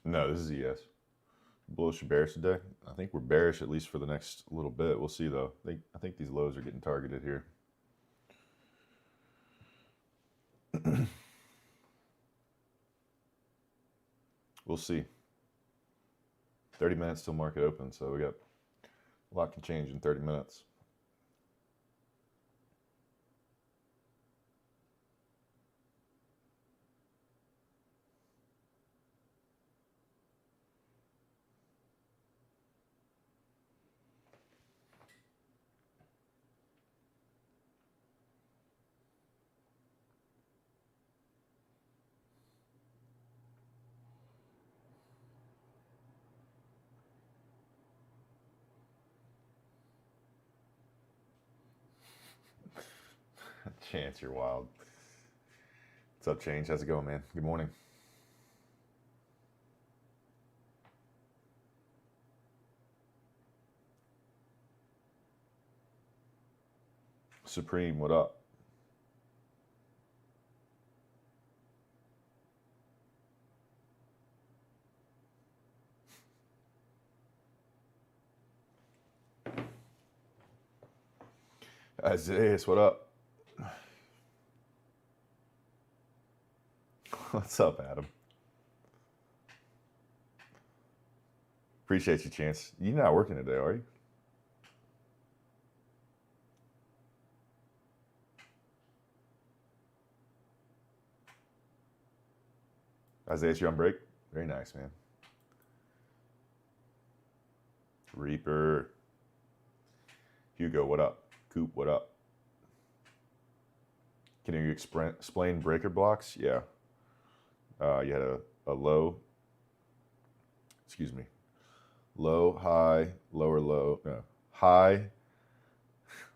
No, this is a yes. Bullish or bearish today? I think we're bearish at least for the next little bit. We'll see though. I think these lows are getting targeted here. We'll see. 30 minutes till market open, so we got a lot can change in 30 minutes. Chance, you're wild. What's up, Change? How's it going, man? Good morning. Supreme, what up? Isaiah, what up? What's up, Adam? Appreciate you, Chance. You're not working today, are you? Isaiah, you're on break? Very nice, man. Reaper. Hugo, what up? Coop, what up? Can you explain breaker blocks? Yeah. You had a low, excuse me, low, high, lower, low, no, high.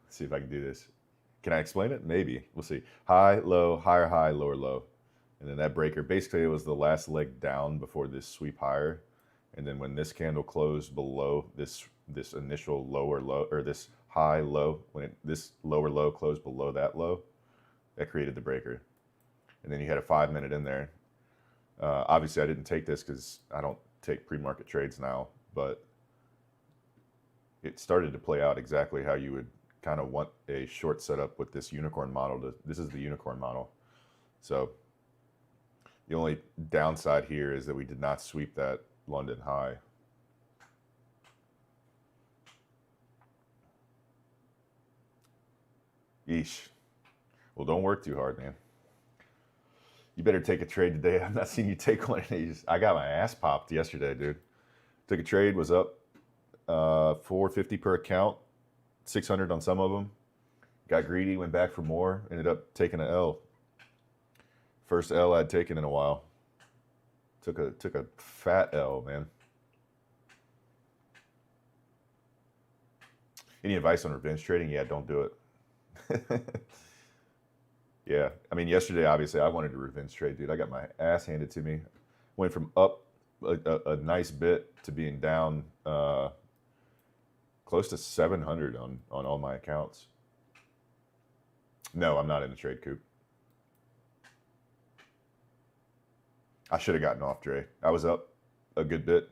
Let's see if I can do this. Can I explain it? Maybe. We'll see. High, low, higher, high, lower, low. And then that breaker, basically it was the last leg down before this sweep higher. And then when this candle closed below this initial lower low, or this high low, when this lower low closed below that low, that created the breaker. And then you had a 5 minute in there. Obviously, I didn't take this because I don't take pre-market trades now, but it started to play out exactly how you would kind of want a short setup with this unicorn model. This is the unicorn model. So the only downside here is that we did not sweep that London high. Yeesh. Well, don't work too hard, man. You better take a trade today. I'm not seeing you take one of these. I got my ass popped yesterday, dude. Took a trade, was up $450 per account, 600 on some of them. Got greedy, went back for more, ended up taking an L. First L I'd taken in a while. Took a fat L, man. Any advice on revenge trading? Yeah, don't do it. Yeah, I mean, yesterday, obviously, I wanted to revenge trade, dude. I got my ass handed to me. Went from up a nice bit to being down close to 700 on all my accounts. No, I'm not in the trade coop. I should have gotten off, Dre. I was up a good bit.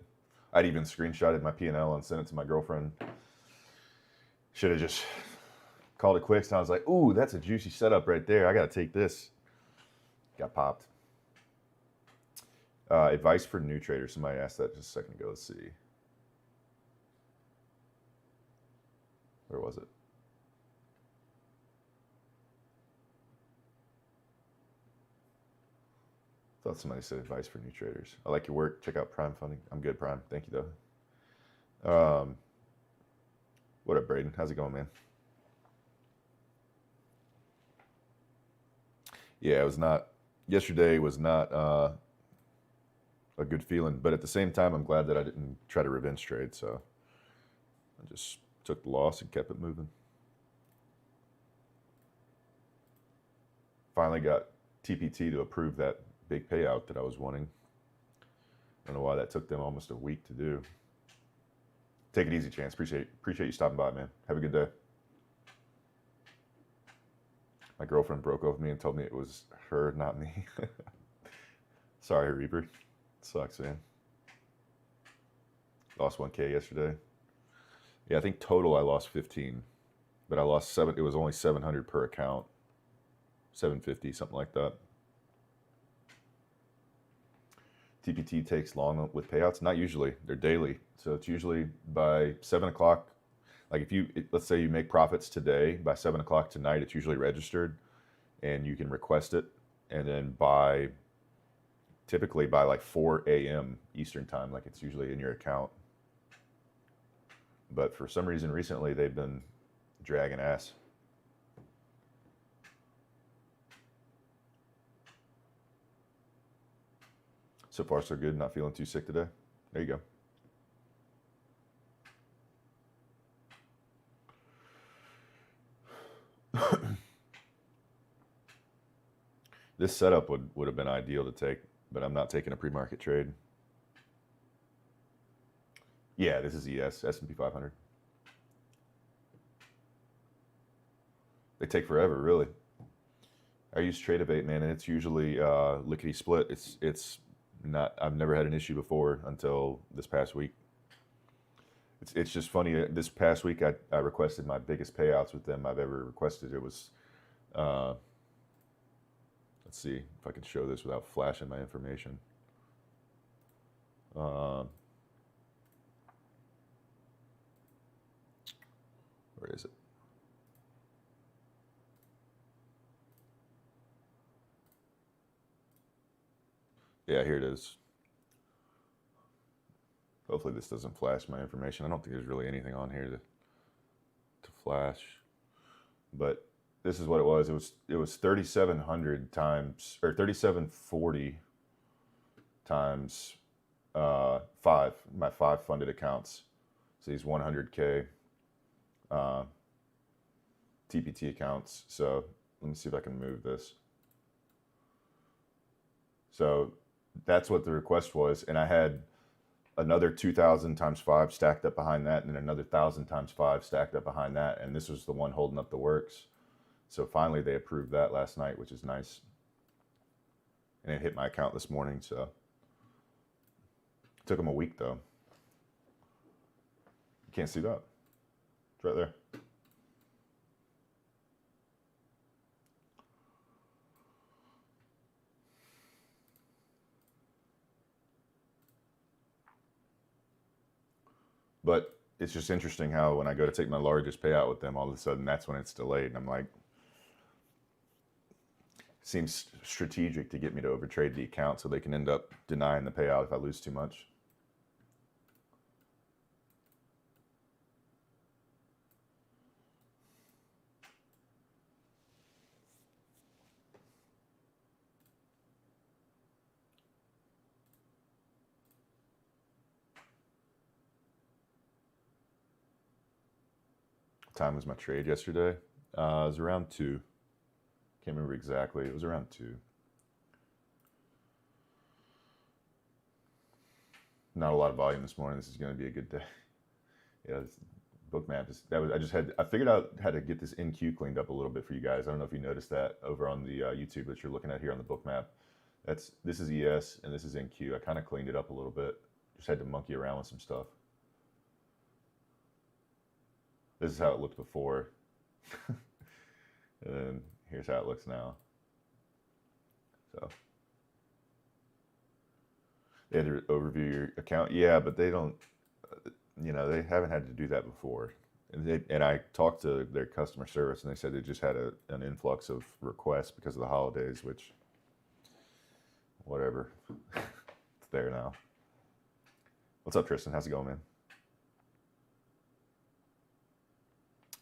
I'd even screenshotted my P&L and sent it to my girlfriend. Should have just called it quits. And I was like, ooh, that's a juicy setup right there. I got to take this. Got popped. Advice for new traders. Somebody asked that just a second ago. Let's see. Where was it? Thought somebody said advice for new traders. I like your work. Check out Prime Funding. I'm good, Prime. Thank you, though. What up, Braden? How's it going, man? Yeah, it was not. Yesterday was not a good feeling, but at the same time, I'm glad that I didn't try to revenge trade. So I just took the loss and kept it moving. Finally got TPT to approve that big payout that I was wanting. I don't know why that took them almost a week to do. Take it easy, Chance. Appreciate you stopping by, man. Have a good day. My girlfriend broke up with me and told me it was her, not me. Sorry, Reaper. Sucks, man. Lost 1K yesterday. Yeah, I think total I lost 15, but I lost 7. It was only 700 per account, 750, something like that. TPT takes long with payouts. Not usually. They're daily, so it's usually by 7 o'clock. Like if you, let's say you make profits today, by 7 o'clock tonight, it's usually registered, and you can request it, and then typically by like 4 a.m. Eastern time, like it's usually in your account. But for some reason recently, they've been dragging ass. So far, so good. Not feeling too sick today. There you go. This setup would have been ideal to take, but I'm not taking a pre-market trade. Yeah, this is ES, S&P 500. They take forever, really. I use Trade-Evate, man, and it's usually lickety split. It's not. I've never had an issue before until this past week. It's just funny. This past week, I requested my biggest payouts with them I've ever requested. It was, let's see if I can show this without flashing my information. Where is it? Yeah, here it is. Hopefully this doesn't flash my information. I don't think there's really anything on here to flash. But this is what it was. It was 3,700 times, or 3,740 times 5, my 5 funded accounts. So these 100K TPT accounts. So let me see if I can move this. So that's what the request was, and I had another 2,000 times 5 stacked up behind that, and then another 1,000 times 5 stacked up behind that, and this was the one holding up the works. So finally they approved that last night, which is nice. And it hit my account this morning, so it took them a week though. You can't see that. It's right there. But it's just interesting how when I go to take my largest payout with them, all of a sudden that's when it's delayed. And I'm like, it seems strategic to get me to overtrade the account so they can end up denying the payout if I lose too much. What time was my trade yesterday? It was around 2. Can't remember exactly. It was around 2. Not a lot of volume this morning. This is going to be a good day. Yeah, this bookmap is. I figured out how to get this NQ cleaned up a little bit for you guys. I don't know if you noticed that over on the YouTube that you're looking at here on the bookmap. This is ES and this is NQ. I kind of cleaned it up a little bit. Just had to monkey around with some stuff. This is how it looked before. And then here's how it looks now. So they had to overview your account. Yeah, but they don't, they haven't had to do that before. And I talked to their customer service, and they said they just had an influx of requests because of the holidays, which, whatever. It's there now. What's up, Tristan? How's it going, man?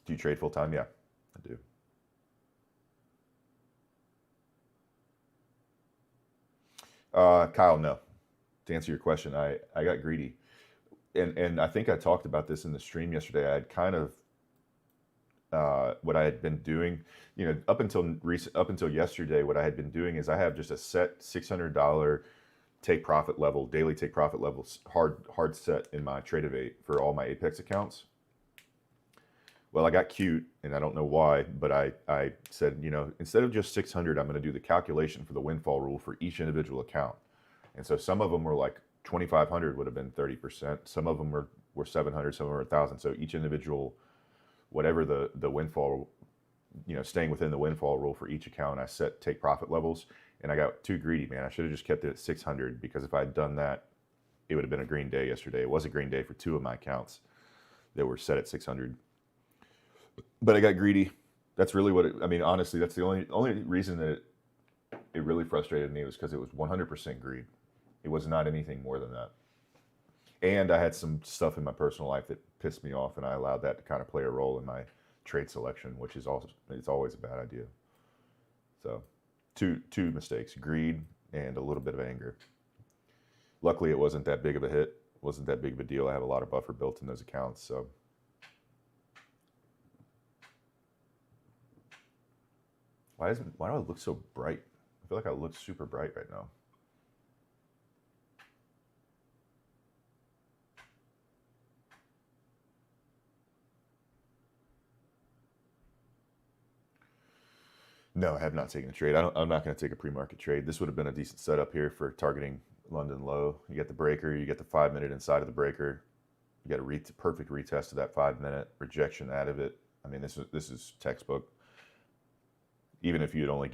Do you trade full time? Yeah, I do. Kyle, no. To answer your question, I got greedy. And I think I talked about this in the stream yesterday. I had kind of what I had been doing, up until yesterday. What I had been doing is I have just a set $600 take profit level, daily take profit levels, hard set in my Trade-Evate for all my Apex accounts. Well, I got cute, and I don't know why, but I said, instead of just 600, I'm going to do the calculation for the windfall rule for each individual account. And so some of them were like 2,500 would have been 30%. Some of them were 700, some of them were 1,000. So each individual, whatever the windfall, staying within the windfall rule for each account, I set take profit levels, and I got too greedy, man. I should have just kept it at 600, because if I had done that, it would have been a green day yesterday. It was a green day for 2 of my accounts that were set at 600. But I got greedy. That's really what honestly, that's the only reason that it really frustrated me was because it was 100% greed. It was not anything more than that. And I had some stuff in my personal life that pissed me off, and I allowed that to kind of play a role in my trade selection, which is also, it's always a bad idea. So two mistakes: greed and a little bit of anger. Luckily, it wasn't that big of a hit. It wasn't that big of a deal. I have a lot of buffer built in those accounts. So why do I look so bright? I feel like I look super bright right now. No, I have not taken a trade. I'm not going to take a pre-market trade. This would have been a decent setup here for targeting London low. You get the breaker, you get the 5 minute inside of the breaker. You got a perfect retest of that 5 minute, rejection out of it. I mean, this is textbook. Even if you had only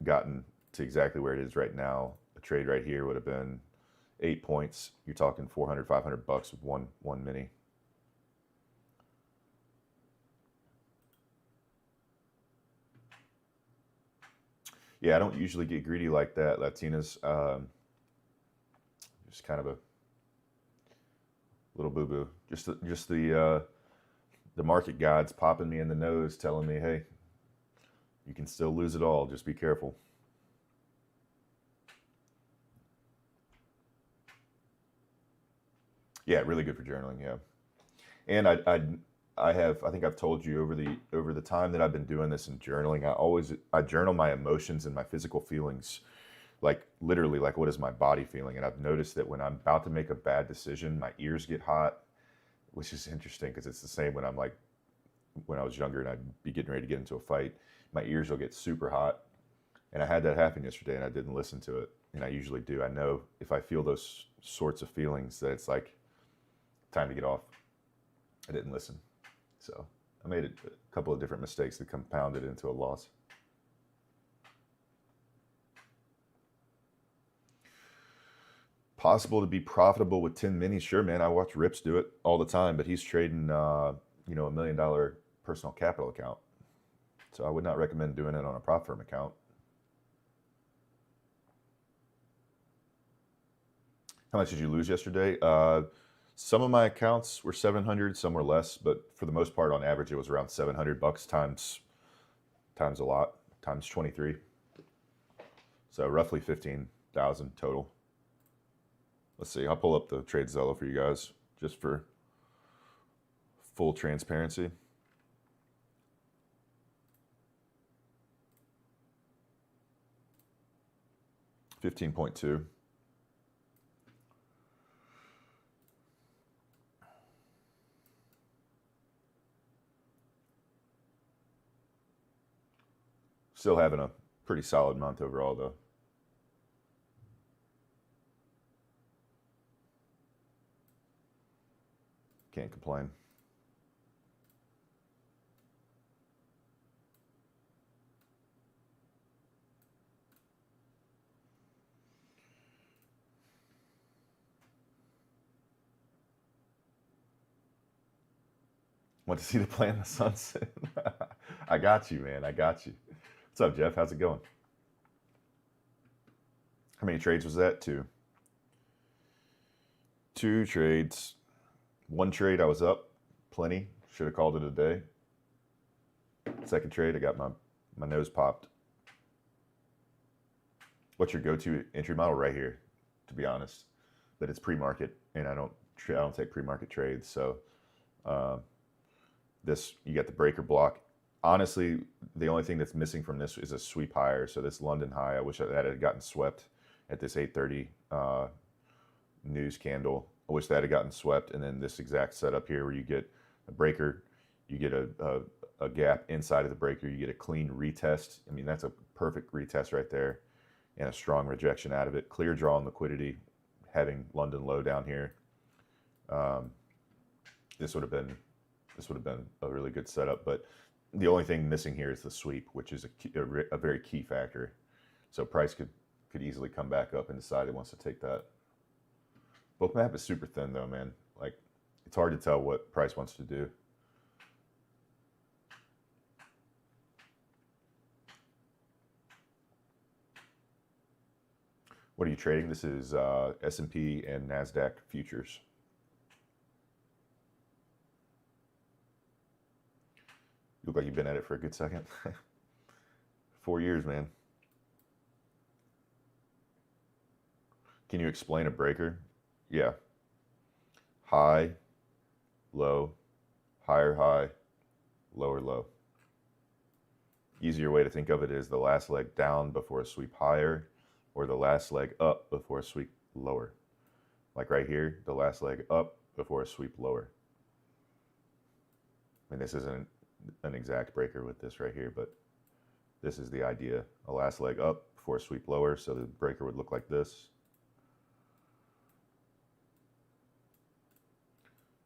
gotten to exactly where it is right now, a trade right here would have been 8 points. You're talking 400, 500 bucks with one mini. Yeah, I don't usually get greedy like that. Latinas, just kind of a little boo-boo. Just the market gods popping me in the nose, telling me, hey, you can still lose it all. Just be careful. Yeah, really good for journaling. Yeah, and I think I've told you over the time that I've been doing this and journaling, I journal my emotions and my physical feelings, like literally, like what is my body feeling. And I've noticed that when I'm about to make a bad decision, my ears get hot, which is interesting because it's the same when I was younger and I'd be getting ready to get into a fight, my ears will get super hot. And I had that happen yesterday and I didn't listen to it. And I usually do. I know if I feel those sorts of feelings that it's like time to get off. I didn't listen. So I made a couple of different mistakes that compounded into a loss. Possible to be profitable with 10 minis? Sure, man. I watch Rips do it all the time, but he's trading, $1 million personal capital account. So I would not recommend doing it on a prop firm account. How much did you lose yesterday? Some of my accounts were 700, some were less, but for the most part, on average, it was around 700 bucks times a lot, times 23. So roughly 15,000 total. Let's see, I'll pull up the trade Zello for you guys just for full transparency. $15.2. Still having a pretty solid month overall, though. Can't complain. Want to see the play in the sunset? I got you, man. I got you. What's up, Jeff? How's it going? How many trades was that? Two trades. One trade, I was up plenty. Should have called it a day. Second trade, I got my nose popped. What's your go-to entry model? Right here, to be honest. But it's pre-market, and I don't take pre-market trades. So this, you got the breaker block. Honestly, the only thing that's missing from this is a sweep higher. So this London high, I wish that had gotten swept at this 8:30 news candle. I wish that had gotten swept. And then this exact setup here where you get a breaker, you get a gap inside of the breaker, you get a clean retest. I mean, that's a perfect retest right there, and a strong rejection out of it. Clear draw on liquidity having London low down here. This would have been a really good setup, but the only thing missing here is the sweep, which is a very key factor. So price could easily come back up and decide it wants to take that. Book map is super thin though, man. Like, it's hard to tell what price wants to do. What are you trading? This is S&P and NASDAQ futures. You look like you've been at it for a good second. 4 years, man. Can you explain a breaker? Yeah. High, low, higher high, lower low. Easier way to think of it is the last leg down before a sweep higher, or the last leg up before a sweep lower. Like right here, the last leg up before a sweep lower. And this isn't an exact breaker with this right here, but this is the idea. A last leg up before a sweep lower, so the breaker would look like this.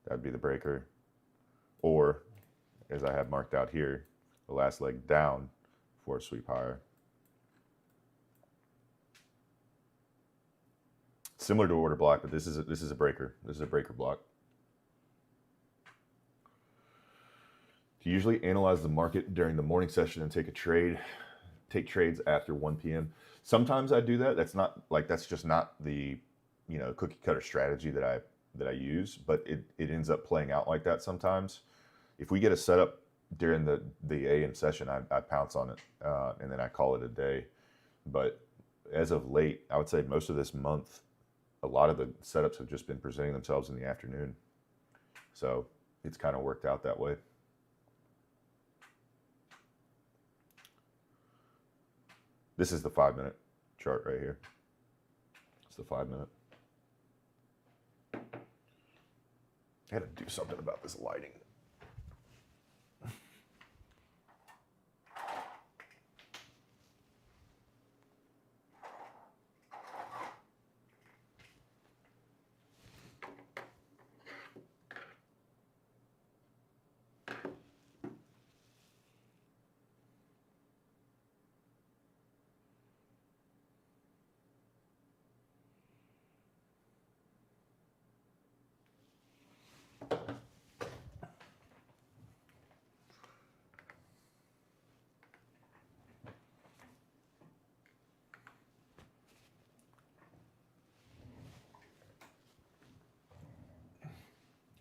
That'd be the breaker. Or, as I have marked out here, the last leg down before a sweep higher. Similar to order block, but this is a breaker. This is a breaker block. Do you usually analyze the market during the morning session and take trades after 1 p.m.? Sometimes I do that. That's just not the cookie cutter strategy that I use, but it ends up playing out like that sometimes. If we get a setup during the AM session, I pounce on it and then I call it a day. But as of late, I would say most of this month, a lot of the setups have just been presenting themselves in the afternoon. So it's kind of worked out that way. This is the 5-minute chart right here. It's the 5-minute. I had to do something about this lighting.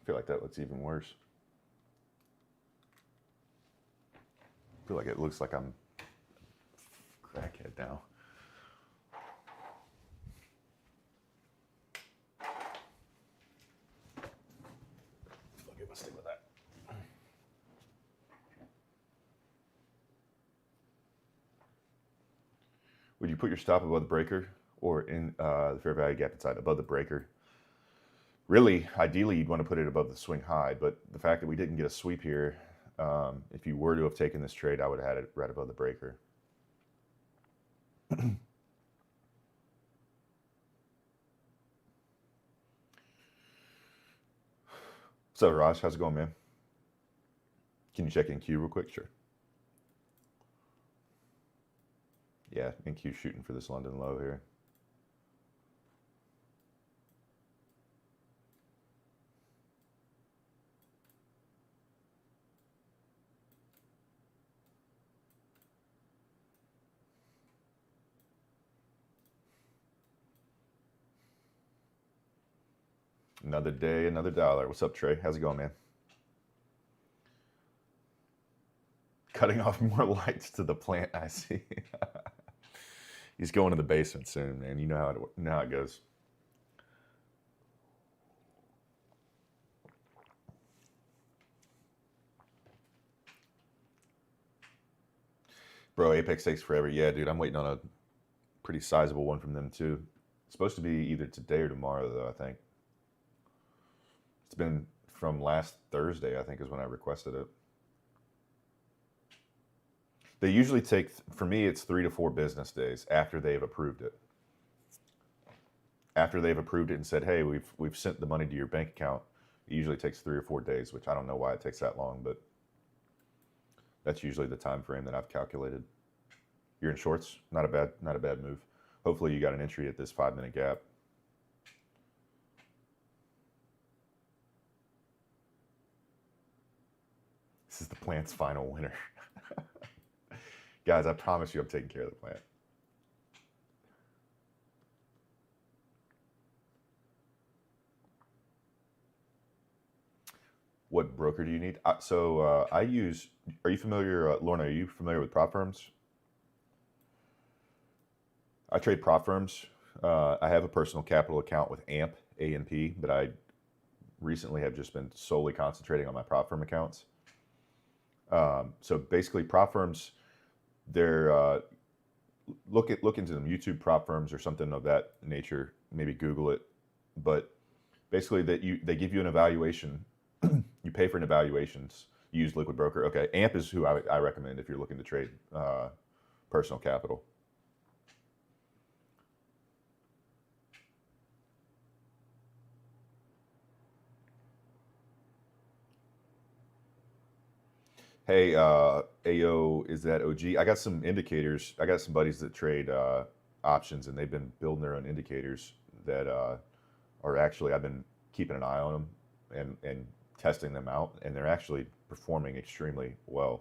I feel like that looks even worse. I feel like it looks like I'm a crackhead now. Okay, let's stick with that. Would you put your stop above the breaker or in the fair value gap inside above the breaker? Really, ideally, you'd want to put it above the swing high, but the fact that we didn't get a sweep here, if you were to have taken this trade, I would have had it right above the breaker. So, Raj, how's it going, man? Can you check NQ real quick? Sure. Yeah, NQ shooting for this London low here. Another day, another dollar. What's up, Trey? How's it going, man? Cutting off more lights to the plant, I see. He's going to the basement soon, man. You know how it goes. Bro, Apex takes forever. Yeah, dude, I'm waiting on a pretty sizable one from them, too. It's supposed to be either today or tomorrow, though, I think. It's been from last Thursday, I think, is when I requested it. They usually take, for me, it's 3 to 4 business days after they've approved it. after they've approved it and said, hey, we've sent the money to your bank account, it usually takes 3 or 4 days, which I don't know why it takes that long, but that's usually the time frame that I've calculated. You're in shorts, not a bad move. Hopefully you got an entry at this 5-minute gap. This is the plant's final winner. Guys, I promise you I'm taking care of the plant. What broker do you need? I use, are you familiar, Lorna, are you familiar with prop firms? I trade prop firms. I have a personal capital account with AMP, A-M-P, but I recently have just been solely concentrating on my prop firm accounts. So basically prop firms, they're, look into them, YouTube prop firms or something of that nature, maybe Google it. But basically they give you an evaluation. You pay for an evaluations. You use Liquid Broker. Okay, AMP is who I recommend if you're looking to trade personal capital. Hey, AO, is that OG? I got some indicators. I got some buddies that trade options, and they've been building their own indicators that are actually, I've been keeping an eye on them and testing them out, and they're actually performing extremely well.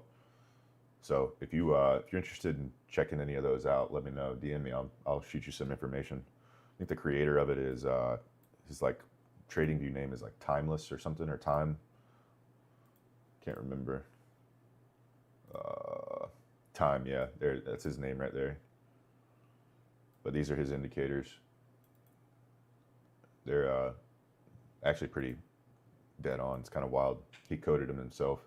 So if you're interested in checking any of those out, let me know. DM me. I'll shoot you some information. I think the creator of it is his like trading view name is like Timeless or something, or Time. Can't remember. Time, yeah, there. That's his name right there. But these are his indicators. They're actually pretty dead on. It's kind of wild. He coded them himself.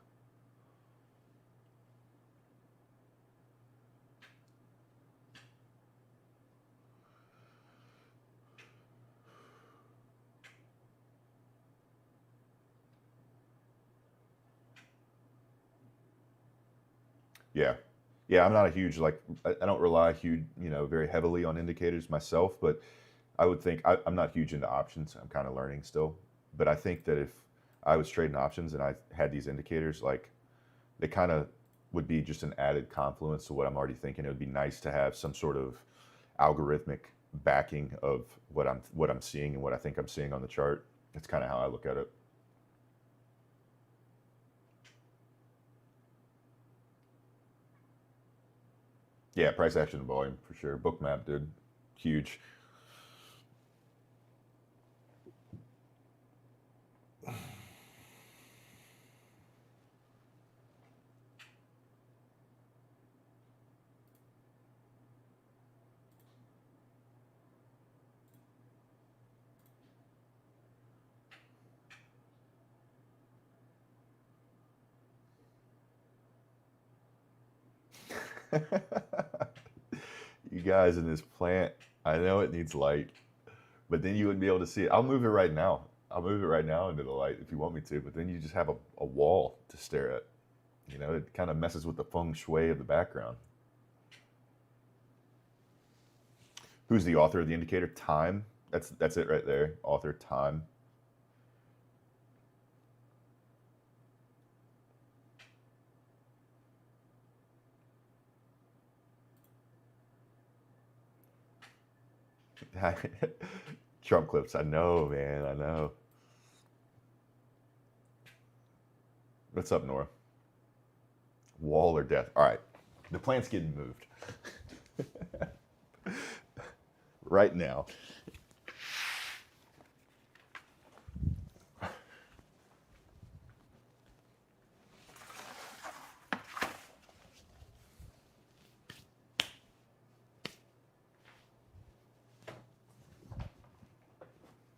Yeah. Yeah, I'm not a huge, like, I don't rely very heavily on indicators myself, but I would think I'm not huge into options. I'm kind of learning still. But I think that if I was trading options and I had these indicators, like, they kind of would be just an added confluence to what I'm already thinking. It would be nice to have some sort of algorithmic backing of what I'm seeing and what I think I'm seeing on the chart. That's kind of how I look at it. Yeah, price action and volume for sure. Bookmap, dude, huge. You guys in this plant, I know it needs light, but then you wouldn't be able to see it. I'll move it right now. I'll move it right now into the light if you want me to, but then you just have a wall to stare at. It kind of messes with the feng shui of the background. Who's the author of the indicator? Time. That's it right there. Author, Time. Trump clips. I know, man. I know. What's up, Nora? Wall or death? All right. The plant's getting moved. Right now.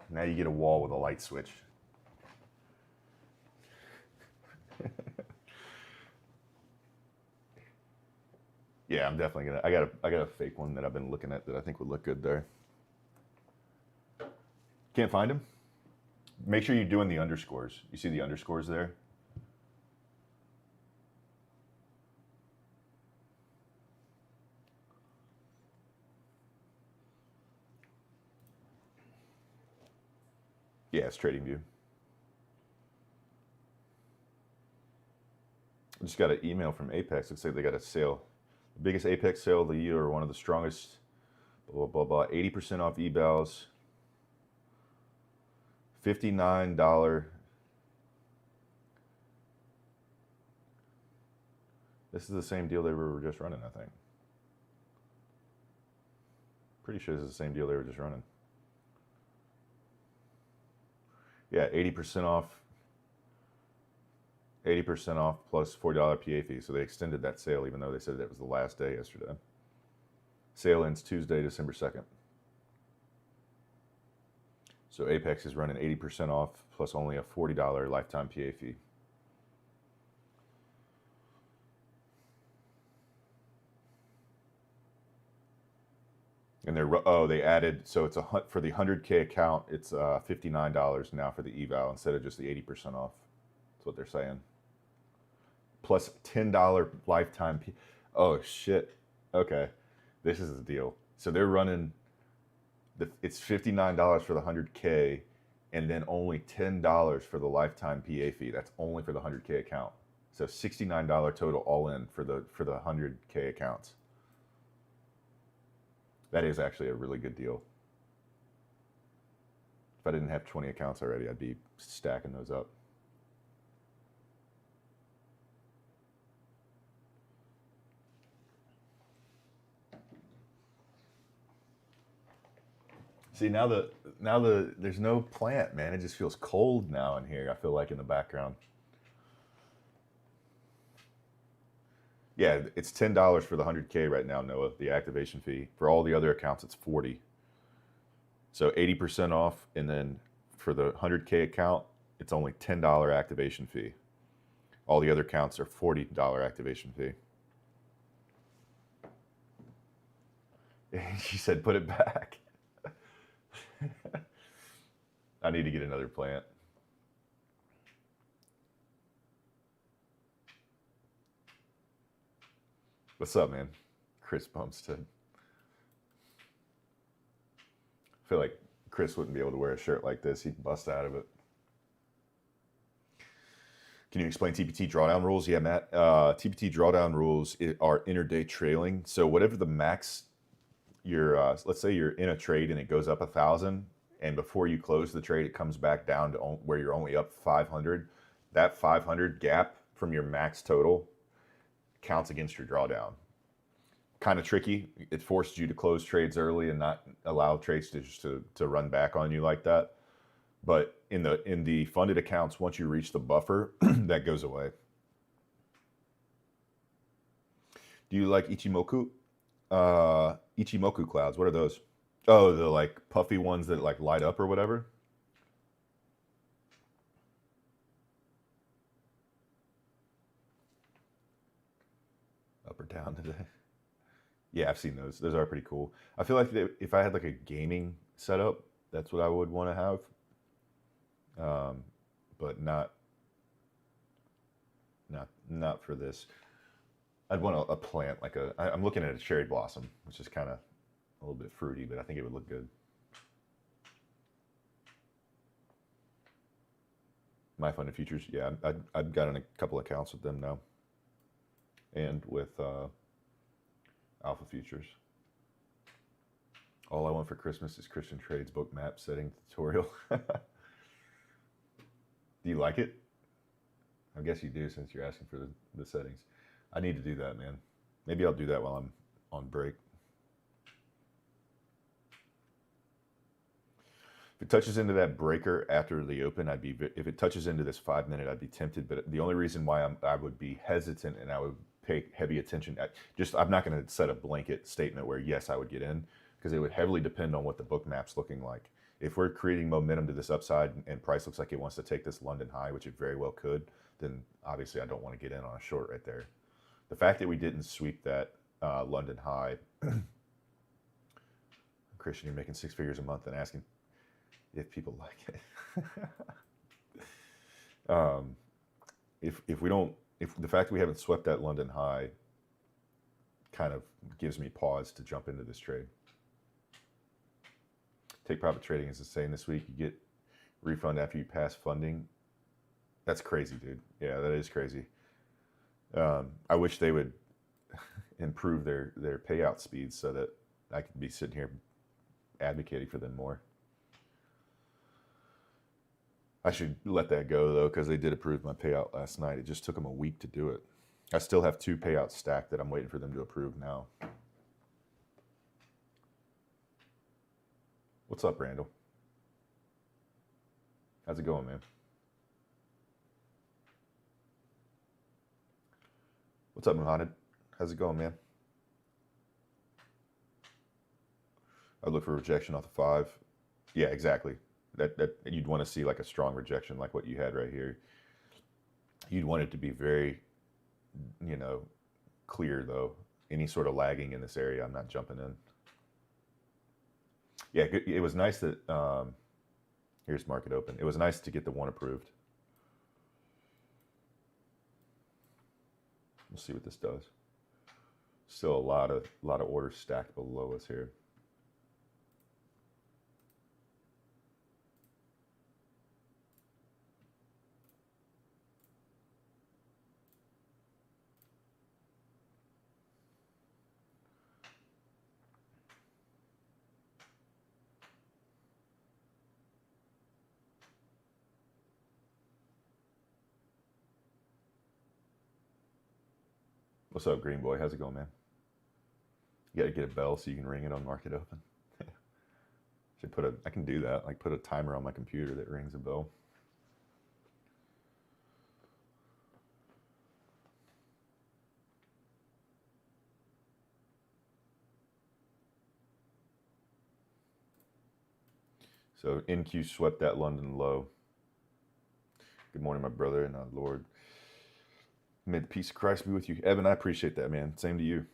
Now you get a wall with a light switch. Yeah, I'm definitely gonna. I got a fake one that I've been looking at that I think would look good there. Can't find him? Make sure you're doing the underscores. You see the underscores there? Yeah, it's TradingView. I just got an email from Apex. Looks like they got a sale. The biggest Apex sale of the year, or one of the strongest, blah, blah, blah. 80% off evals. $59. This is the same deal they were just running, I think. Pretty sure this is the same deal they were just running. Yeah, 80% off. 80% off plus $40 PA fee. So they extended that sale even though they said that was the last day yesterday. Sale ends Tuesday, December 2nd. So Apex is running 80% off plus only a $40 lifetime PA fee. And they added, so it's for the 100K account, it's $59 now for the eval instead of just the 80% off. That's what they're saying. Plus $10 lifetime. Oh shit. Okay, this is the deal. So they're running. It's $59 for the 100K, and then only $10 for the lifetime PA fee. That's only for the 100K account. So $69 total all in for the 100K accounts. That is actually a really good deal. If I didn't have 20 accounts already, I'd be stacking those up. See, now there's no plant, man. It just feels cold now in here. I feel like in the background. Yeah, it's $10 for the 100K right now, Noah, the activation fee. For all the other accounts, it's $40. So 80% off, and then for the 100K account, it's only $10 activation fee. All the other accounts are $40 activation fee. She said, put it back. I need to get another plant. What's up, man? Chris Bumstead. I feel like Chris wouldn't be able to wear a shirt like this. He'd bust out of it. Can you explain TPT drawdown rules? Yeah, Matt. TPT drawdown rules are intraday trailing. So whatever the max, let's say you're in a trade and it goes up 1,000, and before you close the trade, it comes back down to where you're only up 500. That 500 gap from your max total counts against your drawdown. Kind of tricky. It forced you to close trades early and not allow trades to run back on you like that. But in the funded accounts, once you reach the buffer, that goes away. Do you like Ichimoku? Ichimoku clouds. What are those? Oh, the like puffy ones that like light up or whatever. Up or down today? Yeah, I've seen those. Those are pretty cool. I feel like if I had like a gaming setup, that's what I would want to have. But not for this. I'd want a plant like I'm looking at a cherry blossom, which is kind of a little bit fruity, but I think it would look good. My Funded Futures, yeah, I've got in a couple accounts with them now, and with Alpha Futures. All I want for Christmas is ChristianTrades book map setting tutorial. Do you like it? I guess you do since you're asking for the settings. I need to do that, man. Maybe I'll do that while I'm on break. If it touches into that breaker after the open, if it touches into this 5 minute, I'd be tempted. But the only reason why I would be hesitant and I would pay heavy attention, I'm not going to set a blanket statement where yes, I would get in, because it would heavily depend on what the book map's looking like. If we're creating momentum to this upside and price looks like it wants to take this London high, which it very well could, then obviously I don't want to get in on a short right there. The fact that we didn't sweep that London high, Christian, you're making 6 figures a month and asking if people like it. If the fact that we haven't swept that London high kind of gives me pause to jump into this trade. Take profit trading is the same this week. You get refund after you pass funding. That's crazy, dude. Yeah, that is crazy. I wish they would improve their payout speeds so that I could be sitting here advocating for them more. I should let that go though, because they did approve my payout last night. It just took them a week to do it. I still have 2 payouts stacked that I'm waiting for them to approve now. What's up, Randall? How's it going, man? What's up, Muhammad? How's it going, man? I look for rejection off the 5. Yeah, exactly. That you'd want to see like a strong rejection like what you had right here. You'd want it to be very, clear though. Any sort of lagging in this area, I'm not jumping in. Yeah, it was nice that, here's market open. It was nice to get the 1 approved. We'll see what this does. Still a lot of orders stacked below us here. What's up, Green Boy? How's it going, man? You got to get a bell so you can ring it on market open. I can do that. Like put a timer on my computer that rings a bell. So NQ swept that London low. Good morning, my brother and our Lord. May the peace of Christ be with you. Evan, I appreciate that, man. Same to you.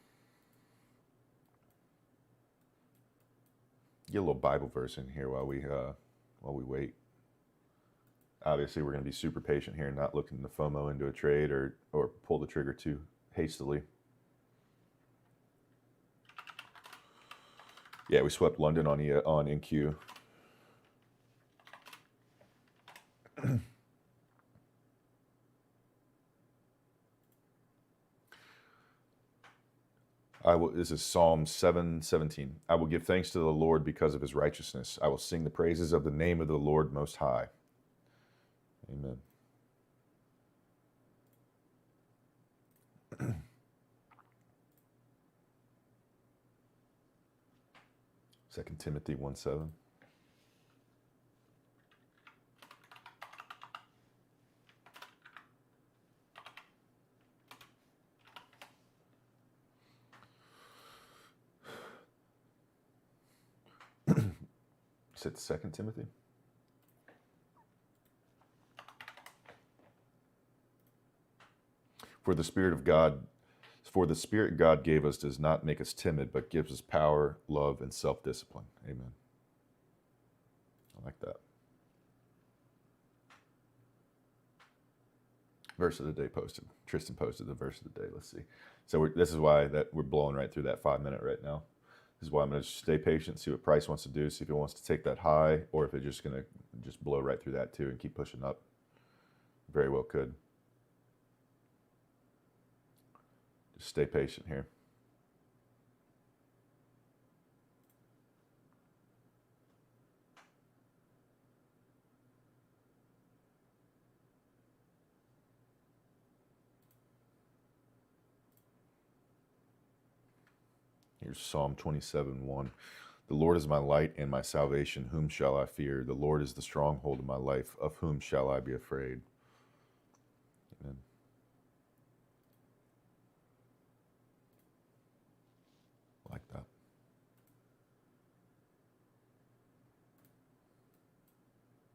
Get a little Bible verse in here while we wait. Obviously, we're going to be super patient here and not looking to FOMO into a trade or pull the trigger too hastily. Yeah, we swept London on NQ. This is Psalm 7:17. I will give thanks to the Lord because of his righteousness. I will sing the praises of the name of the Lord Most High. Amen. Second Timothy 1:7. Is it 2 Timothy? For the Spirit God gave us does not make us timid, but gives us power, love, and self-discipline. Amen. I like that. Verse of the day posted. Tristan posted the verse of the day. Let's see. So this is why we're blowing right through that 5 minute right now. This is why I'm going to stay patient, see what price wants to do, see if it wants to take that high, or if it's just going to just blow right through that too and keep pushing up. Very well could. Just stay patient here. Here's Psalm 27:1. The Lord is my light and my salvation. Whom shall I fear? The Lord is the stronghold of my life. Of whom shall I be afraid? Amen. I like that.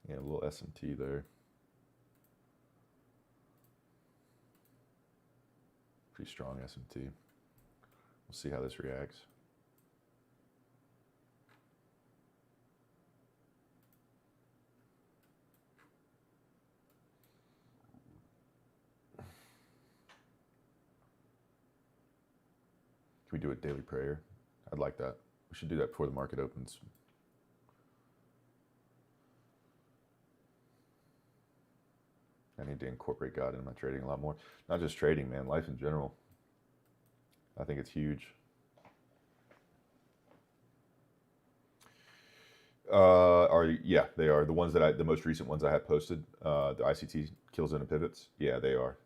Yeah, a little S&T there. Pretty strong S&T. We'll see how this reacts. Can we do a daily prayer? I'd like that. We should do that before the market opens. I need to incorporate God into my trading a lot more. Not just trading, man, life in general. I think it's huge. Yeah, they are the ones that the most recent ones I have posted. The ICT kills into pivots. Yeah, they are.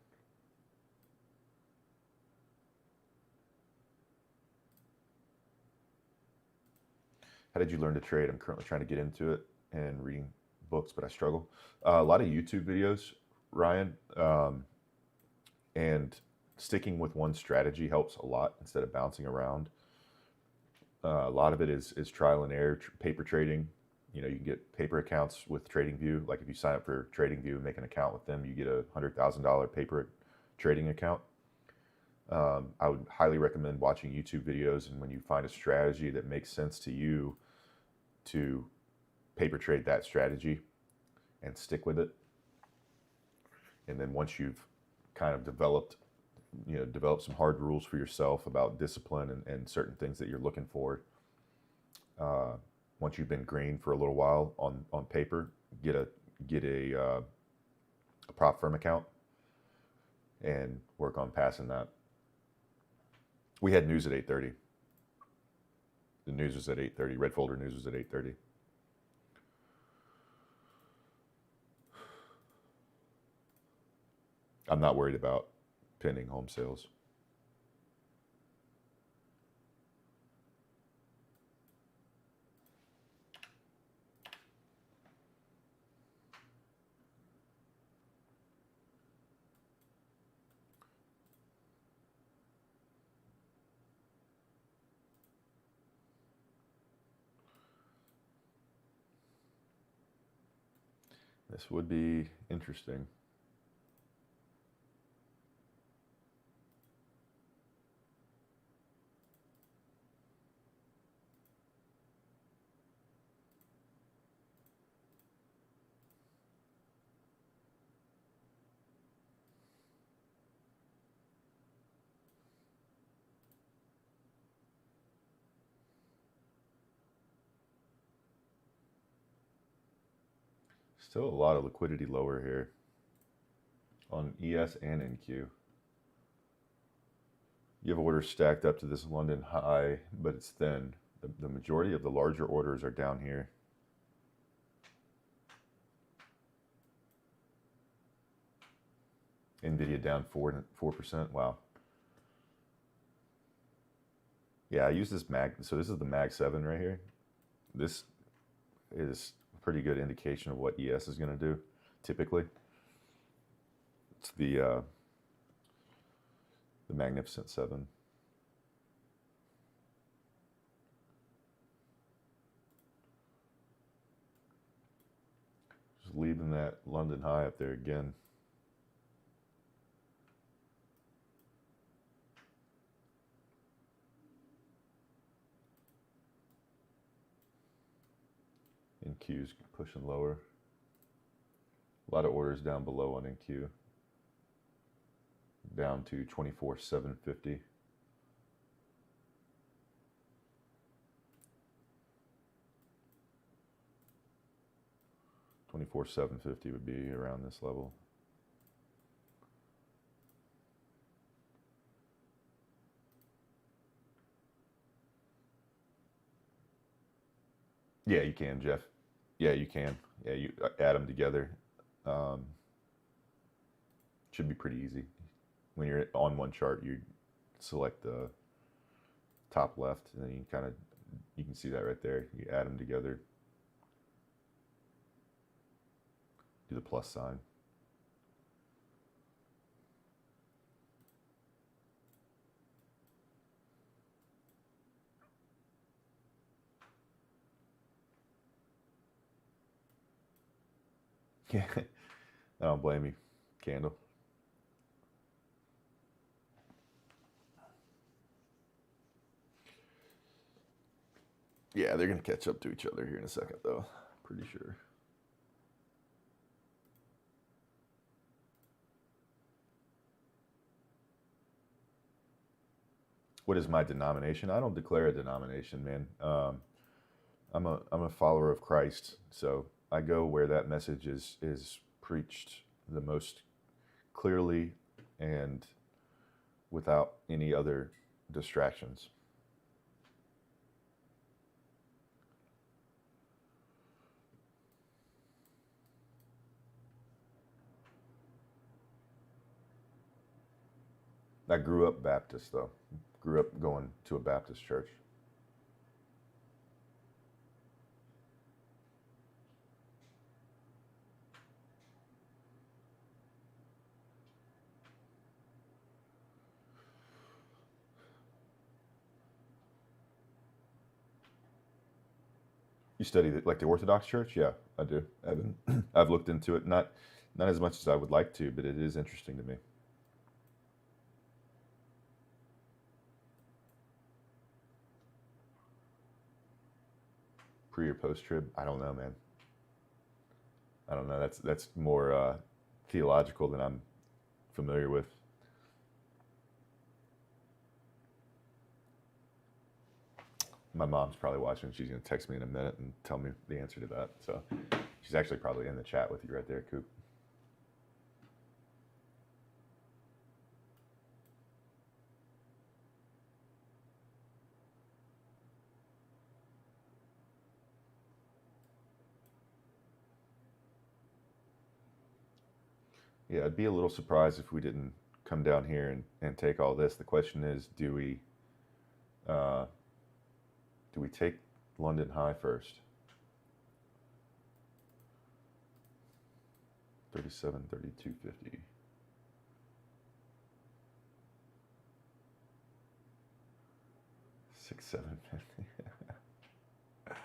How did you learn to trade? I'm currently trying to get into it and reading books, but I struggle. A lot of YouTube videos, Ryan, and sticking with one strategy helps a lot instead of bouncing around. A lot of it is trial and error, paper trading. You know, you can get paper accounts with TradingView. Like if you sign up for TradingView and make an account with them, you get a $100,000 paper trading account. I would highly recommend watching YouTube videos, and when you find a strategy that makes sense to you, to paper trade that strategy and stick with it. And then once you've kind of developed some hard rules for yourself about discipline and certain things that you're looking for, once you've been green for a little while on paper, get a prop firm account and work on passing that. We had news at 8:30. The news was at 8:30. Red folder news was at 8:30. I'm not worried about pending home sales. This would be interesting. Still a lot of liquidity lower here on ES and NQ. You have orders stacked up to this London high, but it's thin. The majority of the larger orders are down here. NVIDIA down 4%. Wow. Yeah, I use this mag. So this is the Mag 7 right here. This is a pretty good indication of what ES is going to do. Typically, it's the Magnificent 7. Just leaving that London high up there again. NQ's pushing lower. A lot of orders down below on NQ. Down to 24,750. $24,750 would be around this level. Yeah, you can, Jeff. Yeah, you can. Yeah, you add them together. Should be pretty easy. When you're on one chart, you select the top left, and then you can see that right there. You add them together. Do the plus sign. Yeah, I don't blame you, Candle. Yeah, they're going to catch up to each other here in a second, though. Pretty sure. What is my denomination? I don't declare a denomination, man. I'm a follower of Christ, so I go where that message is preached the most clearly and without any other distractions. I grew up Baptist, though. Grew up going to a Baptist church. You study like the Orthodox Church? Yeah, I do. I've looked into it, not as much as I would like to, but it is interesting to me. Pre or post trib? I don't know, man. I don't know. That's more theological than I'm familiar with. My mom's probably watching. She's going to text me in a minute and tell me the answer to that. So she's actually probably in the chat with you right there, Coop. Yeah, I'd be a little surprised if we didn't come down here and take all this. The question is, do we take London High first? 37, 32.50. $6,750.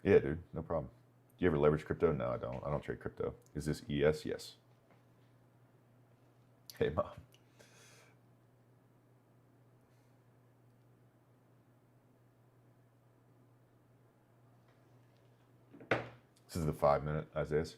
Yeah, dude, no problem. Do you ever leverage crypto? No, I don't. I don't trade crypto. Is this ES? Yes. Hey, Mom. This is the 5-minute, Isaiah's.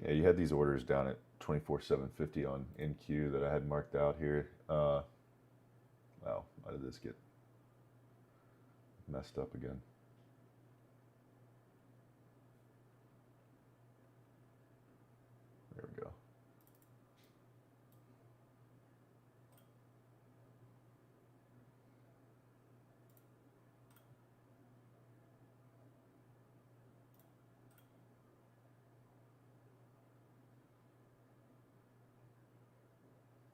Yeah, you had these orders down at 24,750 on NQ that I had marked out here. Wow, why did this get messed up again? There we go.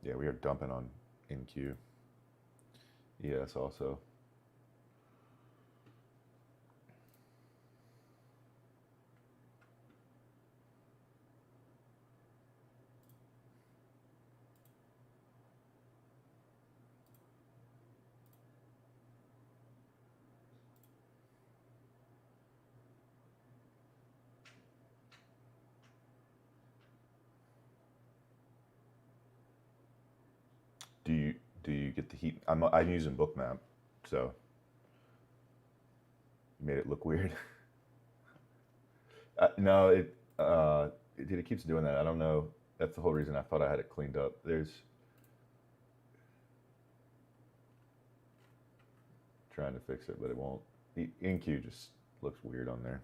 Yeah, we are dumping on NQ. ES also. Do you get the heat? I'm using Bookmap, so you made it look weird. No, it keeps doing that. I don't know. That's the whole reason I thought I had it cleaned up. Trying to fix it, but it won't. The NQ just looks weird on there.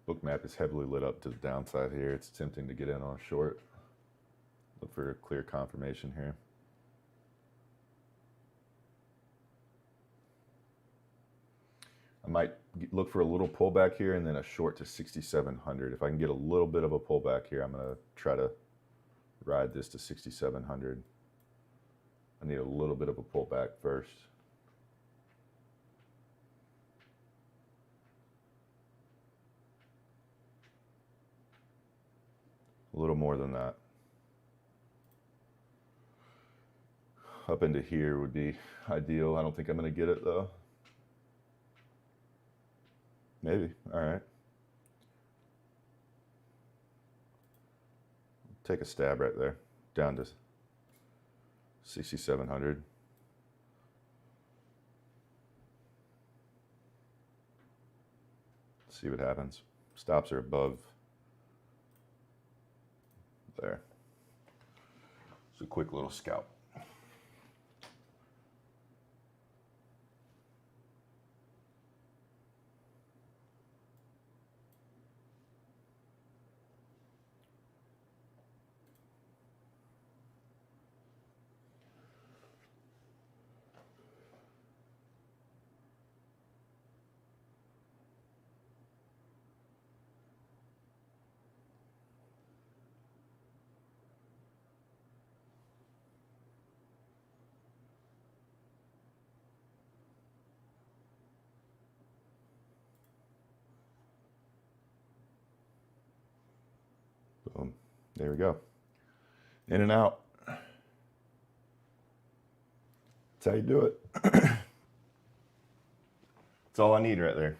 Bookmap is heavily lit up to the downside here. It's tempting to get in on a short. Look for a clear confirmation here. I might look for a little pullback here and then a short to 6,700. If I can get a little bit of a pullback here, I'm going to try to ride this to 6,700. I need a little bit of a pullback first. A little more than that. Up into here would be ideal. I don't think I'm going to get it though. Maybe. All right. take a stab right there, down to 6,700. See what happens. Stops are above there. It's a quick little scalp. Boom. There we go. In and out. That's how you do it. That's all I need right there.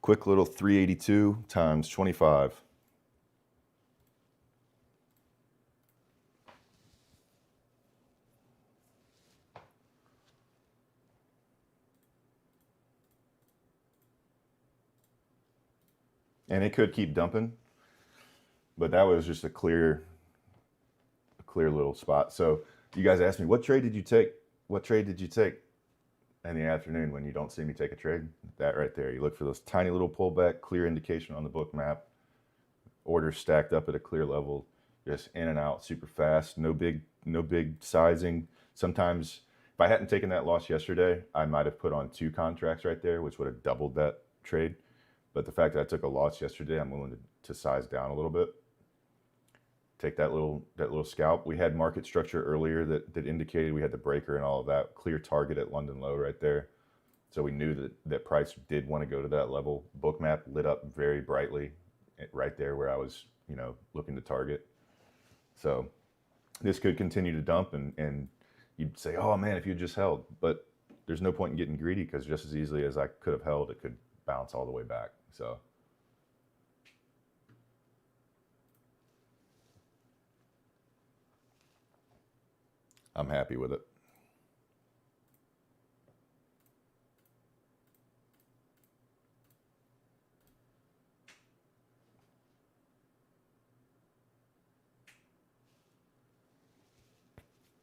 Quick little 382 times 25. And it could keep dumping, but that was just a clear little spot. So you guys asked me, what trade did you take? What trade did you take in the afternoon when you don't see me take a trade? That right there. You look for those tiny little pullback, clear indication on the book map. Orders stacked up at a clear level, just in and out super fast. No big sizing. Sometimes if I hadn't taken that loss yesterday, I might have put on 2 contracts right there, which would have doubled that trade. But the fact that I took a loss yesterday, I'm willing to size down a little bit. Take that little scalp. We had market structure earlier that indicated we had the breaker and all of that. Clear target at London low right there. So we knew that price did want to go to that level. Book map lit up very brightly right there where I was, looking to target. So this could continue to dump and you'd say, oh man, if you just held. But there's no point in getting greedy because just as easily as I could have held, it could bounce all the way back. So I'm happy with it.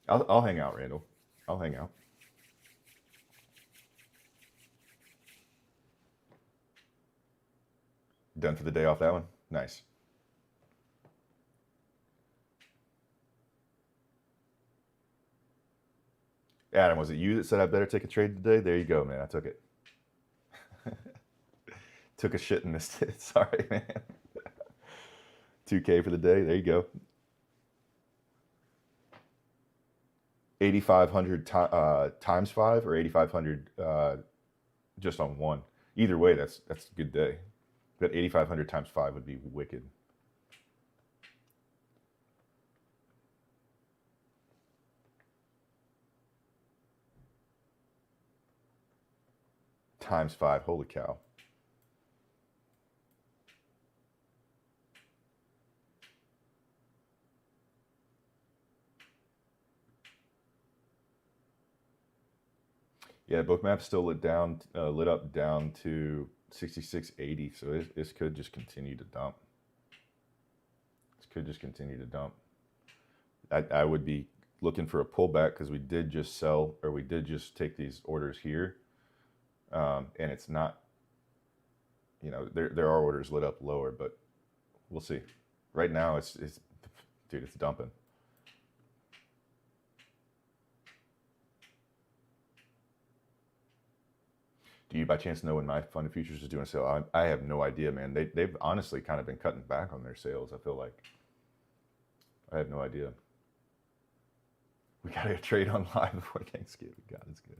I'll hang out, Randall. I'll hang out. Done for the day off that one? Nice. Adam, was it you that said I better take a trade today? There you go, man. I took it. Took a shit and missed it. Sorry, man. 2K for the day. There you go. 8,500 times 5 or 8,500 just on one. Either way, that's a good day. But 8,500 times 5 would be wicked. Times 5, holy cow. Yeah, Bookmap's still lit up down to 66.80, so this could just continue to dump. This could just continue to dump. I would be looking for a pullback because we did just sell, or we did just take these orders here, and it's not, there are orders lit up lower, but we'll see. Right now, dude, it's dumping. Do you by chance know when my fund of futures is doing a sale? I have no idea, man. They've honestly kind of been cutting back on their sales, I feel like. I have no idea. We got to trade on live before Thanksgiving. God, it's good.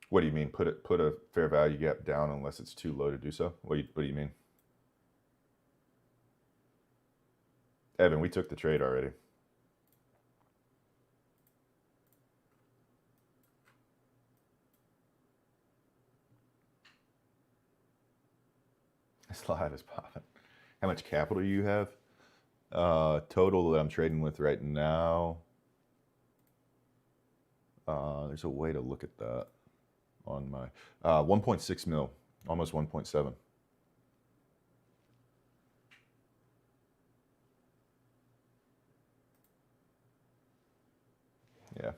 What do you mean? Put a fair value gap down unless it's too low to do so? What do you mean? Evan, we took the trade already. This live is popping. How much capital do you have? Total that I'm trading with right now. There's a way to look at that on my 1.6 mil, almost 1.7. Yeah.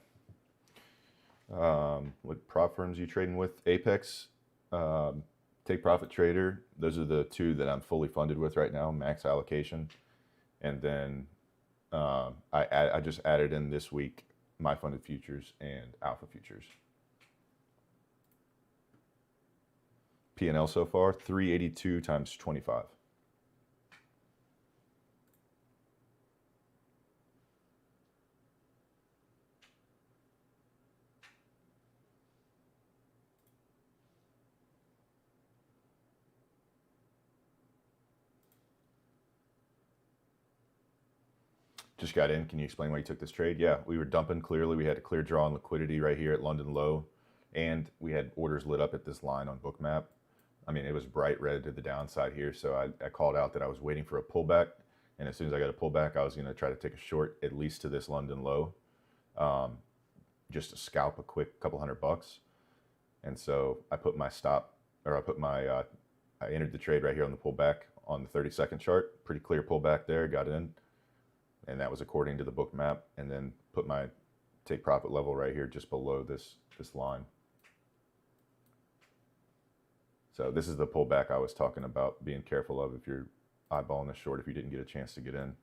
What prop firms are you trading with? Apex, Take Profit Trader. Those are the two that I'm fully funded with right now, max allocation. And then I just added in this week my funded futures and alpha futures. P&L so far, 382 times 25. Just got in. Can you explain why you took this trade? Yeah, we were dumping clearly. We had a clear draw on liquidity right here at London low, and we had orders lit up at this line on Bookmap. I mean, it was bright red to the downside here, so I called out that I was waiting for a pullback, and as soon as I got a pullback, I was going to try to take a short at least to this London low, just to scalp a quick couple $100. And so I put my stop, or I entered the trade right here on the pullback on the 30-second chart. Pretty clear pullback there, got in. And that was according to the book map, and then put my take profit level right here just below this line. So this is the pullback I was talking about being careful of if you're eyeballing the short if you didn't get a chance to get in.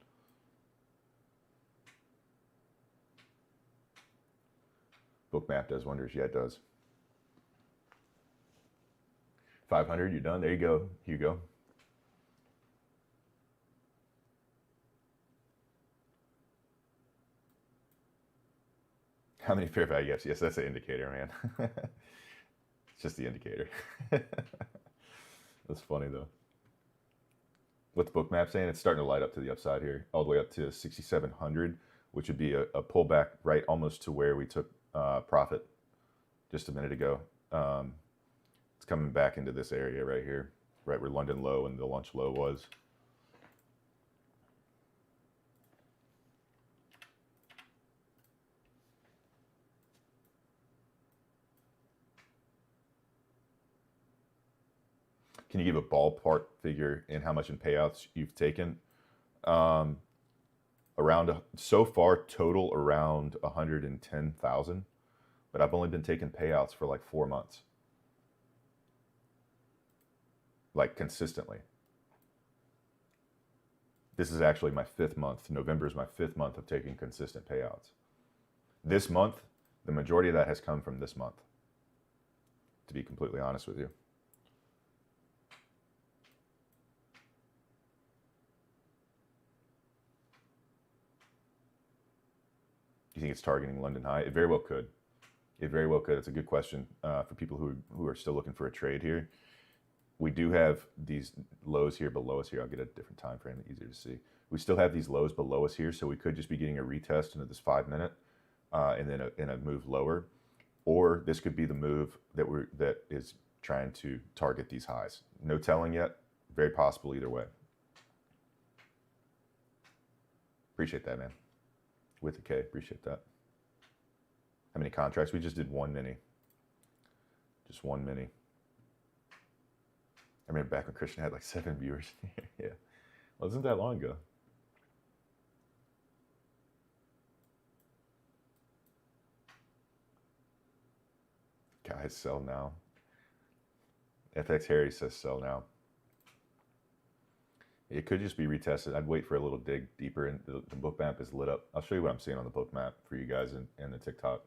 Book map does wonders. Yeah, it does. 500, you done? There you go, Hugo. How many fair value gaps? Yes, that's the indicator, man. It's just the indicator. That's funny, though. What's the book map saying? It's starting to light up to the upside here, all the way up to 6,700, which would be a pullback right almost to where we took profit just a minute ago. It's coming back into this area right here, right where London low and the lunch low was. Can you give a ballpark figure in how much in payouts you've taken? Around so far total around 110,000, but I've only been taking payouts for like 4 months, like consistently. This is actually my 5th month. November is my 5th month of taking consistent payouts. This month, the majority of that has come from this month, to be completely honest with you. Do you think it's targeting London high? It very well could. It very well could. It's a good question for people who are still looking for a trade here. We do have these lows here below us here. I'll get a different time frame, easier to see. We still have these lows below us here, so we could just be getting a retest into this 5 minute and then a move lower. Or this could be the move that is trying to target these highs. No telling yet. Very possible either way. Appreciate that, man. With a K, appreciate that. How many contracts? We just did one mini. Just one mini. I remember back when Christian had like 7 viewers. Yeah. Well, isn't that long ago? Guys, sell now. FX Harry says sell now. It could just be retested. I'd wait for a little dig deeper, and the book map is lit up. I'll show you what I'm seeing on the book map for you guys and the TikTok.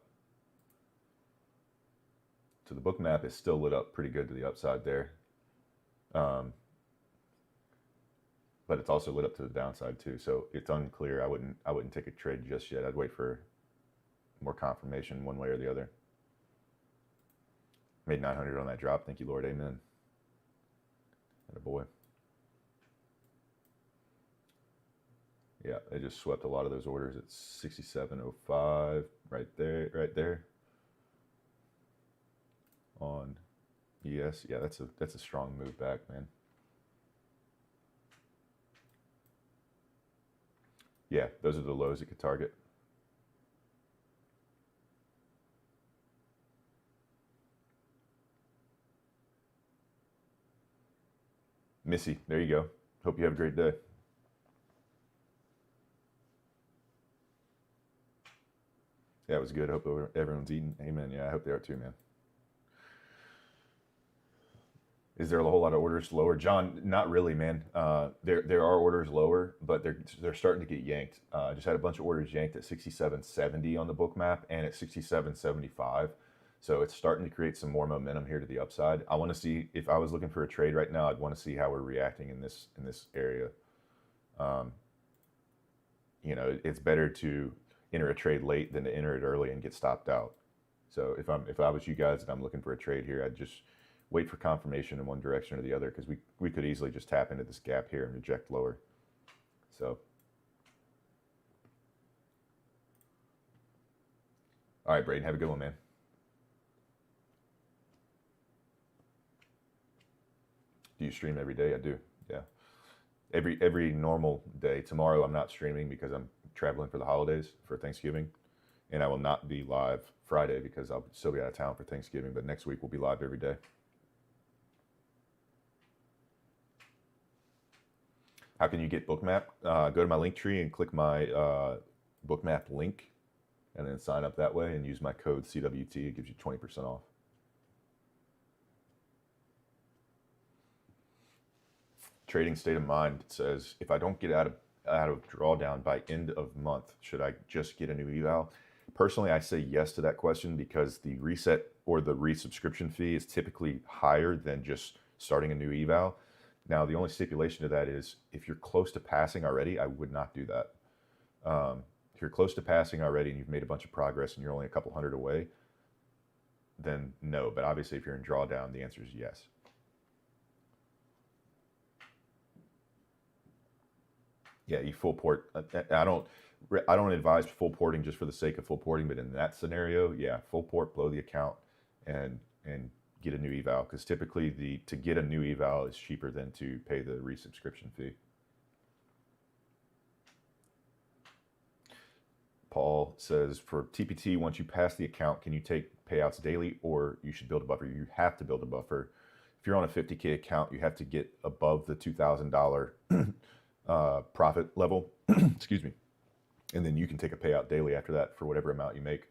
So the book map is still lit up pretty good to the upside there. But it's also lit up to the downside too. So it's unclear. I wouldn't take a trade just yet. I'd wait for more confirmation one way or the other. Made 900 on that drop. Thank you, Lord. Amen. And a boy. Yeah, they just swept a lot of those orders at 67.05 right there. On ES, yeah, that's a strong move back, man. Yeah, those are the lows it could target. Missy, there you go. Hope you have a great day. Yeah, it was good. Hope everyone's eating. Amen. Yeah, I hope they are too, man. Is there a whole lot of orders lower, John? Not really, man. There are orders lower, but they're starting to get yanked. I just had a bunch of orders yanked at 67.70 on the book map and at 67.75. So it's starting to create some more momentum here to the upside. I want to see, if I was looking for a trade right now, I'd want to see how we're reacting in this area. You know, it's better to enter a trade late than to enter it early and get stopped out. So if I was you guys and I'm looking for a trade here, I'd just wait for confirmation in one direction or the other, because we could easily just tap into this gap here and reject lower. So, all right, Braden, have a good one, man. Do you stream every day? I do. Yeah. Every normal day. Tomorrow I'm not streaming because I'm traveling for the holidays for Thanksgiving, and I will not be live Friday because I'll still be out of town for Thanksgiving, but next week we'll be live every day. How can you get Bookmap? Go to my link tree and click my Bookmap link, and then sign up that way and use my code CWT. It gives you 20% off. Trading state of mind says, if I don't get out of drawdown by end of month, should I just get a new eval? Personally, I say yes to that question, because the reset or the resubscription fee is typically higher than just starting a new eval. Now, the only stipulation to that is if you're close to passing already, I would not do that. If you're close to passing already and you've made a bunch of progress and you're only a couple hundred away, then no. But obviously, if you're in drawdown, the answer is yes. Yeah, you full port. I don't advise full porting just for the sake of full porting, but in that scenario, yeah, full port, blow the account, and get a new eval, because typically to get a new eval is cheaper than to pay the resubscription fee. Paul says, for TPT, once you pass the account, can you take payouts daily, or you should build a buffer? You have to build a buffer. If you're on a 50K account, you have to get above the $2,000 profit level. Excuse me. And then you can take a payout daily after that for whatever amount you make.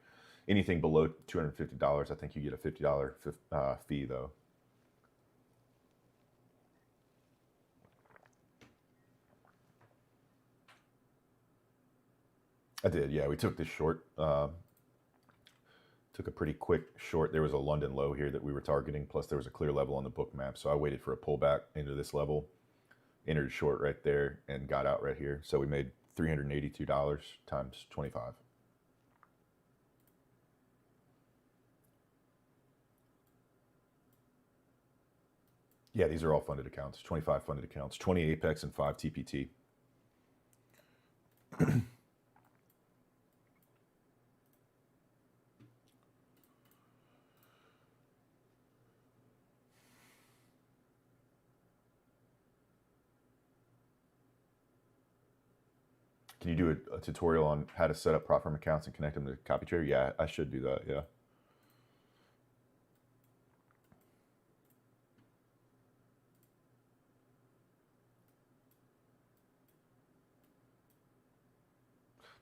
Anything below $250, I think you get a $50 fee, though. I did, yeah. We took this short. Took a pretty quick short. There was a London low here that we were targeting, plus there was a clear level on the book map. So I waited for a pullback into this level, entered short right there, and got out right here. So we made $382 times 25. Yeah, these are all funded accounts. 25 funded accounts, 20 Apex and 5 TPT. Can you do a tutorial on how to set up prop firm accounts and connect them to CopyTrader? Yeah, I should do that, yeah.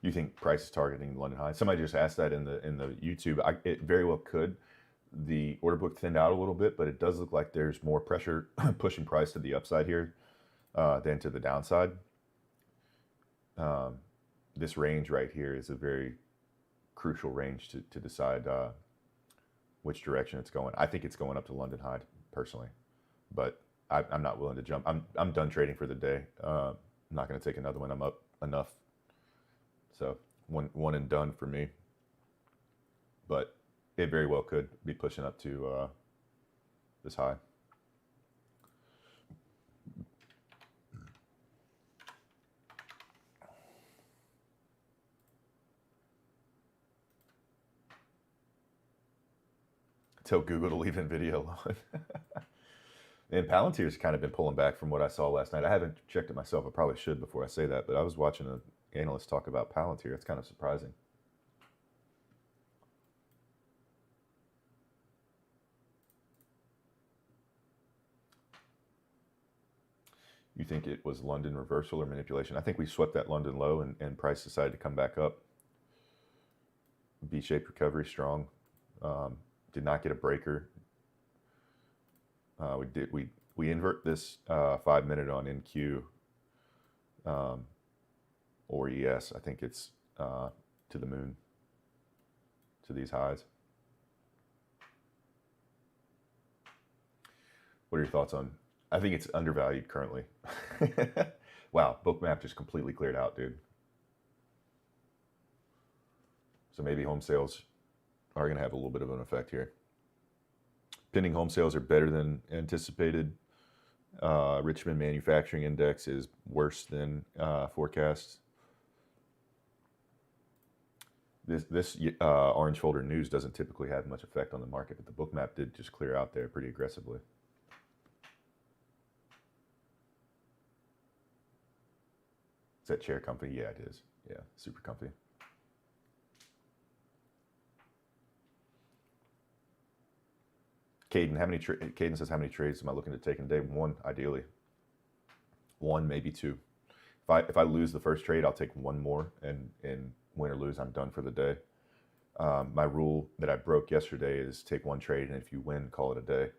You think price is targeting London high? Somebody just asked that in the YouTube. It very well could. The order book thinned out a little bit, but it does look like there's more pressure pushing price to the upside here than to the downside. This range right here is a very crucial range to decide which direction it's going. I think it's going up to London high personally, but I'm not willing to jump. I'm done trading for the day. I'm not going to take another one. I'm up enough. So one and done for me. But it very well could be pushing up to this high. Tell Google to leave NVIDIA alone. And Palantir's kind of been pulling back from what I saw last night. I haven't checked it myself. I probably should before I say that, but I was watching an analysts talk about Palantir. That's kind of surprising. You think it was London reversal or manipulation? I think we swept that London low and price decided to come back up. V-shaped recovery, strong. Did not get a breaker. We invert this 5 minute on NQ or ES. I think it's to the moon, to these highs. What are your thoughts on? I think it's undervalued currently. Wow, Bookmap just completely cleared out, dude. So maybe home sales are going to have a little bit of an effect here. Pending home sales are better than anticipated. Richmond Manufacturing Index is worse than forecast. This orange folder news doesn't typically have much effect on the market, but the Bookmap did just clear out there pretty aggressively. Is that chair comfy? Yeah, it is. Yeah, super comfy. Caden says, how many trades am I looking to take in a day? One, ideally. One, maybe two. If I lose the first trade, I'll take one more, and win or lose, I'm done for the day. My rule that I broke yesterday is take one trade, and if you win, call it a day.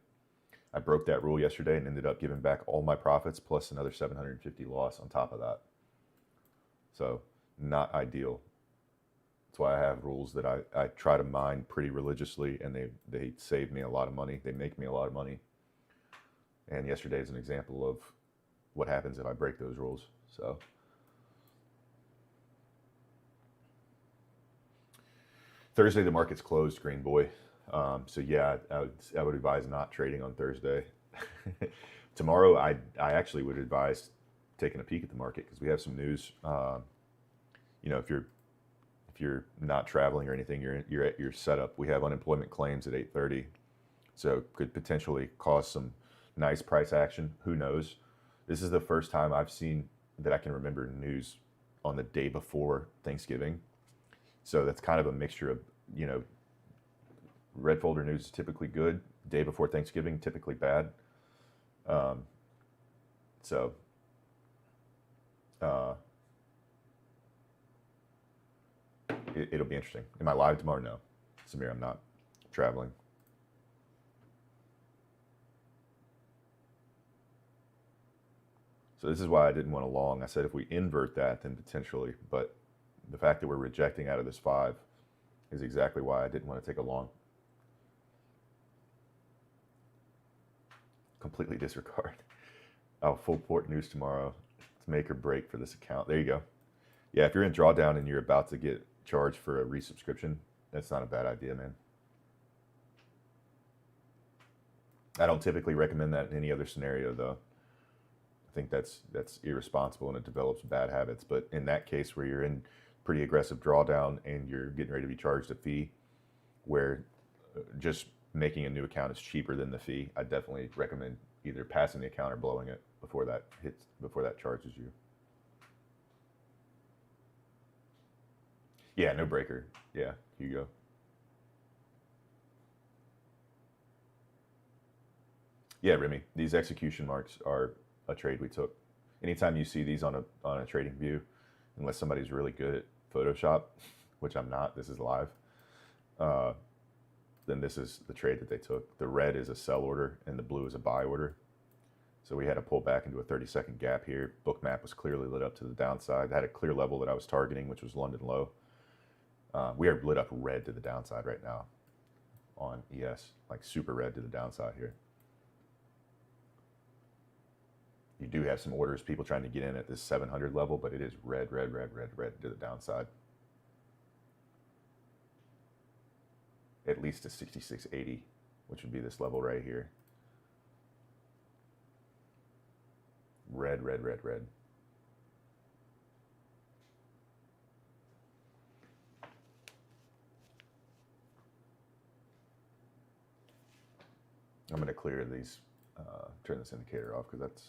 I broke that rule yesterday and ended up giving back all my profits plus another 750 loss on top of that. So not ideal. That's why I have rules that I try to mine pretty religiously, and they save me a lot of money. They make me a lot of money. And yesterday is an example of what happens if I break those rules. So Thursday, the market's closed, Green Boy. So yeah, I would advise not trading on Thursday. Tomorrow, I actually would advise taking a peek at the market because we have some news. You know, if you're not traveling or anything, you're at your setup. We have unemployment claims at 8:30, so could potentially cause some nice price action. Who knows? This is the first time I've seen that I can remember news on the day before Thanksgiving. So that's kind of a mixture of, you know, red folder news is typically good. Day before Thanksgiving, typically bad. It'll be interesting. Am I live tomorrow? No. Samir, I'm not. Traveling. So this is why I didn't want a long. I said if we invert that, then potentially. But the fact that we're rejecting out of this 5 is exactly why I didn't want to take a long. Completely disregard. Oh, full port news tomorrow. It's make or break for this account. There you go. Yeah, if you're in drawdown and you're about to get charged for a resubscription, that's not a bad idea, man. I don't typically recommend that in any other scenario, though. I think that's irresponsible and it develops bad habits. But in that case where you're in pretty aggressive drawdown and you're getting ready to be charged a fee, where just making a new account is cheaper than the fee, I definitely recommend either passing the account or blowing it before that charges you. Yeah, no breaker. Yeah, here you go. Yeah, Remy, these execution marks are a trade we took. Anytime you see these on a trading view, unless somebody's really good at Photoshop, which I'm not, this is live, then this is the trade that they took. The red is a sell order and the blue is a buy order. So we had to pull back into a 30-second gap here. Bookmap was clearly lit up to the downside. I had a clear level that I was targeting, which was London low. We are lit up red to the downside right now on ES, like super red to the downside here. You do have some orders, people trying to get in at this 700 level, but it is red, red, red, red, red to the downside. At least to 66.80, which would be this level right here. Red, red, red, red. I'm going to clear these, turn this indicator off because that's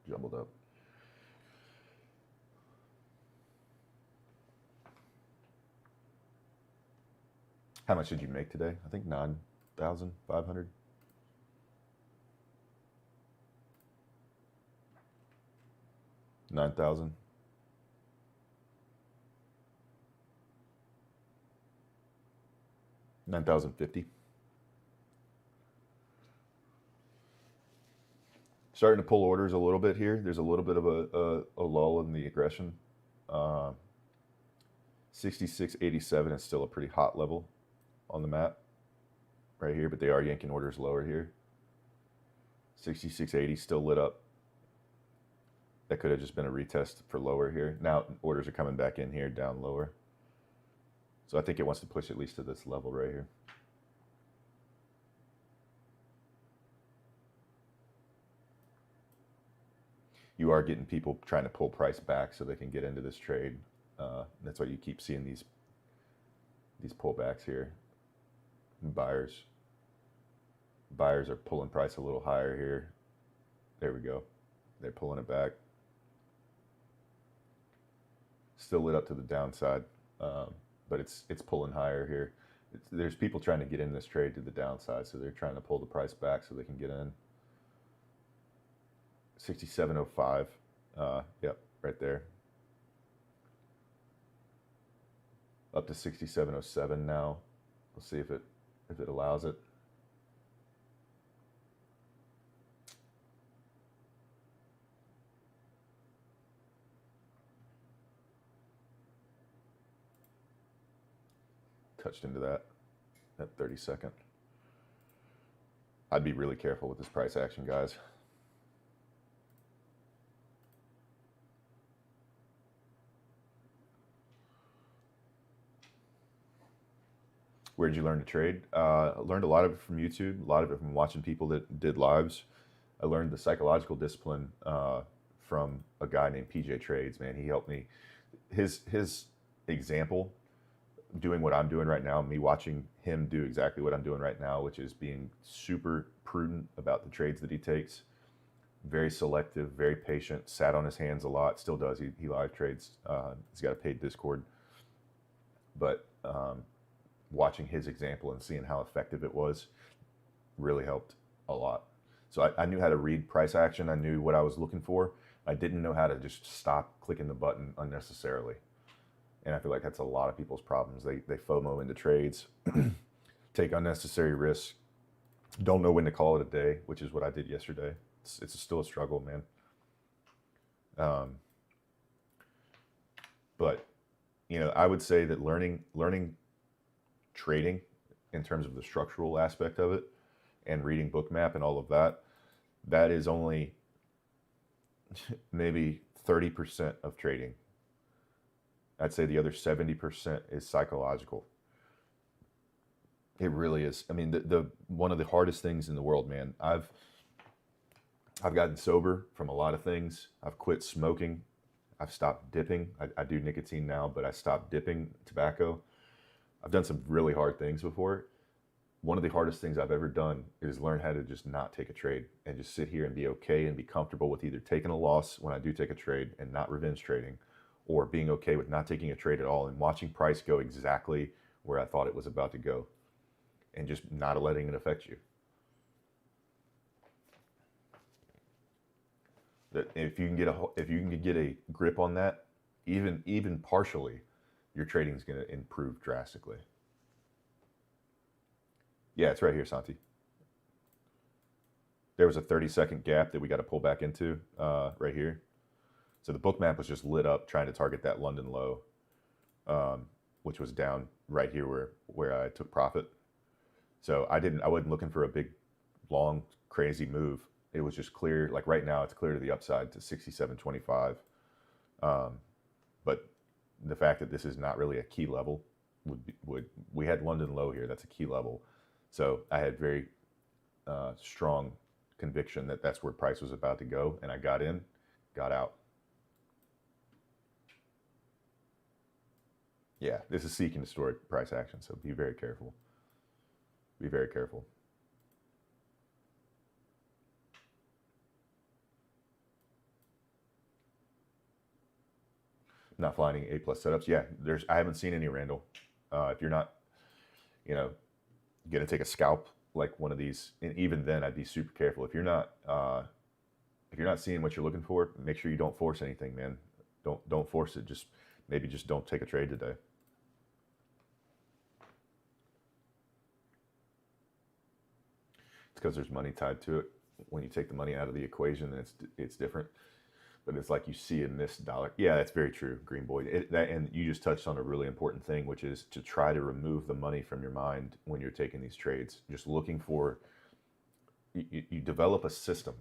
jumbled up. How much did you make today? I think 9,500. 9,000. $9,050. Starting to pull orders a little bit here. There's a little bit of a lull in the aggression. 66.87 is still a pretty hot level on the map right here, but they are yanking orders lower here. 66.80 still lit up. That could have just been a retest for lower here. Now orders are coming back in here, down lower. So I think it wants to push at least to this level right here. You are getting people trying to pull price back so they can get into this trade. That's why you keep seeing these pullbacks here. Buyers are pulling price a little higher here. There we go. They're pulling it back. Still lit up to the downside, but it's pulling higher here. There's people trying to get in this trade to the downside, so they're trying to pull the price back so they can get in. 67.05. Yep, right there. Up to 67.07 now. We'll see if it allows it. Touched into that 30-second. I'd be really careful with this price action, guys. Where did you learn to trade? I learned a lot of it from YouTube, a lot of it from watching people that did lives. I learned the psychological discipline from a guy named ChristianTrades, man. He helped me. His example, doing what I'm doing right now, me watching him do exactly what I'm doing right now, which is being super prudent about the trades that he takes. Very selective, very patient, sat on his hands a lot, still does. He live trades. He's got a paid Discord. But watching his example and seeing how effective it was really helped a lot. So I knew how to read price action. I knew what I was looking for. I didn't know how to just stop clicking the button unnecessarily. And I feel like that's a lot of people's problems. They FOMO into trades, take unnecessary risks, don't know when to call it a day, which is what I did yesterday. It's still a struggle, man. But, you know, I would say that learning trading in terms of the structural aspect of it and reading Bookmap and all of that, that is only maybe 30% of trading. I'd say the other 70% is psychological. It really is. I mean, the one of the hardest things in the world, man. I've gotten sober from a lot of things. I've quit smoking. I've stopped dipping. I do nicotine now, but I stopped dipping tobacco. I've done some really hard things before. One of the hardest things I've ever done is learn how to just not take a trade and just sit here and be okay and be comfortable with either taking a loss when I do take a trade and not revenge trading, or being okay with not taking a trade at all and watching price go exactly where I thought it was about to go and just not letting it affect you. That if you can get a grip on that, even partially, your trading is going to improve drastically. Yeah, it's right here, Santi. There was a 30-second gap that we got to pull back into right here. So the Bookmap was just lit up trying to target that London low, which was down right here where I took profit. So I wasn't looking for a big, long, crazy move. It was just clear. Like right now, it's clear to the upside to 67.25. But the fact that this is not really a key level we had London low here. That's a key level. So I had very strong conviction that that's where price was about to go, and I got in, got out. Yeah, this is seek and destroy price action, so be very careful. Be very careful. Not finding A+ setups. Yeah, I haven't seen any, Randall. If you're not, you know, going to take a scalp like one of these, and even then, I'd be super careful. If you're not seeing what you're looking for, make sure you don't force anything, man. Don't force it. Maybe just don't take a trade today. It's because there's money tied to it. When you take the money out of the equation, it's different. But it's like you see in this dollar. Yeah, that's very true, Green Boy. And you just touched on a really important thing, which is to try to remove the money from your mind when you're taking these trades. Just looking for, you develop a system,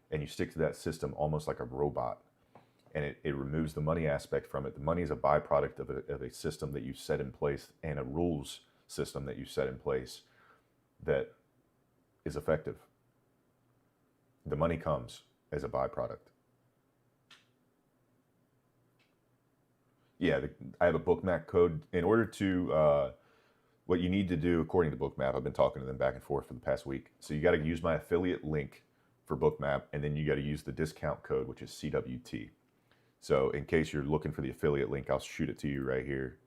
and you stick to that system almost like a robot. And it removes the money aspect from it. The money is a byproduct of a system that you set in place, and a rules system that you set in place that is effective. The money comes as a byproduct. Yeah, I have a bookmap code. In order to, what you need to do according to bookmap, I've been talking to them back and forth for the past week. So you got to use my affiliate link for bookmap, and then you got to use the discount code, which is CWT. So in case you're looking for the affiliate link, I'll shoot it to you right here,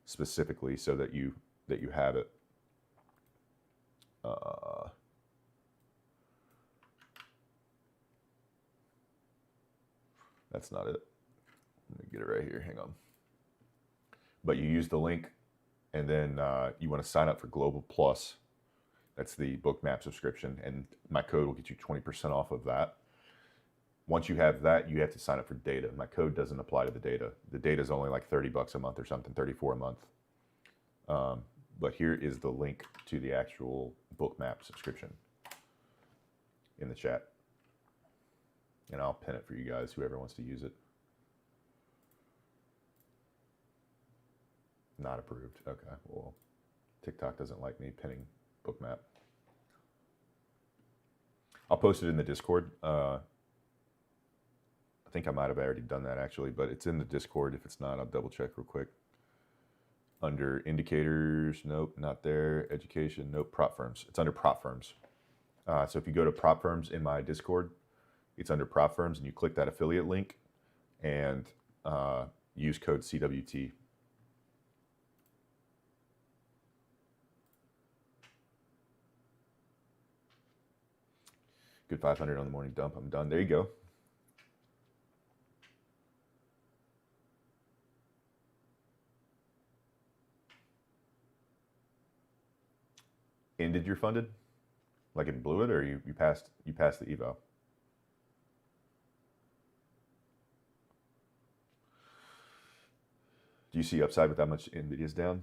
specifically so that you have it. That's not it. Let me get it right here. Hang on. But you use the link, and then you want to sign up for Global Plus. That's the bookmap subscription, and my code will get you 20% off of that. Once you have that, you have to sign up for data. My code doesn't apply to the data. The data is only like $30 a month or something, $34 a month. But here is the link to the actual bookmap subscription in the chat. And I'll pin it for you guys, whoever wants to use it. Not approved. Okay, well, TikTok doesn't like me pinning bookmap. I'll post it in the Discord. I think I might have already done that actually, but it's in the Discord. If it's not, I'll double check real quick. Under indicators, nope, not there. Education, nope. Prop firms. It's under prop firms. So if you go to prop firms in my Discord, it's under prop firms, and you click that affiliate link and use code CWT. Good 500 on the morning dump. I'm done. There you go. Ended your funded? Like it blew it, or you passed the eval? Do you see upside with how much Nvidia's down?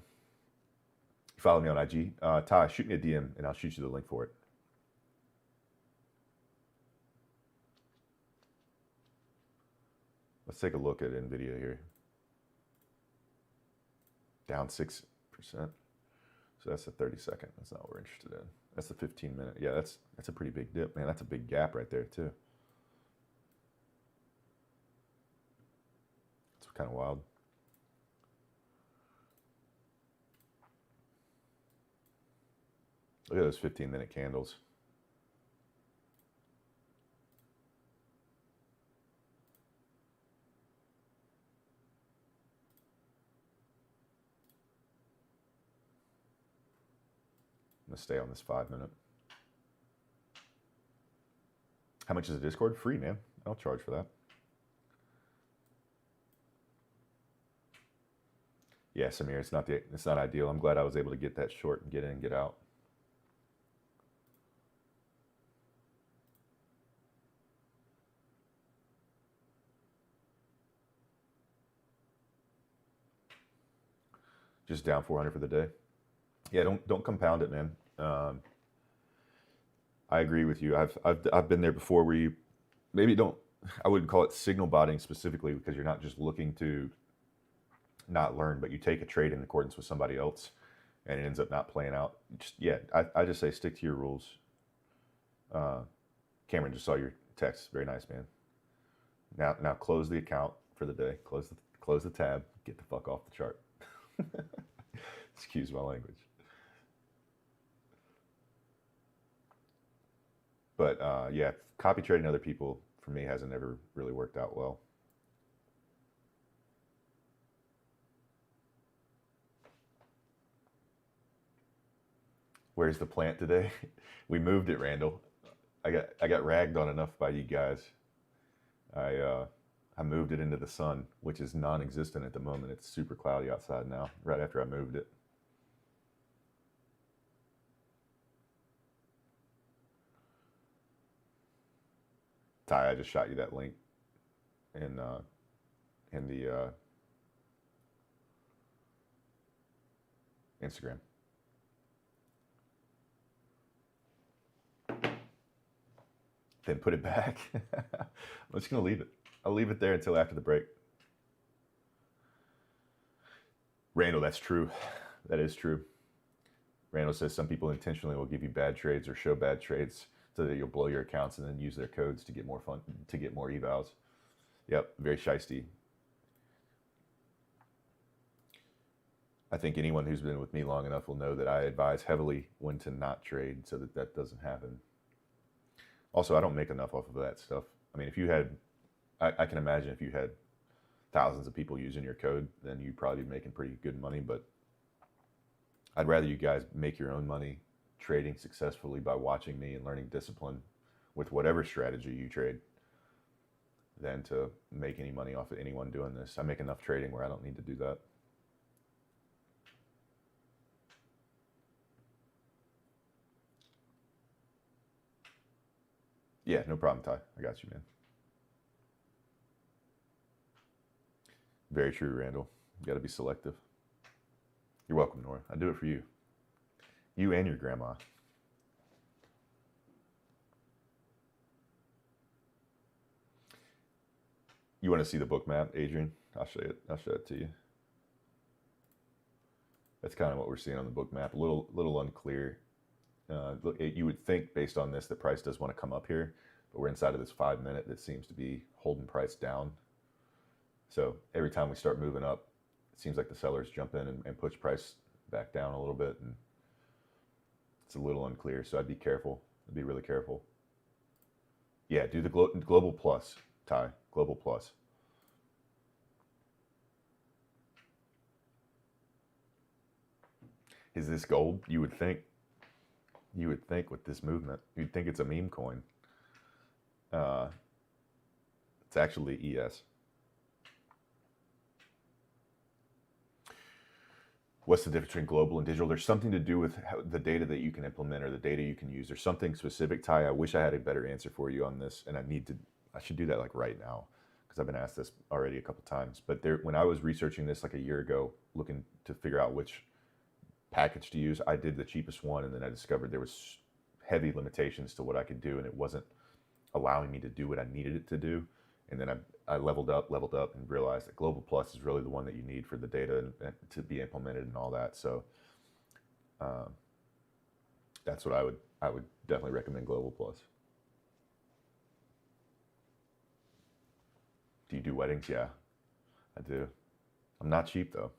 You follow me on IG. Ty, shoot me a DM and I'll shoot you the link for it. Let's take a look at Nvidia here. Down 6%. So that's the 30-second. That's not what we're interested in. That's the 15-minute. Yeah, that's a pretty big dip, man. That's a big gap right there, too. It's kind of wild. Look at those 15-minute candles. I'm going to stay on this 5-minute. How much is the Discord? Free, man. I'll charge for that. Yeah, Samir, it's not ideal. I'm glad I was able to get that short and get in and get out. Just down 400 for the day. Yeah, don't compound it, man. I agree with you. I've been there before where you maybe don't. I wouldn't call it signal botting specifically because you're not just looking to not learn, but you take a trade in accordance with somebody else, and it ends up not playing out. I just say stick to your rules. Cameron just saw your text. Very nice, man. Now close the account for the day. Close the tab. Get the fuck off the chart. Excuse my language. But yeah, copy trading other people for me hasn't ever really worked out well. Where's the plant today? We moved it, Randall. I got ragged on enough by you guys. I moved it into the sun, which is non-existent at the moment. It's super cloudy outside now, right after I moved it. Ty, I just shot you that link in the Instagram. Then put it back. I'm just gonna leave it. I'll leave it there until after the break. Randall, that's true. That is true. Randall says some people intentionally will give you bad trades or show bad trades so that you'll blow your accounts and then use their codes to get more fun, to get more evals. Yep, very shiesty. I think anyone who's been with me long enough will know that I advise heavily when to not trade so that that doesn't happen. Also, I don't make enough off of that stuff. I mean, if you had, I can imagine if you had thousands of people using your code, then you'd probably be making pretty good money. But I'd rather you guys make your own money trading successfully by watching me and learning discipline with whatever strategy you trade than to make any money off of anyone doing this. I make enough trading where I don't need to do that. Yeah, no problem, Ty. I got you, man. Very true, Randall. You got to be selective. You're welcome, Nora. I do it for you. You and your grandma. You want to see the book map, Adrian? I'll show it. I'll show it to you. That's kind of what we're seeing on the book map. A little unclear. You would think based on this that price does want to come up here, but we're inside of this 5 minute that seems to be holding price down. So every time we start moving up, it seems like the sellers jump in and push price back down a little bit, and it's a little unclear. So I'd be careful. I'd be really careful. Yeah, do the global plus, Ty. Global plus. Is this gold? You would think. You would think with this movement, you'd think it's a meme coin. It's actually ES. What's the difference between global and digital? There's something to do with the data that you can implement or the data you can use. There's something specific, Ty. I wish I had a better answer for you on this, and I should do that like right now because I've been asked this already a couple times. But when I was researching this like a year ago, looking to figure out which package to use, I did the cheapest one, and then I discovered there was heavy limitations to what I could do, and it wasn't allowing me to do what I needed it to do. And then I leveled up and realized that Global Plus is really the one that you need for the data and to be implemented and all that. So that's what I would definitely recommend Global Plus. Do you do weddings? Yeah, I do. I'm not cheap though.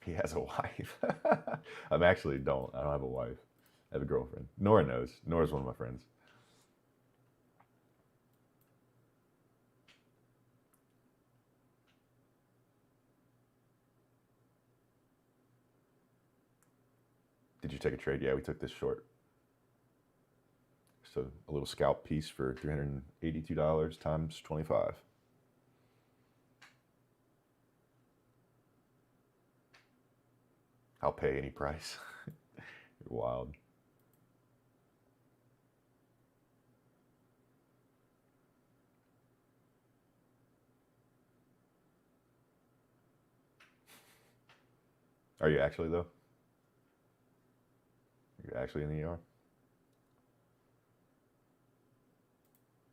He has a wife. I don't have a wife. I have a girlfriend. Nora knows. Nora's one of my friends. Did you take a trade? Yeah, we took this short. So a little scalp piece for $382 times 25. I'll pay any price. You're wild. Are you actually though? You're actually in the ER?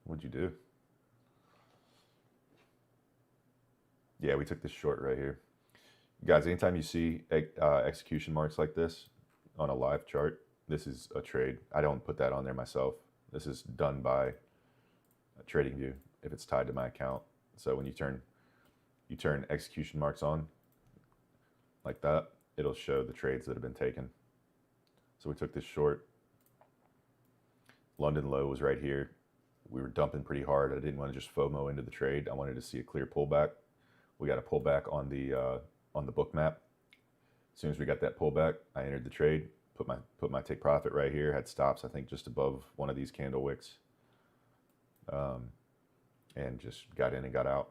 What'd you do? Yeah, we took this short right here. Guys, anytime you see execution marks like this on a live chart, this is a trade. I don't put that on there myself. This is done by TradingView if it's tied to my account. So when you turn execution marks on like that, it'll show the trades that have been taken. So we took this short. London low was right here. We were dumping pretty hard. I didn't want to just FOMO into the trade. I wanted to see a clear pullback. We got a pullback on the book map. As soon as we got that pullback, I entered the trade, put my take profit right here, had stops I think just above one of these candle wicks, and just got in and got out.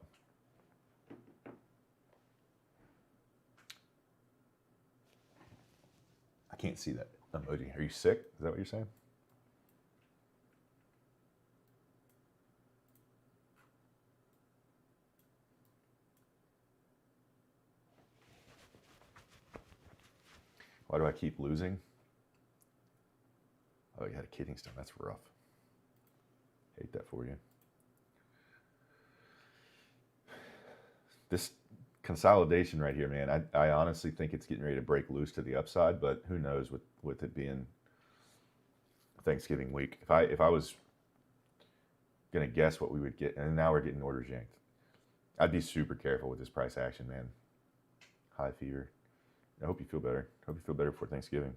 I can't see that emoji. Are you sick? Is that what you're saying? Why do I keep losing? Oh, you had a kidney stone. That's rough. Hate that for you. This consolidation right here, man, I honestly think it's getting ready to break loose to the upside, but who knows with it being Thanksgiving week. If I was gonna guess what we would get, and now we're getting orders yanked, I'd be super careful with this price action, man. High fever. I hope you feel better. Hope you feel better for Thanksgiving.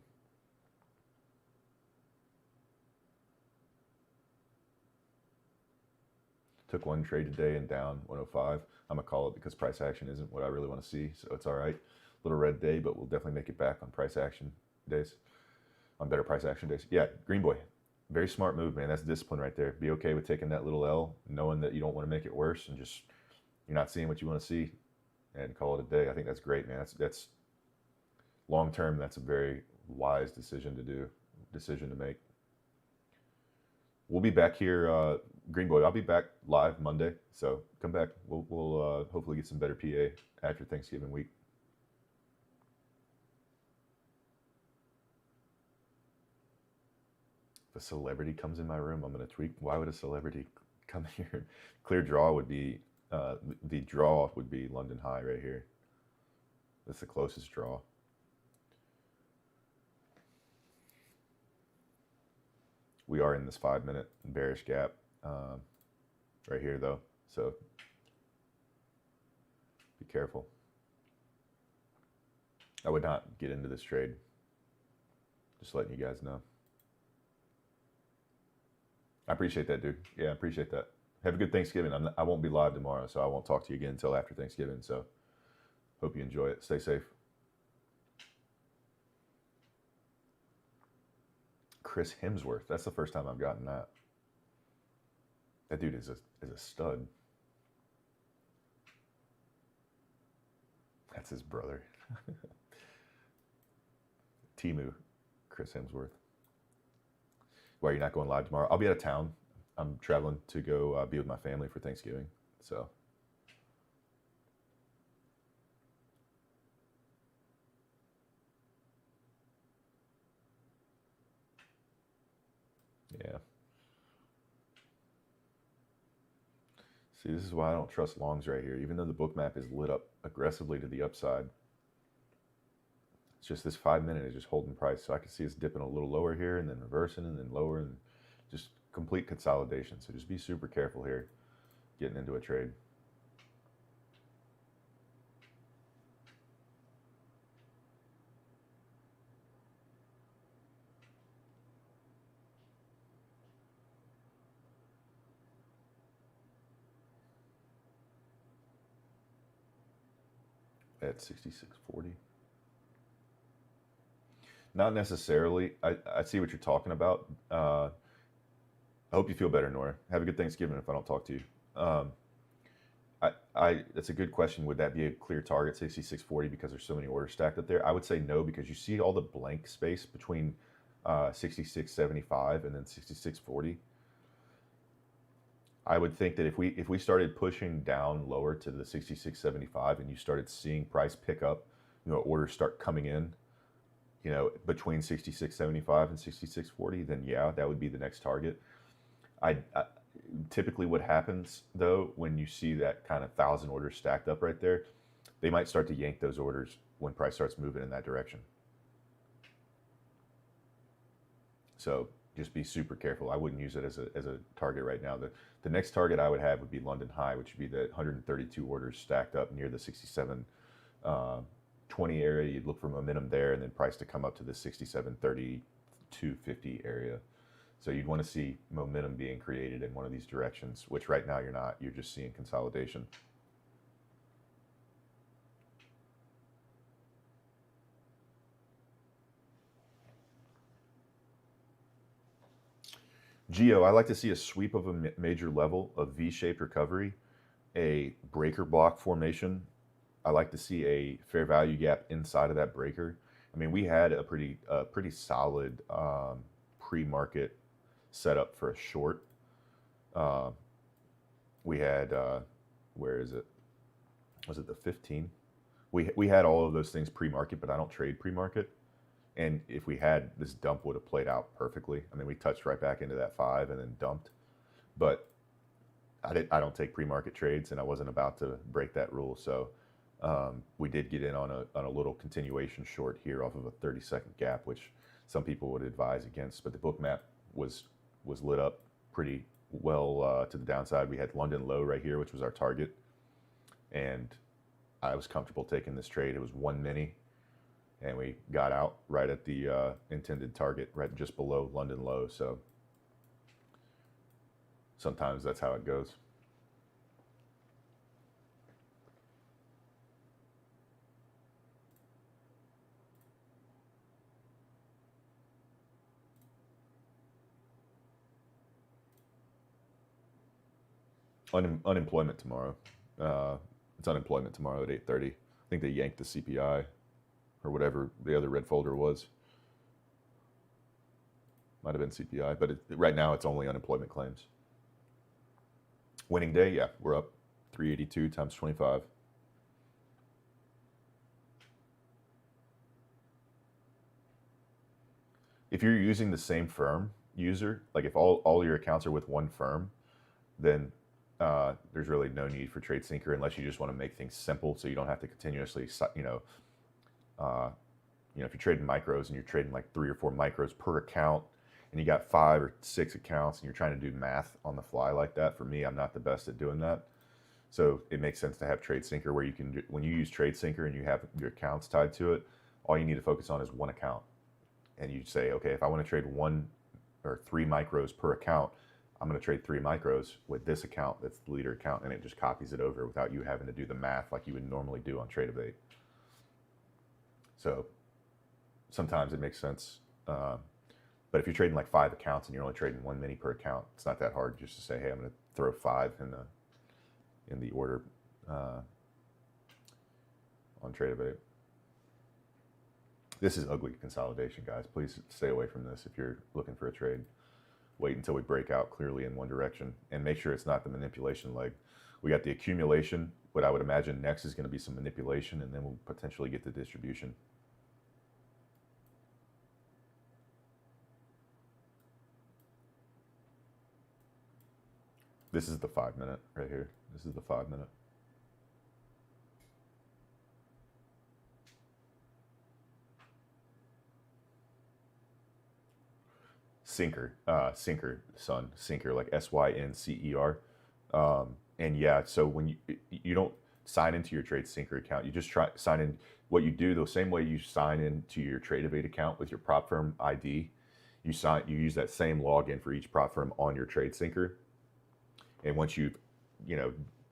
Took one trade today and down 105. I'm gonna call it because price action isn't what I really want to see, so it's all right. Little red day, but we'll definitely make it back on price action days, on better price action days. Yeah, Green Boy, very smart move, man. That's discipline right there. Be okay with taking that little L, knowing that you don't want to make it worse, and just you're not seeing what you want to see, and call it a day. I think that's great, man. That's long term. That's a very wise decision to make. We'll be back here, Green Boy. I'll be back live Monday, so come back. We'll hopefully get some better PA after Thanksgiving week. If a celebrity comes in my room, I'm gonna tweak. Why would a celebrity come here? Clear draw would be the draw would be London High right here. That's the closest draw. We are in this 5-minute bearish gap right here, though, so be careful. I would not get into this trade. Just letting you guys know. I appreciate that, dude. Yeah, I appreciate that. Have a good Thanksgiving. I won't be live tomorrow, so I won't talk to you again until after Thanksgiving. So hope you enjoy it. Stay safe. Chris Hemsworth. That's the first time I've gotten that. That dude is a stud. That's his brother. Timu, Chris Hemsworth. Why, you're not going live tomorrow? I'll be out of town. I'm traveling to go be with my family for Thanksgiving. So yeah. See, this is why I don't trust longs right here. Even though the book map is lit up aggressively to the upside, it's just this 5-minute is just holding price. So I can see us dipping a little lower here and then reversing and then lower and just complete consolidation. So just be super careful here getting into a trade. At 66.40. Not necessarily. I see what you're talking about. I hope you feel better, Nora. Have a good Thanksgiving if I don't talk to you. That's a good question. Would that be a clear target, 66.40, because there's so many orders stacked up there? I would say no, because you see all the blank space between 66.75 and then 66.40. I would think that if we started pushing down lower to the 66.75 and you started seeing price pick up, orders start coming in, between 66.75 and 66.40, then yeah, that would be the next target. I typically what happens though, when you see that kind of 1,000 orders stacked up right there, they might start to yank those orders when price starts moving in that direction. So just be super careful. I wouldn't use it as a target right now. The next target I would have would be London High, which would be the 132 orders stacked up near the 67.20 area. You'd look for momentum there, and then price to come up to the 67.30, 250 area. So you'd want to see momentum being created in one of these directions, which right now you're not. You're just seeing consolidation. Geo, I like to see a sweep of a major level, a V-shaped recovery, a breaker block formation. I like to see a fair value gap inside of that breaker. I mean, we had a pretty solid pre-market setup for a short. Uh, we had where is it? Was it the 15? We had all of those things pre-market, but I don't trade pre-market. And if we had, this dump would have played out perfectly. I mean, we touched right back into that 5 and then dumped. But I don't take pre-market trades, and I wasn't about to break that rule. So we did get in on a little continuation short here off of a 30-second gap, which some people would advise against. But the book map was lit up pretty well to the downside. We had London low right here, which was our target. And I was comfortable taking this trade. It was 1 mini. And we got out right at the intended target, right just below London low. So sometimes that's how it goes. Unemployment tomorrow. It's unemployment tomorrow at 8:30. I think they yanked the CPI or whatever the other red folder was. Might have been CPI, but right now it's only unemployment claims. Winning day, yeah, we're up 382 times 25. If you're using the same firm user, like if all your accounts are with one firm, then there's really no need for TradeSync unless you just want to make things simple so you don't have to continuously, if you're trading micros and you're trading like 3 or 4 micros per account and you got 5 or 6 accounts and you're trying to do math on the fly like that, for me, I'm not the best at doing that. So it makes sense to have TradeSync where you can, when you use TradeSync and you have your accounts tied to it, all you need to focus on is one account. And you say, okay, if I want to trade 1 or 3 micros per account, I'm going to trade 3 micros with this account that's the leader account, and it just copies it over without you having to do the math like you would normally do on Tradeovate. So sometimes it makes sense. But if you're trading like 5 accounts and you're only trading 1 mini per account, it's not that hard just to say, hey, I'm going to throw 5 in the order on Tradeovate. This is ugly consolidation, guys. Please stay away from this if you're looking for a trade. Wait until we break out clearly in one direction and make sure it's not the manipulation leg. We got the accumulation. What I would imagine next is going to be some manipulation, and then we'll potentially get the distribution. This is the 5-minute right here. This is the 5-minute. Syncer, Syncer, like SYNCER. And yeah, so when you don't sign into your TradeSync account, you just sign in. What you do the same way you sign into your Tradeovate account with your prop firm ID, you use that same login for each prop firm on your TradeSync. And once you've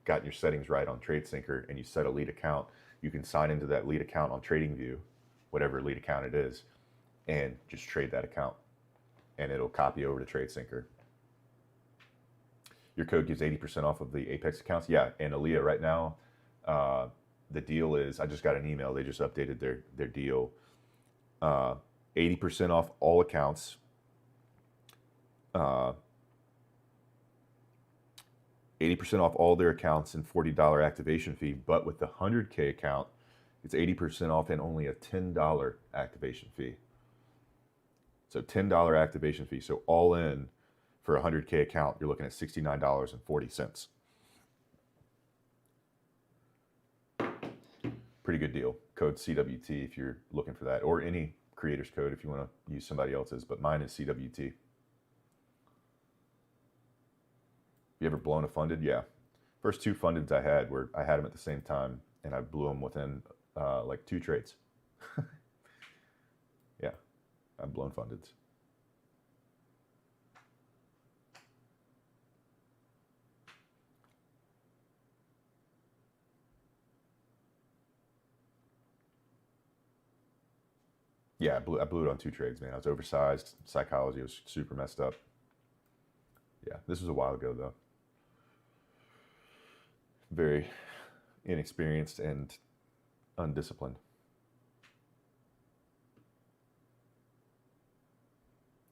gotten your settings right on TradeSync and you set a lead account, you can sign into that lead account on TradingView, whatever lead account it is, and just trade that account. And it'll copy over to TradeSync. Your code gives 80% off of the Apex accounts. Yeah, and Aaliyah, right now, the deal is, I just got an email, they just updated their deal. 80% off all accounts. 80% off all their accounts and $40 activation fee, but with the 100K account, it's 80% off and only a $10 activation fee. So $10 activation fee. So all in for a 100K account, you're looking at $69.40. Pretty good deal. Code CWT if you're looking for that, or any creator's code if you want to use somebody else's, but mine is CWT. You ever blown a funded? Yeah. First 2 fundeds I had them at the same time, and I blew them within like 2 trades. Yeah. I've blown fundeds. Yeah, I blew it on 2 trades, man. I was oversized. Psychology was super messed up. Yeah, this was a while ago though. Very inexperienced and undisciplined.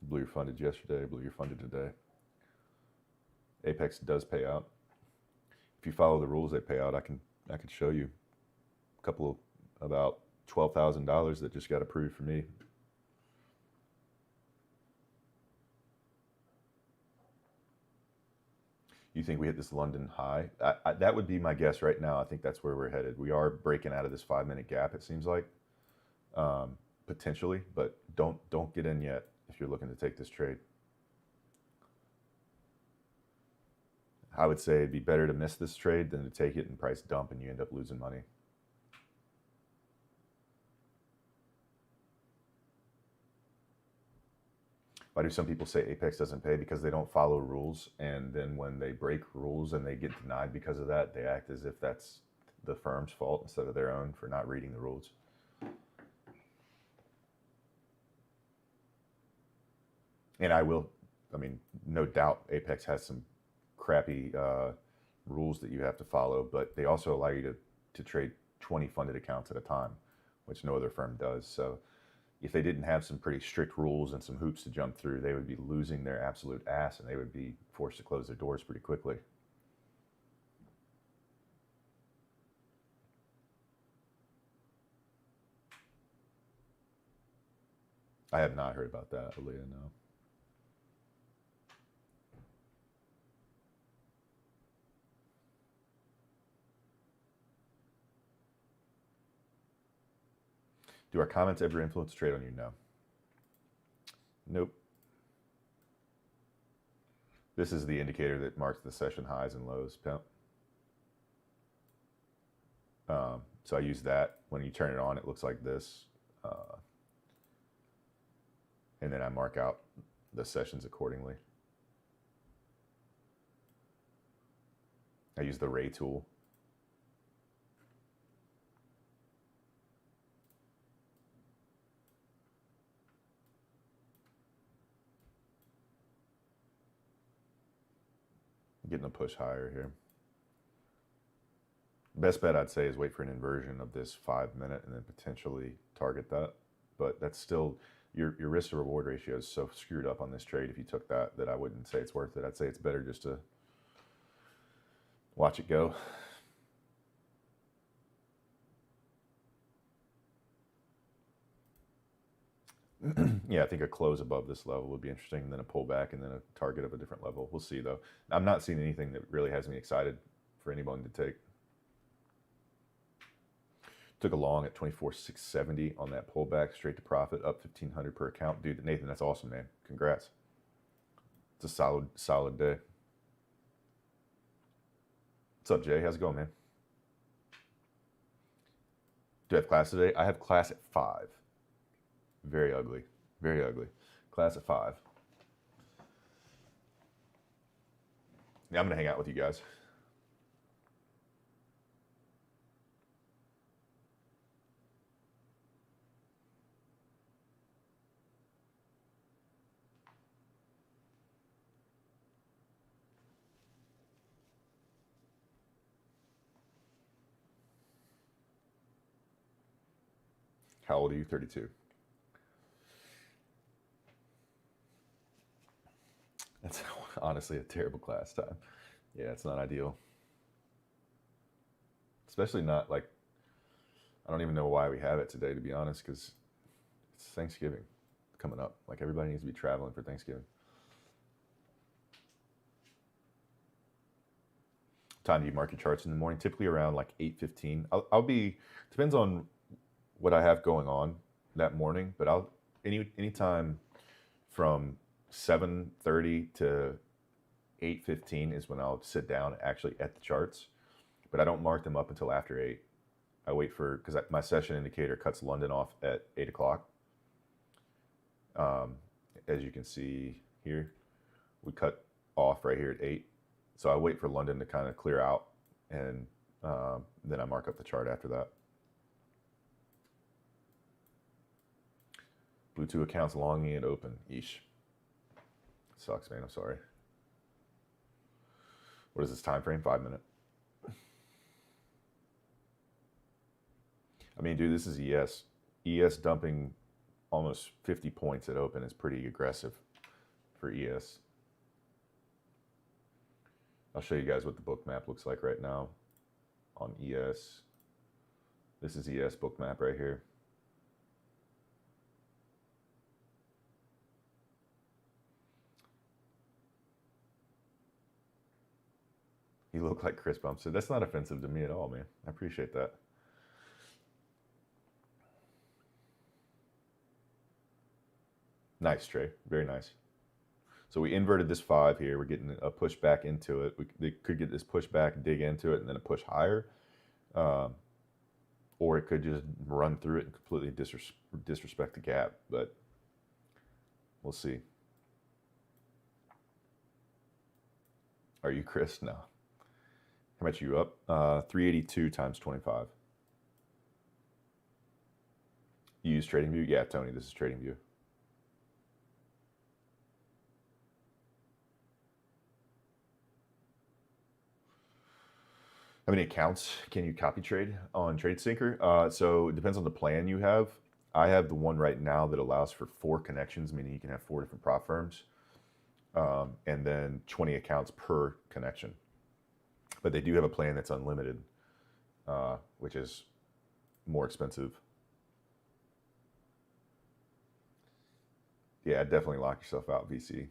Blew your funded yesterday, blew your funded today. Apex does pay out. If you follow the rules, they pay out. I can show you a couple of about $12,000 that just got approved for me. You think we hit this London high? That would be my guess right now. I think that's where we're headed. We are breaking out of this 5-minute gap, it seems like, potentially, but don't get in yet if you're looking to take this trade. I would say it'd be better to miss this trade than to take it and price dump and you end up losing money. Why do some people say Apex doesn't pay? Because they don't follow rules, and then when they break rules and they get denied because of that, they act as if that's the firm's fault instead of their own for not reading the rules. And no doubt Apex has some crappy rules that you have to follow, but they also allow you to trade 20 funded accounts at a time, which no other firm does. So if they didn't have some pretty strict rules and some hoops to jump through, they would be losing their absolute ass and they would be forced to close their doors pretty quickly. I have not heard about that, Aaliyah, no. Do our comments ever influence a trade on you? No. Nope. This is the indicator that marks the session highs and lows, pimp. So I use that. When you turn it on, it looks like this. And then I mark out the sessions accordingly. I use the Ray tool. Getting a push higher here. Best bet I'd say is wait for an inversion of this 5-minute and then potentially target that. But that's still, your risk to reward ratio is so screwed up on this trade if you took that I wouldn't say it's worth it. I'd say it's better just to watch it go. Yeah, I think a close above this level would be interesting, and then a pullback, and then a target of a different level. We'll see, though. I'm not seeing anything that really has me excited for anyone to take. Took a long at 24,670 on that pullback, straight to profit, up 1,500 per account. Dude, Nathan, that's awesome, man. Congrats. It's a solid day. What's up, Jay? How's it going, man? Do I have class today? I have class at 5. Very ugly. Very ugly. Class at 5. Yeah, I'm going to hang out with you guys. How old are you? 32. That's honestly a terrible class time. Yeah, it's not ideal. Especially not like, I don't even know why we have it today, to be honest, because it's Thanksgiving coming up. Like, everybody needs to be traveling for Thanksgiving. Time do you mark your charts in the morning? Typically around like 8:15. I'll be, depends on what I have going on that morning, but I'll anytime from 7:30 to 8:15 is when I'll sit down actually at the charts, but I don't mark them up until after 8. I wait for, because my session indicator cuts London off at 8 o'clock. As you can see here, we cut off right here at 8. So I wait for London to kind of clear out, and then I mark up the chart after that. Blue 2 accounts longing and open. Yeesh. Sucks, man. I'm sorry. What is this time frame? 5 minute. I mean, dude, this is ES. ES dumping almost 50 points at open is pretty aggressive for ES. I'll show you guys what the book map looks like right now on ES. This is ES book map right here. You look like Chris Bump said. That's not offensive to me at all, man. I appreciate that. Nice, Trey. Very nice. So we inverted this 5 here. We're getting a push back into it. They could get this push back, dig into it, and then a push higher. Or it could just run through it and completely disrespect the gap. But we'll see. Are you Chris? No. How much are you up? 382 times 25. You use TradingView? Yeah, Tony, this is TradingView. How many accounts can you copy trade on TradeSyncer? So it depends on the plan you have. I have the one right now that allows for 4 connections, meaning you can have 4 different prop firms, and then 20 accounts per connection. But they do have a plan that's unlimited, which is more expensive. Yeah, definitely lock yourself out, VC.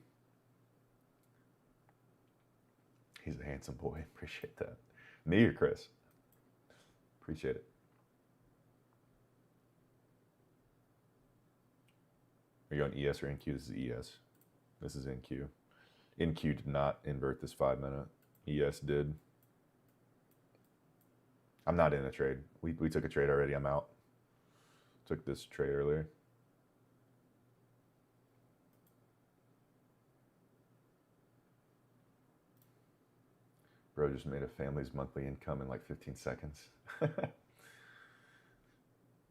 He's a handsome boy. Appreciate that. Me or Chris? Appreciate it. Are you on ES or NQ? This is ES. This is NQ. NQ did not invert this 5 minute. ES did. I'm not in a trade. We took a trade already. I'm out. Took this trade earlier. Bro just made a family's monthly income in like 15 seconds.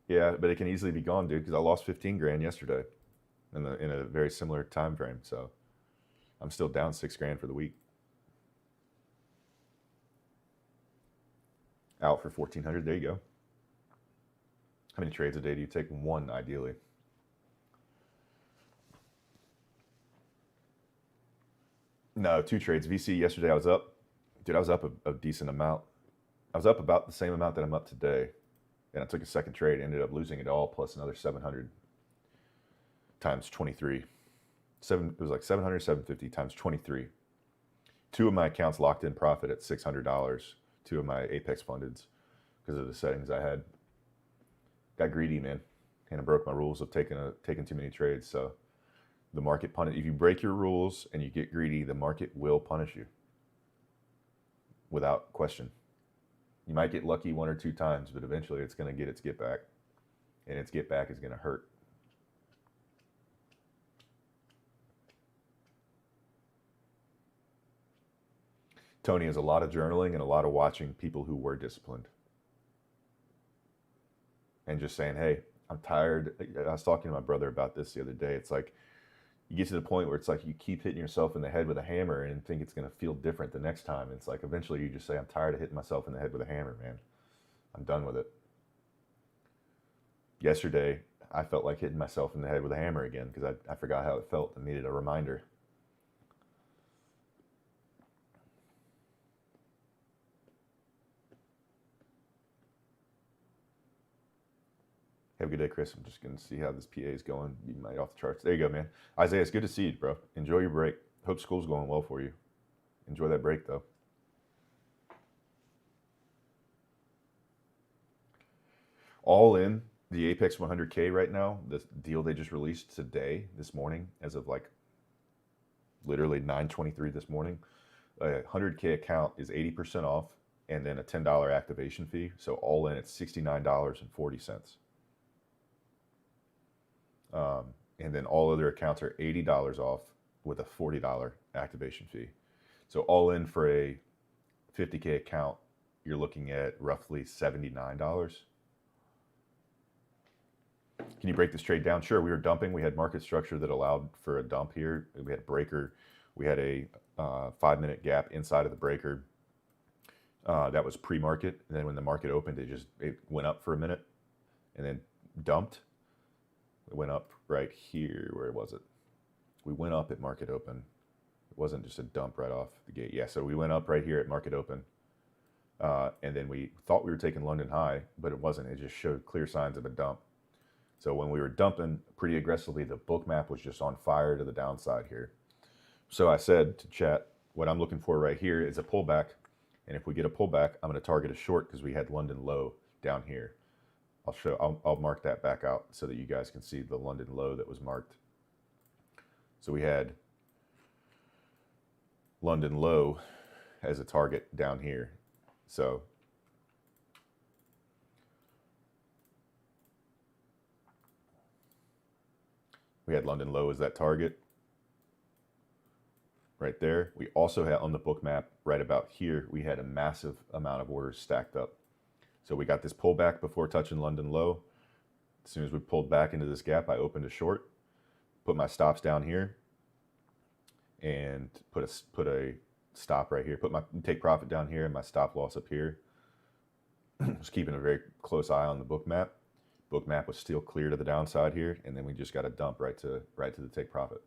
Yeah, but it can easily be gone, dude, because I lost 15 grand yesterday in a very similar time frame. So I'm still down 6 grand for the week. Out for 1,400. There you go. How many trades a day do you take? 1, ideally. No, 2 trades. VC yesterday I was up. Dude, I was up a decent amount. I was up about the same amount that I'm up today. And I took a second trade, ended up losing it all, plus another 700 times 23. It was like 700, 750 times 23. 2 of my accounts locked in profit at $600. 2 of my Apex fundeds because of the settings I had. Got greedy, man, and I broke my rules of taking too many trades. So the market punish. If you break your rules and you get greedy, the market will punish you without question. You might get lucky 1 or 2 times, but eventually it's going to get its get back, and its get back is going to hurt. Tony has a lot of journaling and a lot of watching people who were disciplined and just saying, hey, I'm tired. I was talking to my brother about this the other day. It's like you get to the point where it's like you keep hitting yourself in the head with a hammer and think it's going to feel different the next time. It's like eventually you just say, I'm tired of hitting myself in the head with a hammer, man. I'm done with it. Yesterday, I felt like hitting myself in the head with a hammer again because I forgot how it felt and needed a reminder. Have a good day, Chris. I'm just going to see how this PA is going. You might off the charts. There you go, man. Isaiah, it's good to see you, bro. Enjoy your break. Hope school's going well for you. Enjoy that break, though. All in, the Apex 100K right now, the deal they just released today, this morning, as of like literally 9:23 this morning, a 100K account is 80% off and then a $10 activation fee. So all in, it's $69.40. And then all other accounts are $80 off with a $40 activation fee. So all in for a 50K account, you're looking at roughly $79. Can you break this trade down? Sure, we were dumping. We had market structure that allowed for a dump here. We had a breaker. We had a 5-minute gap inside of the breaker. That was pre-market, and then when the market opened, it went up for a minute, and then dumped. It went up right here. Where was it? We went up at market open. It wasn't just a dump right off the gate. Yeah, so we went up right here at market open, and then we thought we were taking London high, but it wasn't. It just showed clear signs of a dump. So when we were dumping pretty aggressively, the book map was just on fire to the downside here. So I said to chat, what I'm looking for right here is a pullback. And if we get a pullback, I'm going to target a short because we had London low down here. I'll mark that back out so that you guys can see the London low that was marked. So we had London low as a target down here. So we had London low as that target right there. We also had on the book map right about here, we had a massive amount of orders stacked up. So we got this pullback before touching London low. As soon as we pulled back into this gap, I opened a short, put my stops down here, and put a stop right here. Put my take profit down here and my stop loss up here. Just keeping a very close eye on the book map. Book map was still clear to the downside here, and then we just got a dump right to the take profit.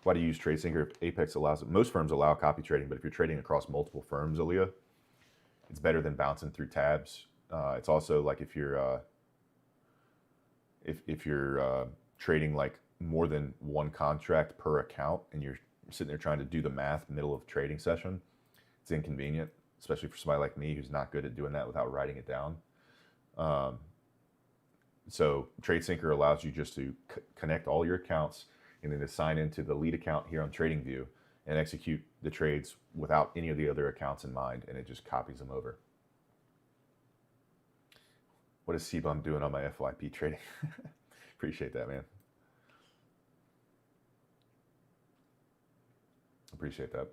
Why do you use TradeSync? Apex allows it. Most firms allow copy trading, but if you're trading across multiple firms, Aaliyah, it's better than bouncing through tabs. It's also like if you're trading like more than one contract per account and you're sitting there trying to do the math middle of trading session, it's inconvenient, especially for somebody like me who's not good at doing that without writing it down. So TradeSync allows you just to connect all your accounts and then to sign into the lead account here on TradingView and execute the trades without any of the other accounts in mind, and it just copies them over. What is CBUM doing on my FYP trading? Appreciate that, man. Appreciate that.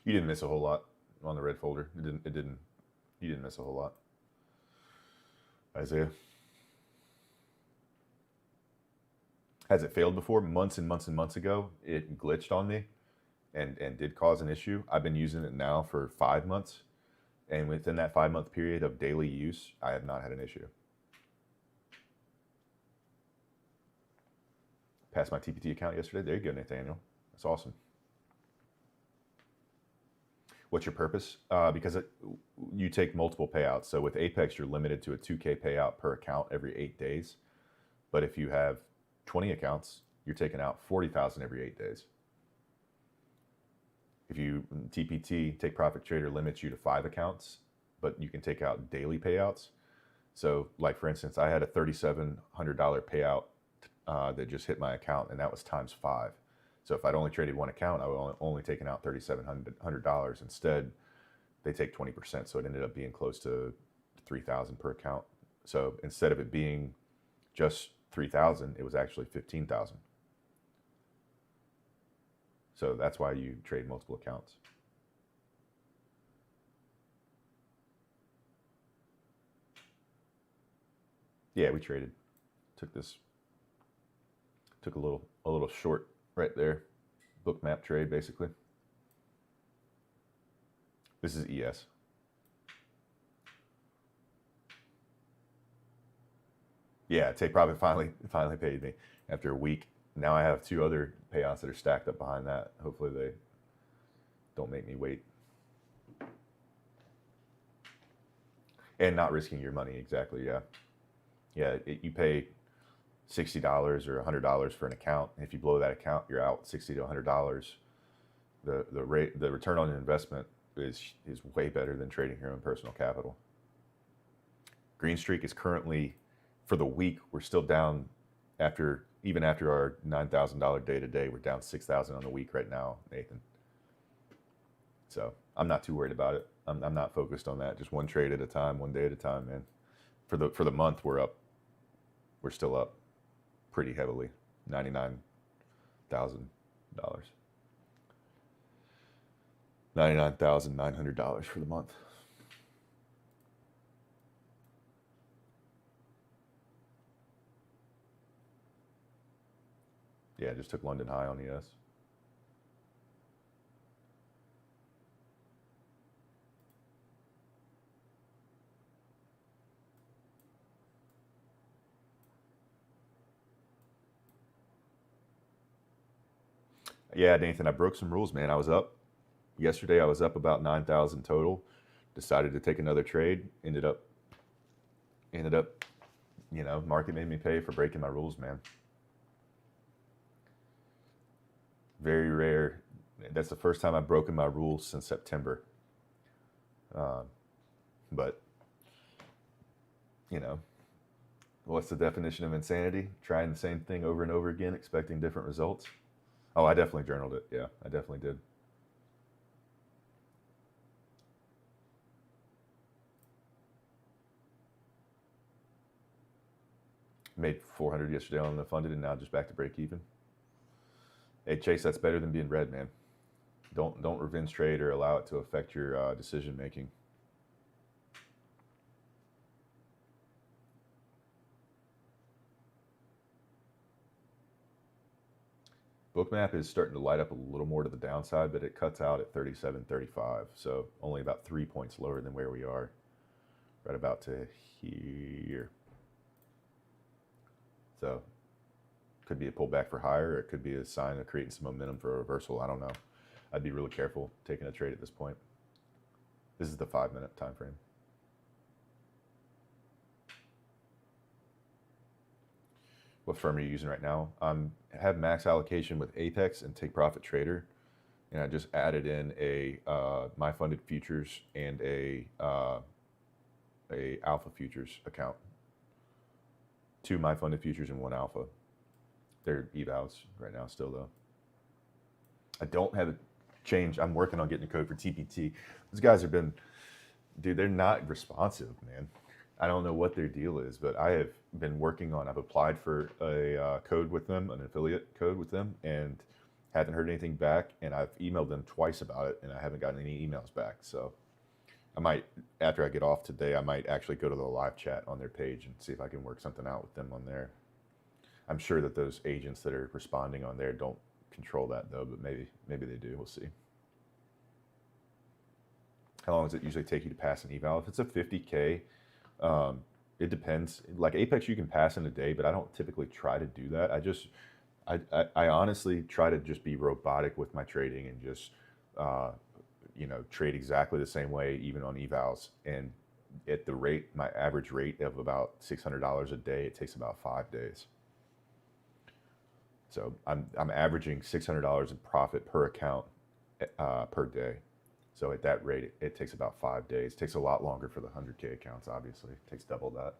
You didn't miss a whole lot on the red folder. You didn't miss a whole lot. Isaiah. Has it failed before? Months and months and months ago, it glitched on me and did cause an issue. I've been using it now for 5 months. And within that 5-month period of daily use, I have not had an issue. Passed my TPT account yesterday. There you go, Nathaniel. That's awesome. What's your purpose? Because you take multiple payouts. So with Apex, you're limited to a 2K payout per account every 8 days. But if you have 20 accounts, you're taking out 40,000 every 8 days. If you TPT, Take Profit Trader, limits you to 5 accounts, but you can take out daily payouts. So like for instance, I had a $3,700 payout that just hit my account, and that was times 5. So if I'd only traded one account, I would only taken out $3,700. Instead, they take 20%, so it ended up being close to $3,000 per account. So instead of it being just $3,000, it was actually $15,000. So that's why you trade multiple accounts. Yeah, we traded. Took a little short right there. Book map trade, basically. This is ES. Yeah, Take Profit finally paid me after a week. Now I have 2 other payouts that are stacked up behind that. Hopefully they don't make me wait. And not risking your money, exactly, yeah. Yeah, you pay $60 or $100 for an account. If you blow that account, you're out $60 to $100. The return on investment is way better than trading your own personal capital. Green streak is currently, for the week, we're still down even after our $9,000 day to day, we're down 6,000 on the week right now, Nathan. So I'm not too worried about it. I'm not focused on that. Just one trade at a time, one day at a time, man. For the month, we're up. We're still up pretty heavily, $99,000. $99,900 for the month. Yeah, just took London high on ES. Yeah, Nathan, I broke some rules, man. I was up yesterday. I was up about 9,000 total. Decided to take another trade. Ended up, market made me pay for breaking my rules, man. Very rare. That's the first time I've broken my rules since September. But, what's the definition of insanity? Trying the same thing over and over again, expecting different results. Oh, I definitely journaled it. Yeah, I definitely did. Made 400 yesterday on the funded, and now just back to break even. Hey, Chase, that's better than being red, man. Don't revenge trade or allow it to affect your decision making. Bookmap is starting to light up a little more to the downside, but it cuts out at 37.35, so only about 3 points lower than where we are, right about to here. So could be a pullback for higher, or it could be a sign of creating some momentum for a reversal. I don't know. I'd be really careful taking a trade at this point. This is the 5-minute time frame. What firm are you using right now? I have max allocation with Apex and Take Profit Trader, and I just added in a my funded futures and a alpha futures account. 2 my funded futures and 1 alpha. They're evals right now still though. I don't have a change. I'm working on getting a code for TPT. Those guys have been, dude, they're not responsive, man. I don't know what their deal is, but I have been working on, I've applied for a code with them, an affiliate code with them, and haven't heard anything back. And I've emailed them twice about it, and I haven't gotten any emails back. So I might, after I get off today, I might actually go to the live chat on their page and see if I can work something out with them on there. I'm sure that those agents that are responding on there don't control that though, but maybe they do. We'll see. How long does it usually take you to pass an eval? If it's a 50K, it depends. Like Apex, you can pass in a day, but I don't typically try to do that. I honestly try to just be robotic with my trading and just, trade exactly the same way, even on evals. And at the rate, my average rate of about $600 a day, it takes about 5 days. So I'm averaging $600 in profit per account per day. So at that rate, it takes about 5 days. It takes a lot longer for the 100K accounts, obviously. It takes double that.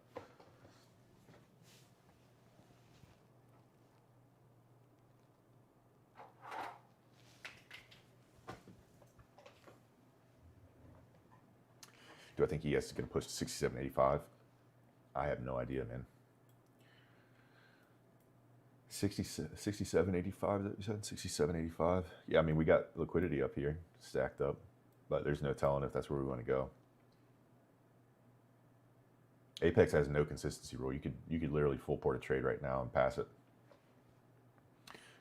Do I think ES is going to push to 67.85? I have no idea, man. 67.85, that you said? 67.85? Yeah, I mean, we got liquidity up here, stacked up, but there's no telling if that's where we want to go. Apex has no consistency rule. You could literally full port a trade right now and pass it.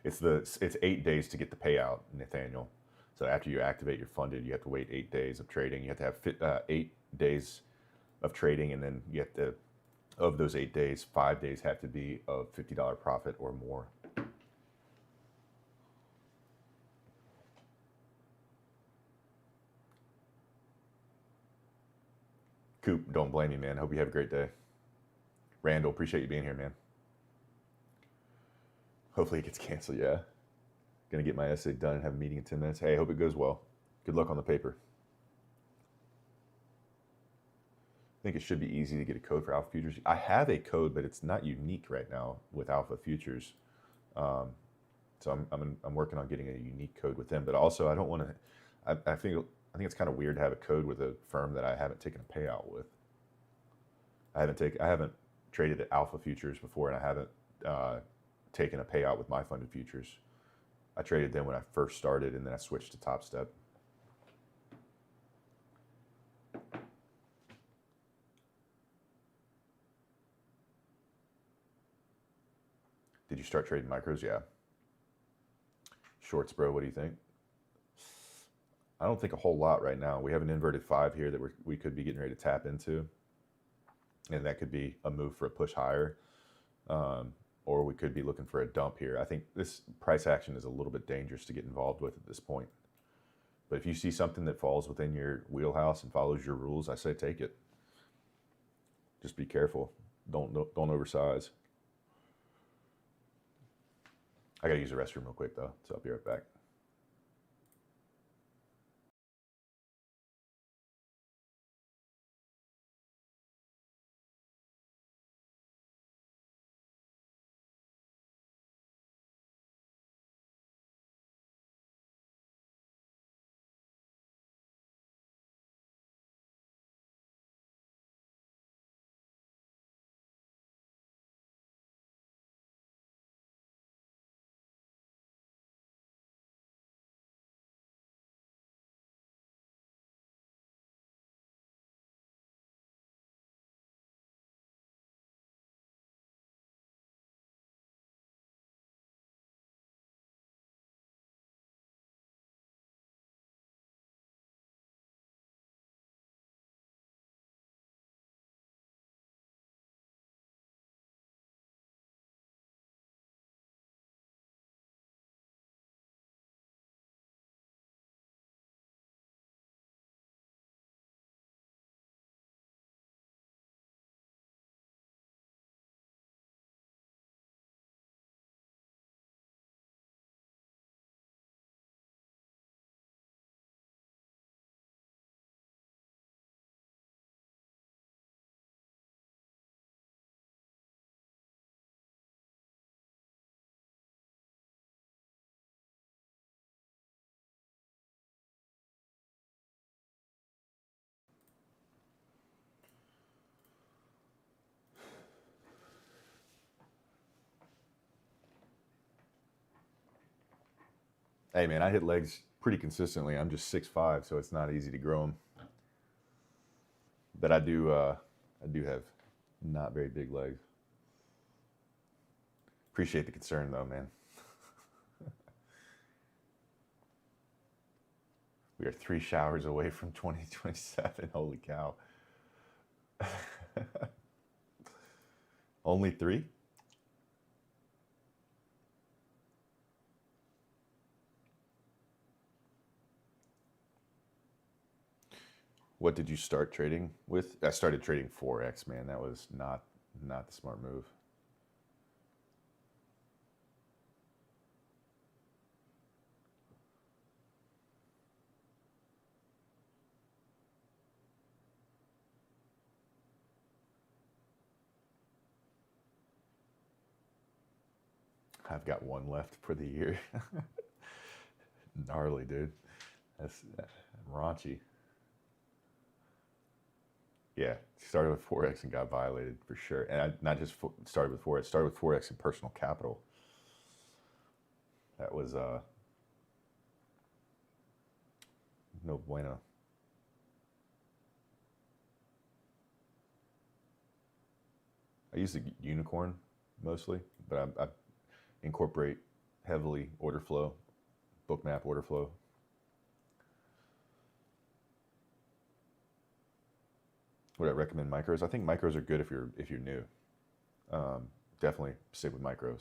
It's 8 days to get the payout, Nathaniel. So after you activate your funded, you have to wait 8 days of trading. You have to have 8 days of trading, and then you have to, of those 8 days, 5 days have to be of $50 profit or more. Coop, don't blame me, man. Hope you have a great day. Randall, appreciate you being here, man. Hopefully it gets canceled, yeah. Gonna get my essay done and have a meeting in 10 minutes. Hey, hope it goes well. Good luck on the paper. I think it should be easy to get a code for Alpha Futures. I have a code, but it's not unique right now with Alpha Futures. So I'm working on getting a unique code with them. But also, I don't want to. I think it's kind of weird to have a code with a firm that I haven't taken a payout with. I haven't traded at alpha futures before, and I haven't taken a payout with my funded futures. I traded them when I first started, and then I switched to Top Step. Did you start trading micros? Yeah. Shorts, bro, what do you think? I don't think a whole lot right now. We have an inverted 5 here that we could be getting ready to tap into. And that could be a move for a push higher. Or we could be looking for a dump here. I think this price action is a little bit dangerous to get involved with at this point. But if you see something that falls within your wheelhouse and follows your rules, I say take it. Just be careful. Don't oversize. I gotta use the restroom real quick though, so I'll be right back. Hey man, I hit legs pretty consistently. I'm just 6'5", so it's not easy to grow them. But I do have not very big legs. Appreciate the concern though, man. We are 3 showers away from 2027. Holy cow. Only 3? What did you start trading with? I started trading Forex, man. That was not the smart move. I've got 1 left for the year. Gnarly, dude. That's raunchy. Yeah, started with Forex and got violated for sure. And I not just started with Forex, started with Forex and personal capital. That was no bueno. I use the unicorn mostly, but I incorporate heavily order flow, bookmap order flow. Would I recommend micros? I think micros are good if you're new. Definitely stick with micros.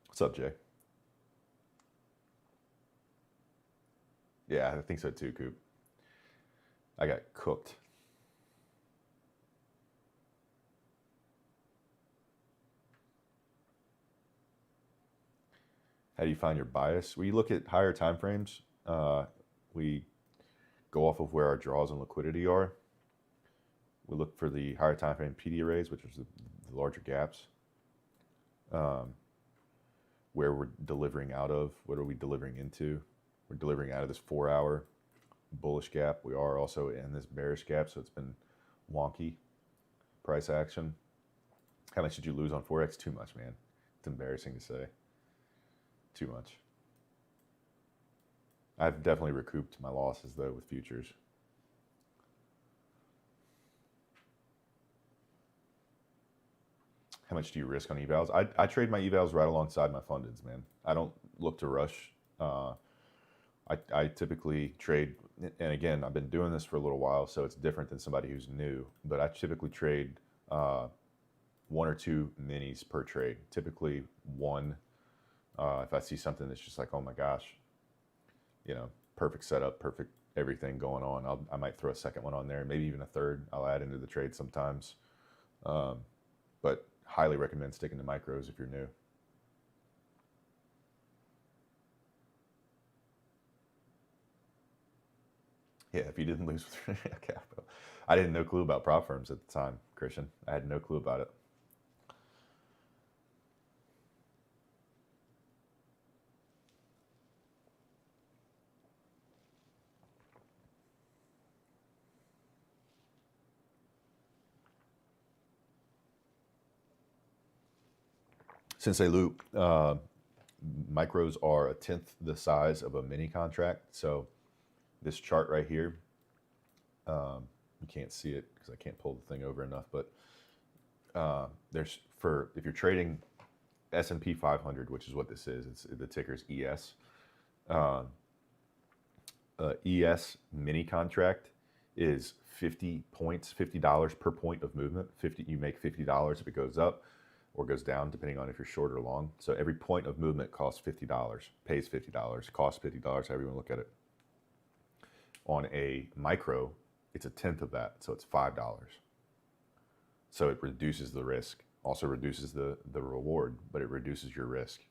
What's up, Jay? Yeah, I think so too, Coop. I got cooked. How do you find your bias? We look at higher time frames. We go off of where our draws and liquidity are. We look for the higher time frame PD arrays, which is the larger gaps. Where we're delivering out of, what are we delivering into? We're delivering out of this 4-hour bullish gap. We are also in this bearish gap, so it's been wonky price action. How much did you lose on Forex? Too much, man. It's embarrassing to say. Too much. I've definitely recouped my losses, though, with futures. How much do you risk on evals? I trade my evals right alongside my fundeds, man. I don't look to rush. I typically trade, and again, I've been doing this for a little while, so it's different than somebody who's new, but I typically trade 1 or 2 minis per trade. Typically one, if I see something that's just like, oh my gosh, perfect setup, perfect everything going on, I might throw a second one on there, maybe even a third. I'll add into the trade sometimes. But highly recommend sticking to micros if you're new. Yeah, if you didn't lose with capital. I didn't know clue about prop firms at the time, Christian. I had no clue about it. Sensei Luke, micros are 1/10 the size of a mini contract. So this chart right here, you can't see it because I can't pull the thing over enough, but if you're trading S&P 500, which is what this is, the ticker's ES. ES mini contract is 50 points, $50 per point of movement. You make $50 if it goes up or goes down, depending on if you're short or long. So every point of movement costs $50, pays $50, costs $50, however you want to look at it. On a micro, it's 1/10 of that, so it's $5. So it reduces the risk, also reduces the reward, but it reduces your risk.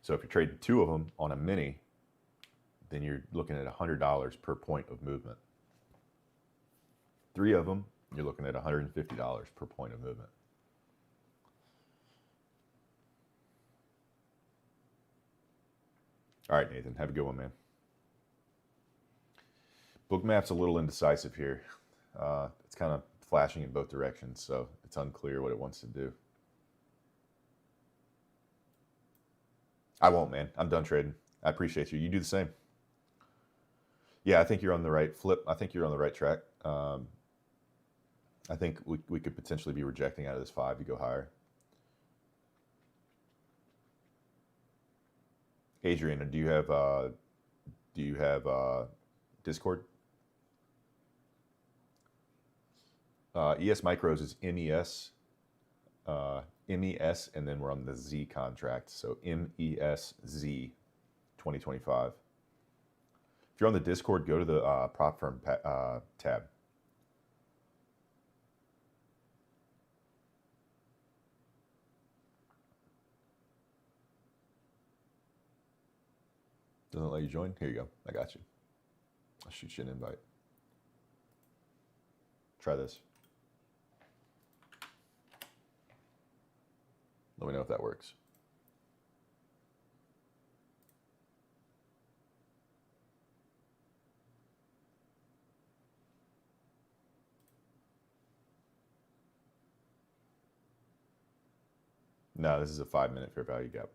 So if you're trading 2 of them on a mini, then you're looking at $100 per point of movement. 3 of them, you're looking at $150 per point of movement. All right, Nathan, have a good one, man. Bookmap's a little indecisive here. It's kind of flashing in both directions, so it's unclear what it wants to do. I won't, man. I'm done trading. I appreciate you. You do the same. Yeah, I think you're on the right flip. I think you're on the right track. I think we could potentially be rejecting out of this 5 to go higher. Adriana, do you have Discord? ES Micros is MES, MES, and then we're on the Z contract. So MESZ 2025. If you're on the Discord, go to the prop firm tab. Doesn't let you join? Here you go. I got you. I'll shoot you an invite. Try this. Let me know if that works. No, this is a 5-minute fair value gap.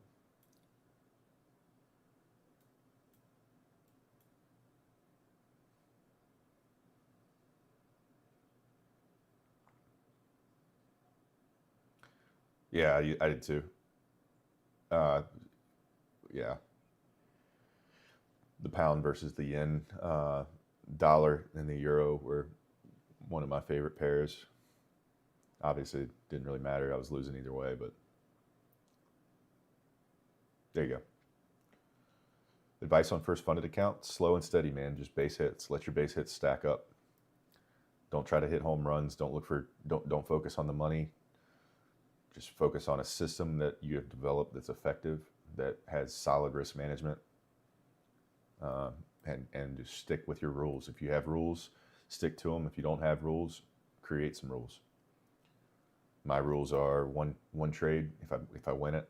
Yeah, I did too. Yeah. The pound versus the yen, dollar and the euro were one of my favorite pairs. Obviously, it didn't really matter. I was losing either way, but there you go. Advice on first funded account: slow and steady, man. Just base hits. Let your base hits stack up. Don't try to hit home runs. Don't focus on the money. Just focus on a system that you have developed that's effective, that has solid risk management, and just stick with your rules. If you have rules, stick to them. If you don't have rules, create some rules. My rules are one trade. If I win it,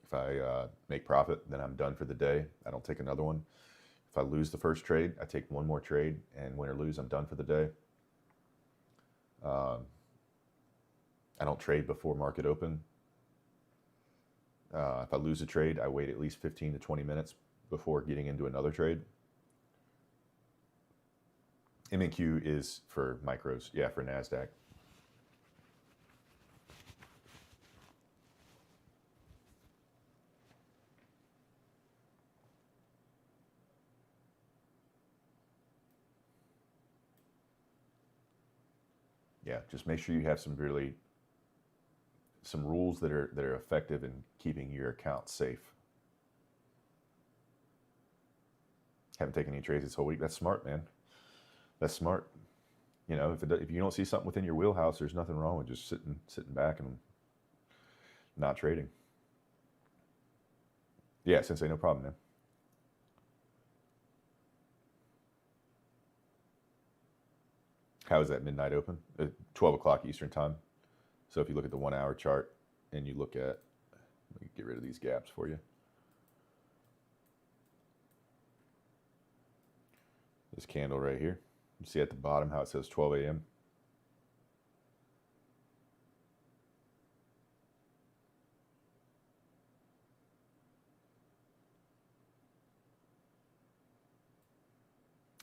if I make profit, then I'm done for the day. I don't take another one. If I lose the first trade, I take one more trade, and win or lose, I'm done for the day. I don't trade before market open. If I lose a trade, I wait at least 15 to 20 minutes before getting into another trade. NQ is for micros, yeah, for NASDAQ. Yeah, just make sure you have some rules that are effective in keeping your account safe. Haven't taken any trades this whole week. That's smart, man. That's smart. You know, if you don't see something within your wheelhouse, there's nothing wrong with just sitting back and not trading. Yeah, Sensei, no problem, man. How is that midnight open? 12 o'clock Eastern time. So if you look at the 1 hour chart and you look at, let me get rid of these gaps for you. This candle right here. You see at the bottom how it says 12 a.m.?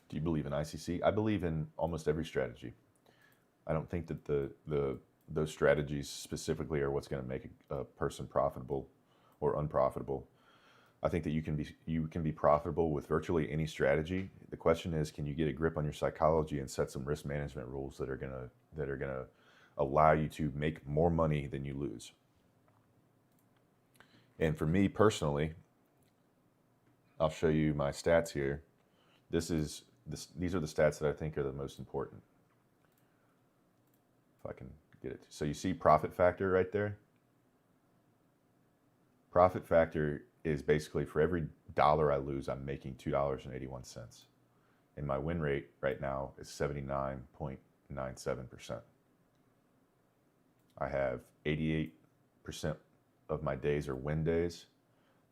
Do you believe in ICC? I believe in almost every strategy. I don't think that those strategies specifically are what's going to make a person profitable or unprofitable. I think that you can be profitable with virtually any strategy. The question is, can you get a grip on your psychology and set some risk management rules that are gonna allow you to make more money than you lose? And for me personally, I'll show you my stats here. These are the stats that I think are the most important. If I can get it. So you see profit factor right there? Profit factor is basically for every dollar I lose, I'm making $2.81. And my win rate right now is 79.97%. I have 88% of my days are win days.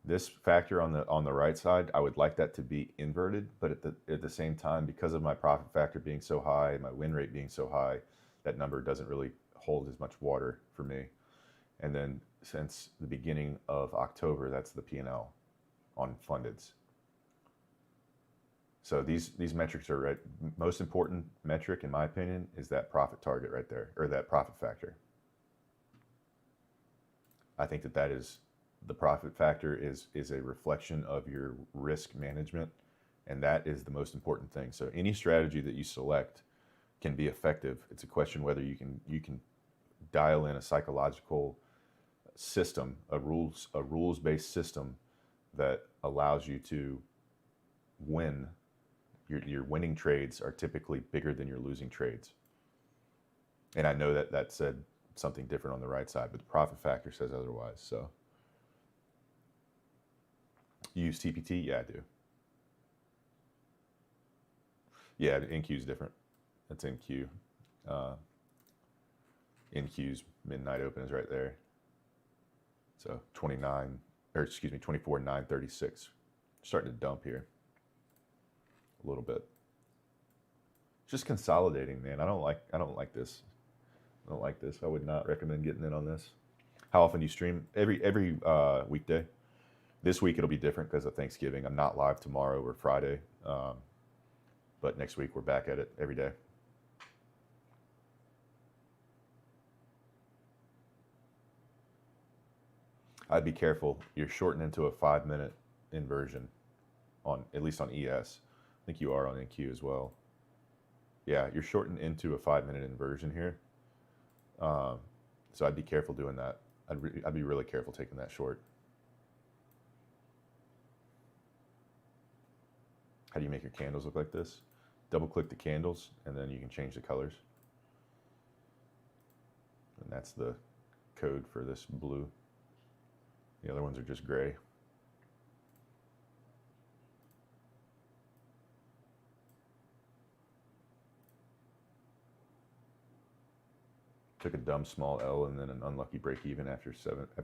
This factor on the right side, I would like that to be inverted, but at the same time, because of my profit factor being so high, my win rate being so high, that number doesn't really hold as much water for me. And then since the beginning of October, that's the P&L on fundeds. So these metrics are right. Most important metric, in my opinion, is that profit target right there, or that profit factor. I think that is the profit factor is a reflection of your risk management, and that is the most important thing. So any strategy that you select can be effective. It's a question whether you can dial in a psychological system, a rules-based system that allows you to win. Your winning trades are typically bigger than your losing trades. And I know that said something different on the right side, but the profit factor says otherwise. So you use TPT? Yeah, I do. Yeah, NQ is different. That's NQ. NQ's midnight open is right there. So 24,936. Starting to dump here a little bit. Just consolidating, man. I don't like this. I don't like this. I would not recommend getting in on this. How often do you stream? Every weekday. This week it'll be different because of Thanksgiving. I'm not live tomorrow or Friday, but next week we're back at it every day. I'd be careful. You're shorting into a 5-minute inversion at least on ES. I think you are on NQ as well. Yeah, you're shorting into a 5-minute inversion here. So I'd be careful doing that. I'd be really careful taking that short. How do you make your candles look like this? Double click the candles and then you can change the colors. And that's the code for this blue. The other ones are just gray. Took a dumb small L and then an unlucky break even after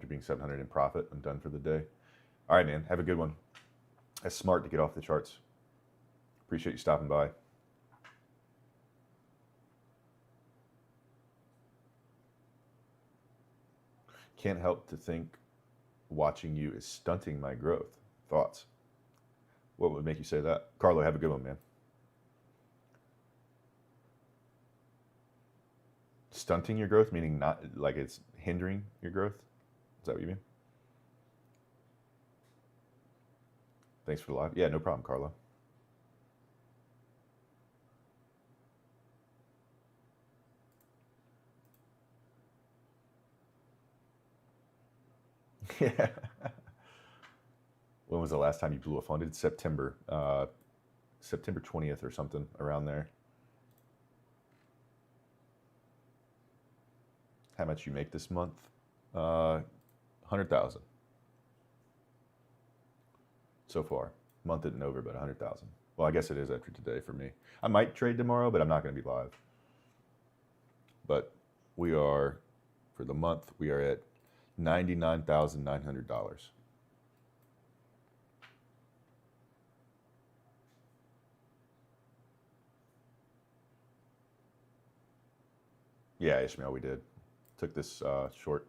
being 700 in profit. I'm done for the day. All right, man. Have a good one. That's smart to get off the charts. Appreciate you stopping by. Can't help to think watching you is stunting my growth. Thoughts? What would make you say that? Carlo, have a good one, man. Stunting your growth, meaning not like it's hindering your growth? Is that what you mean? Thanks for the live. Yeah, no problem, Carlo. Yeah. When was the last time you blew a funded? September. September 20th or something around there. How much you make this month? 100,000 so far. Month isn't over, but 100,000. Well, I guess it is after today for me. I might trade tomorrow, but I'm not going to be live. But we are, for the month, we are at $99,900. Yeah, Ishmael, we did. Took this short.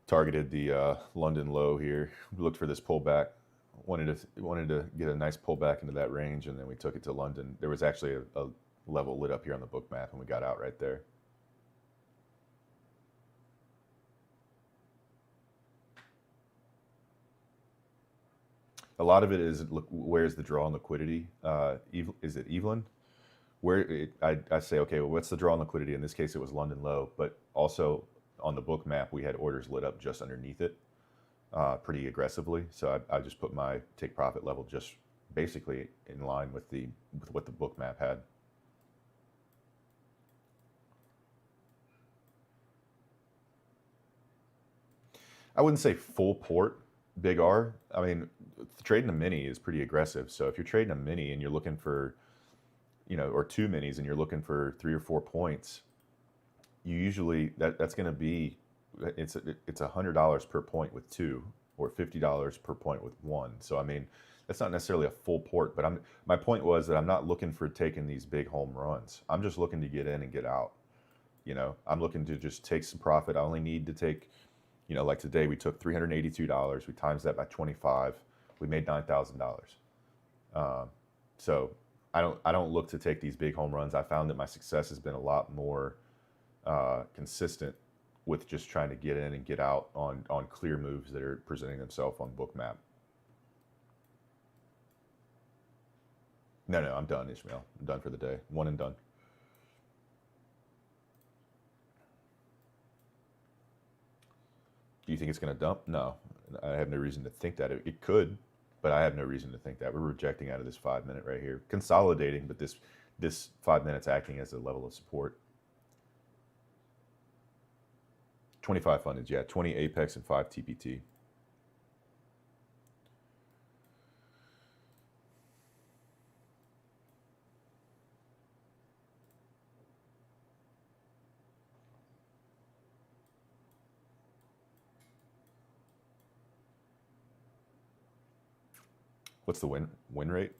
Targeted the London low here. We looked for this pullback. Wanted to get a nice pullback into that range, and then we took it to London. There was actually a level lit up here on the book map, and we got out right there. A lot of it is, look, where's the draw on liquidity? Is it Evelyn? I say, okay, well, what's the draw on liquidity? In this case, it was London low, but also on the book map, we had orders lit up just underneath it pretty aggressively. So I just put my take profit level just basically in line with what the book map had. I wouldn't say full port, big R. I mean, trading a mini is pretty aggressive. So if you're trading a mini and you're looking for, or two minis and you're looking for 3 or 4 points, you usually, that's going to be, it's $100 per point with 2 or $50 per point with 1. So, I mean, that's not necessarily a full port, but my point was that I'm not looking for taking these big home runs. I'm just looking to get in and get out. I'm looking to just take some profit. I only need to take, like today we took $382. We times that by 25. We made $9,000. So I don't look to take these big home runs. I found that my success has been a lot more consistent with just trying to get in and get out on clear moves that are presenting themselves on book map. No, I'm done, Ishmael. I'm done for the day. One and done. Do you think it's going to dump? No, I have no reason to think that. It could, but I have no reason to think that. We're rejecting out of this 5 minute right here. Consolidating, but this 5 minutes acting as a level of support. 25 funded, yeah. 20 Apex and 5 TPT. What's the win rate?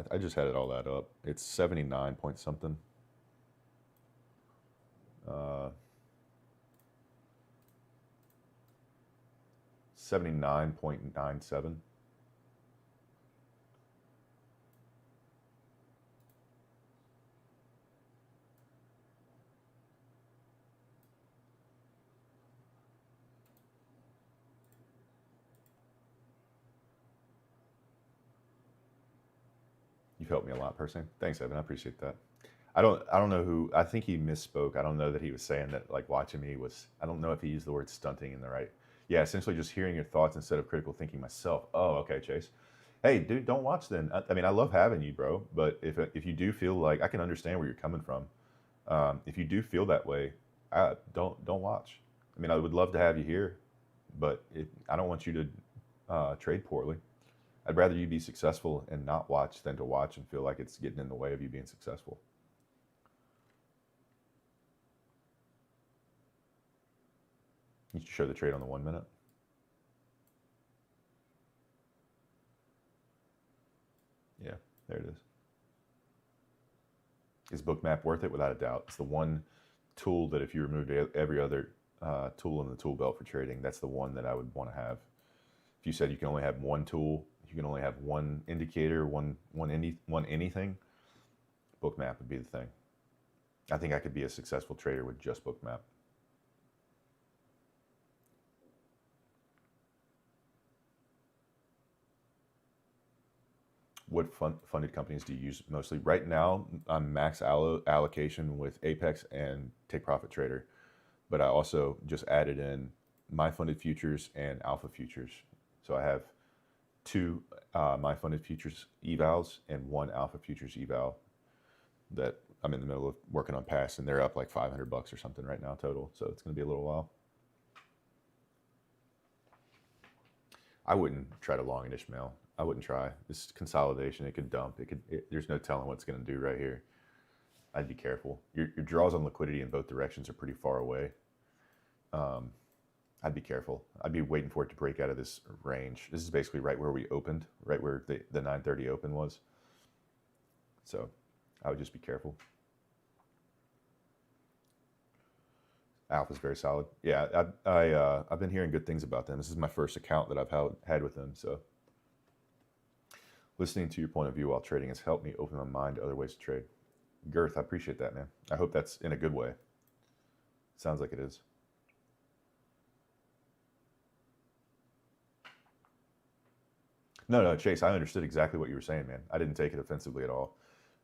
I just had it all that up. It's 79 point something. 79.97. You've helped me a lot, person. Thanks, Evan. I appreciate that. I don't know who. I think he misspoke. I don't know that he was saying that like watching me was. I don't know if he used the word stunting in the right. Yeah, essentially just hearing your thoughts instead of critical thinking myself. Oh, okay, Chase. Hey, dude, don't watch then. I mean, I love having you, bro. But if you do feel like I can understand where you're coming from, if you do feel that way, don't watch. I mean, I would love to have you here, but I don't want you to trade poorly. I'd rather you be successful and not watch than to watch and feel like it's getting in the way of you being successful. You should show the trade on the 1 minute. There it is. Is Bookmap worth it? Without a doubt. It's the one tool that if you removed every other tool in the tool belt for trading, that's the one that I would want to have. If you said you can only have one tool, you can only have one indicator, one anything, Bookmap would be the thing. I think I could be a successful trader with just Bookmap. What funded companies do you use mostly? Right now, I'm max allocation with Apex and Take Profit Trader, but I also just added in My Funded Futures and Alpha Futures. So I have 2 My Funded Futures evals and 1 Alpha Futures eval that I'm in the middle of working on pass, and they're up like $500 or something right now total. So it's going to be a little while. I wouldn't try to long an Ishmael. I wouldn't try. This consolidation, it could dump. There's no telling what it's going to do right here. I'd be careful. Your draws on liquidity in both directions are pretty far away. I'd be careful. I'd be waiting for it to break out of this range. This is basically right where we opened, right where the 930 open was. So I would just be careful. Alpha's very solid. Yeah, I've been hearing good things about them. This is my first account that I've had with them. So listening to your point of view while trading has helped me open my mind to other ways to trade. Girth, I appreciate that, man. I hope that's in a good way. Sounds like it is. No, Chase, I understood exactly what you were saying, man. I didn't take it offensively at all.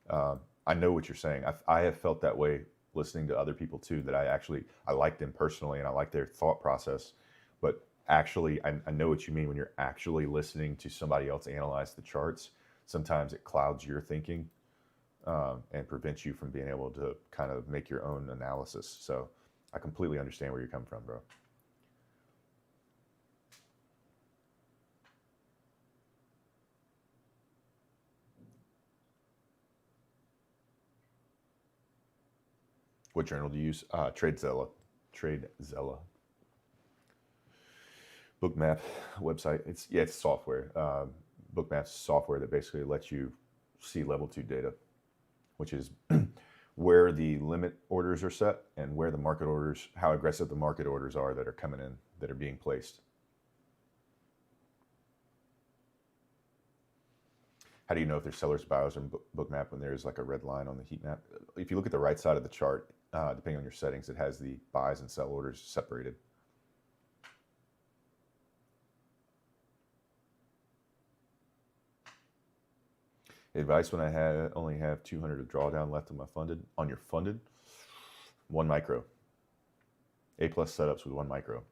I know what you're saying. I have felt that way listening to other people too, that I like them personally and I like their thought process. But actually, I know what you mean when you're actually listening to somebody else analyze the charts. Sometimes it clouds your thinking and prevents you from being able to kind of make your own analysis. So I completely understand where you're coming from, bro. What journal do you use? TradeZella. TradeZella. Bookmap website. It's software. Bookmap's software that basically lets you see level 2 data, which is where the limit orders are set and where the market orders, how aggressive the market orders are that are coming in, that are being placed. How do you know if there's sellers, buyers in Bookmap when there's like a red line on the heat map? If you look at the right side of the chart, depending on your settings, it has the buys and sell orders separated. Advice when I only have 200 of drawdown left on my funded. On your funded, 1 micro. A+ setups with 1 micro.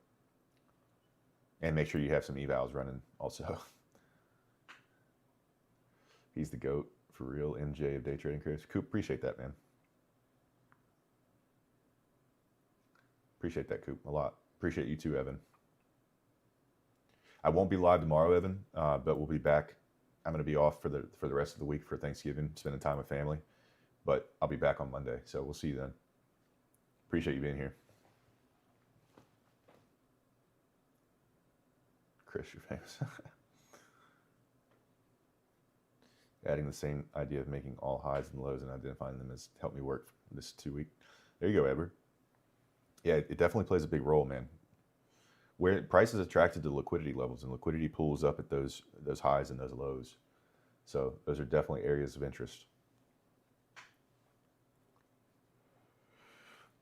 And make sure you have some evals running also. He's the GOAT for real. MJ of day trading careers. Coop, appreciate that, man. Appreciate that, Coop, a lot. Appreciate you too, Evan. I won't be live tomorrow, Evan, but we'll be back. I'm going to be off for the rest of the week for Thanksgiving, spending time with family. But I'll be back on Monday, so we'll see you then. Appreciate you being here. Chris, you're famous. Adding the same idea of making all highs and lows and identifying them has helped me work this 2 week. There you go, Edward. Yeah, it definitely plays a big role, man. Where price is attracted to liquidity levels, and liquidity pulls up at those highs and those lows. So those are definitely areas of interest.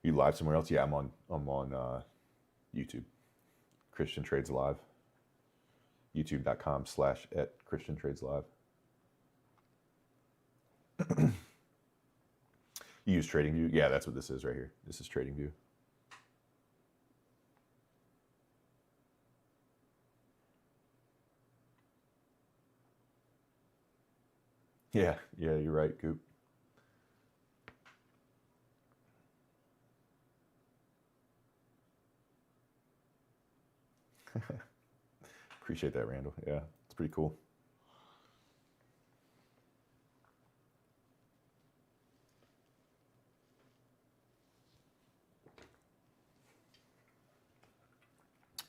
You live somewhere else? Yeah, I'm on YouTube. Christian Trades Live. YouTube.com/@ChristianTradesLive. You use TradingView? Yeah, that's what this is right here. This is TradingView. Yeah, you're right, Coop. Appreciate that, Randall. Yeah, it's pretty cool.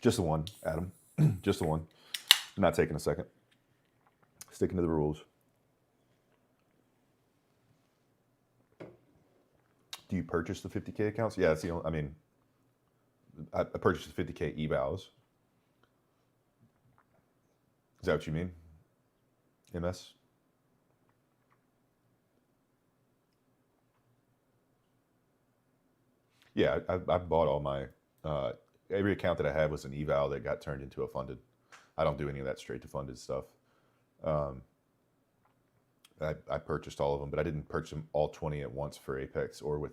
Just the one, Adam. Just the one. I'm not taking a second. Sticking to the rules. Do you purchase the 50K accounts? Yeah, it's the only, I mean, I purchased the 50K evals. Is that what you mean? MS? Yeah, I bought all my, every account that I had was an eval that got turned into a funded. I don't do any of that straight to funded stuff. I purchased all of them, but I didn't purchase them all 20 at once for Apex or with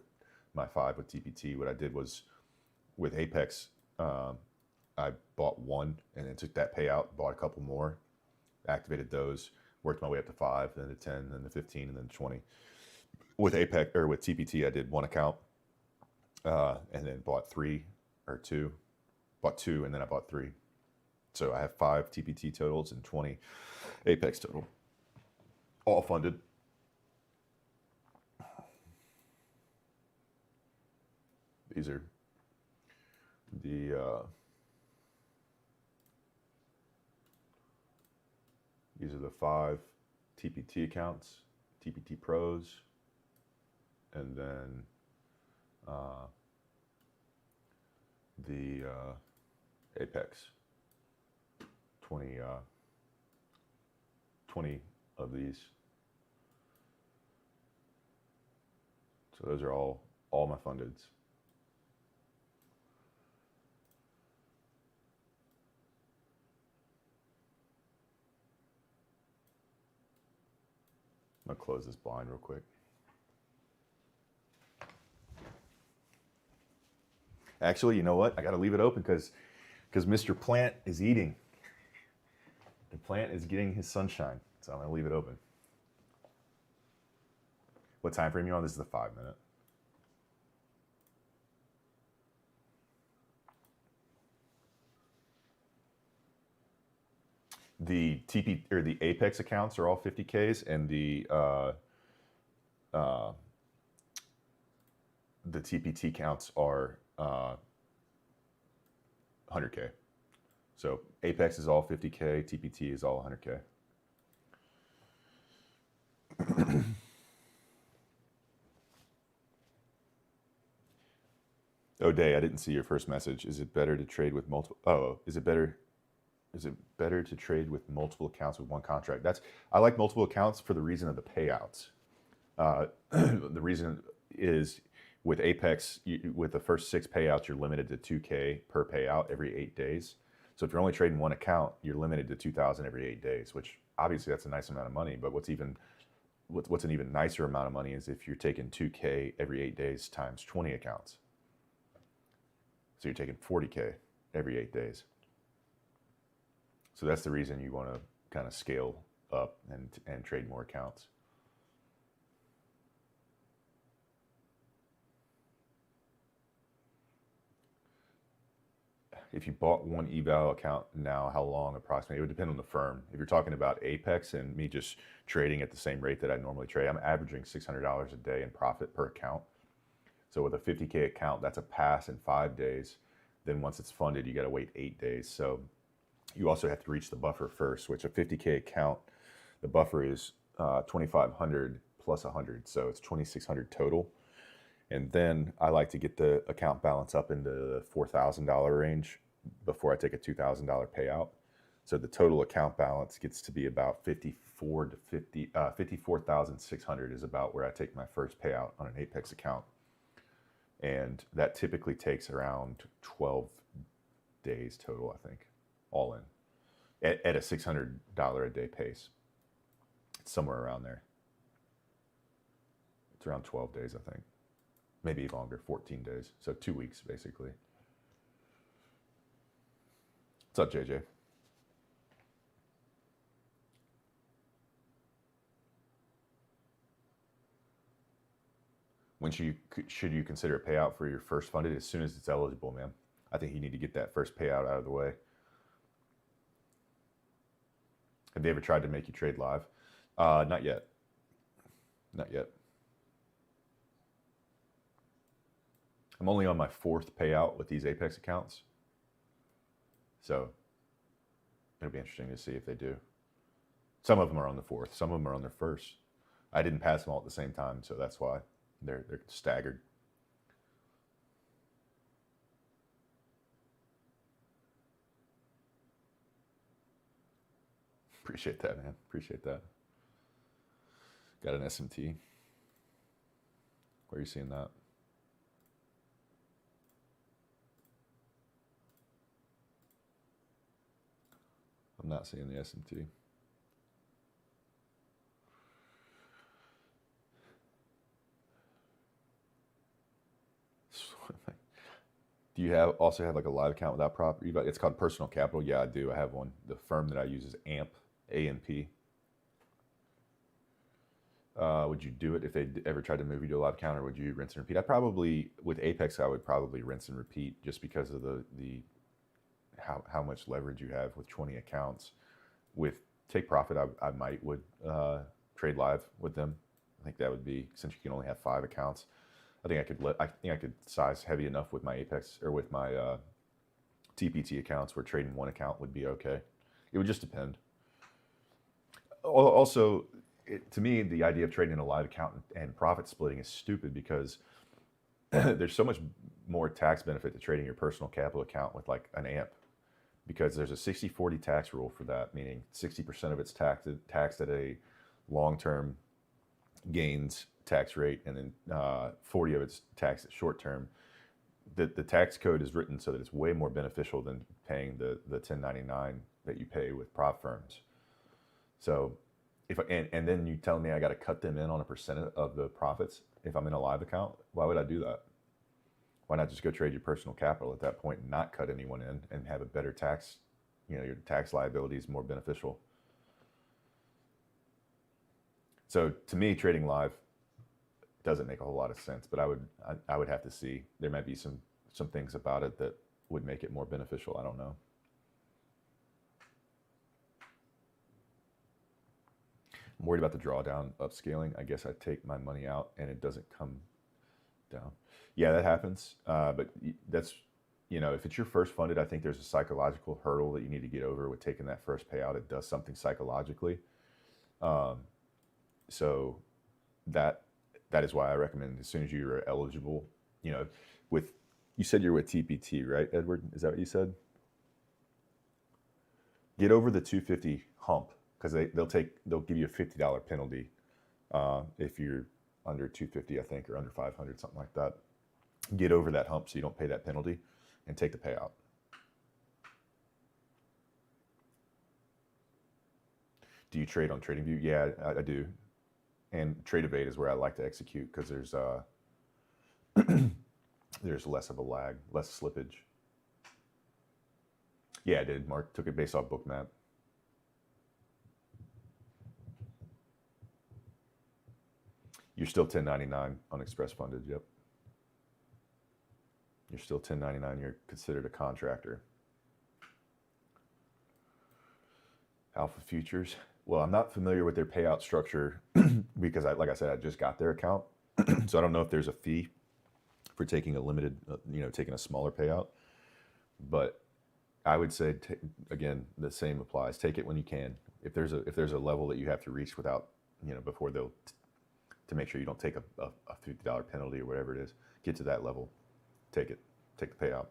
my 5 with TPT. What I did was with Apex, I bought one and then took that payout, bought a couple more, activated those, worked my way up to 5, then to 10, then to 15, and then 20. With Apex or with TPT, I did one account and then bought 3 or 2, bought 2, and then I bought 3. So I have 5 TPT totals and 20 Apex total, all funded. These are the 5 TPT accounts, TPT Pros, and then the Apex. 20 of these. So those are all my fundeds. I'm gonna close this blind real quick. Actually, you know what? I gotta leave it open because Mr. Plant is eating. The plant is getting his sunshine, so I'm gonna leave it open. What time frame you on? This is the 5-minute. The TP or the Apex accounts are all 50Ks, and the TPT counts are 100K. So Apex is all 50K, TPT is all 100K. O'Day, I didn't see your first message. Is it better to trade with multiple? Oh, is it better to trade with multiple accounts with one contract? I like multiple accounts for the reason of the payouts. The reason is with Apex, with the first 6 payouts, you're limited to 2K per payout every 8 days. So if you're only trading one account, you're limited to 2,000 every 8 days, which obviously that's a nice amount of money. But what's an even nicer amount of money is if you're taking 2K every 8 days times 20 accounts. So you're taking 40K every 8 days. So that's the reason you want to kind of scale up and trade more accounts. If you bought one eval account now, how long approximately? It would depend on the firm. If you're talking about Apex and me just trading at the same rate that I normally trade, I'm averaging $600 a day in profit per account. So with a 50K account, that's a pass in 5 days. Then once it's funded, you got to wait 8 days. So you also have to reach the buffer first, which a 50K account, the buffer is 2,500 plus 100. So it's 2,600 total. And then I like to get the account balance up into the $4,000 range before I take a $2,000 payout. So the total account balance gets to be about 54,600 is about where I take my first payout on an Apex account. And that typically takes around 12 days total, I think, all in, at a $600 a day pace. It's somewhere around there. It's around 12 days, I think. Maybe longer, 14 days. So 2 weeks, basically. What's up, JJ? When should you consider a payout for your first funded? As soon as it's eligible, man. I think you need to get that first payout out of the way. Have they ever tried to make you trade live? Not yet. Not yet. I'm only on my 4th payout with these Apex accounts. So it'll be interesting to see if they do. Some of them are on the 4th. Some of them are on their 1st. I didn't pass them all at the same time, so that's why they're staggered. Appreciate that, man. Appreciate that. Got an SMT. Where are you seeing that? I'm not seeing the SMT. Do you also have like a live account without prop? It's called Personal Capital. Yeah, I do. I have one. The firm that I use is AMP, AMP. Would you do it if they ever tried to move you to a live account, or would you rinse and repeat? I probably, with Apex, I would probably rinse and repeat just because of the how much leverage you have with 20 accounts. With Take Profit, I would trade live with them. I think that would be, since you can only have 5 accounts. I think I could size heavy enough with my Apex or with my TPT accounts where trading one account would be okay. It would just depend. Also, to me, the idea of trading in a live account and profit splitting is stupid because there's so much more tax benefit to trading your personal capital account with like an AMP, because there's a 60-40 tax rule for that, meaning 60% of it's taxed at a long-term gains tax rate, and then 40 of it's taxed at short-term. The tax code is written so that it's way more beneficial than paying the 1099 that you pay with prop firms. So and then you tell me I got to cut them in on a percent of the profits if I'm in a live account. Why would I do that? Why not just go trade your personal capital at that point and not cut anyone in and have a better tax? Your tax liability is more beneficial. So to me, trading live doesn't make a whole lot of sense, but I would have to see. There might be some things about it that would make it more beneficial. I don't know. I'm worried about the drawdown upscaling. I guess I take my money out and it doesn't come down. Yeah, that happens. But that's, if it's your first funded, I think there's a psychological hurdle that you need to get over with taking that first payout. It does something psychologically. So that is why I recommend, as soon as you're eligible, you said you're with TPT, right, Edward? Is that what you said? Get over the 250 hump, because they'll give you a $50 penalty if you're under 250, I think, or under 500, something like that. Get over that hump so you don't pay that penalty, and take the payout. Do you trade on TradingView? Yeah, I do. And Trade Evade is where I like to execute because there's there's less of a lag, less slippage. Yeah, I did. Mark took it based off Bookmap. You're still 1099 on Express Funded, yep. You're still 1099, you're considered a contractor. Alpha Futures. Well, I'm not familiar with their payout structure because, like I said, I just got their account. So I don't know if there's a fee for taking a limited, taking a smaller payout. But I would say, again, the same applies. Take it when you can. If there's a level that you have to reach without, before they'll, to make sure you don't take a $50 penalty or whatever it is, get to that level. Take it. Take the payout.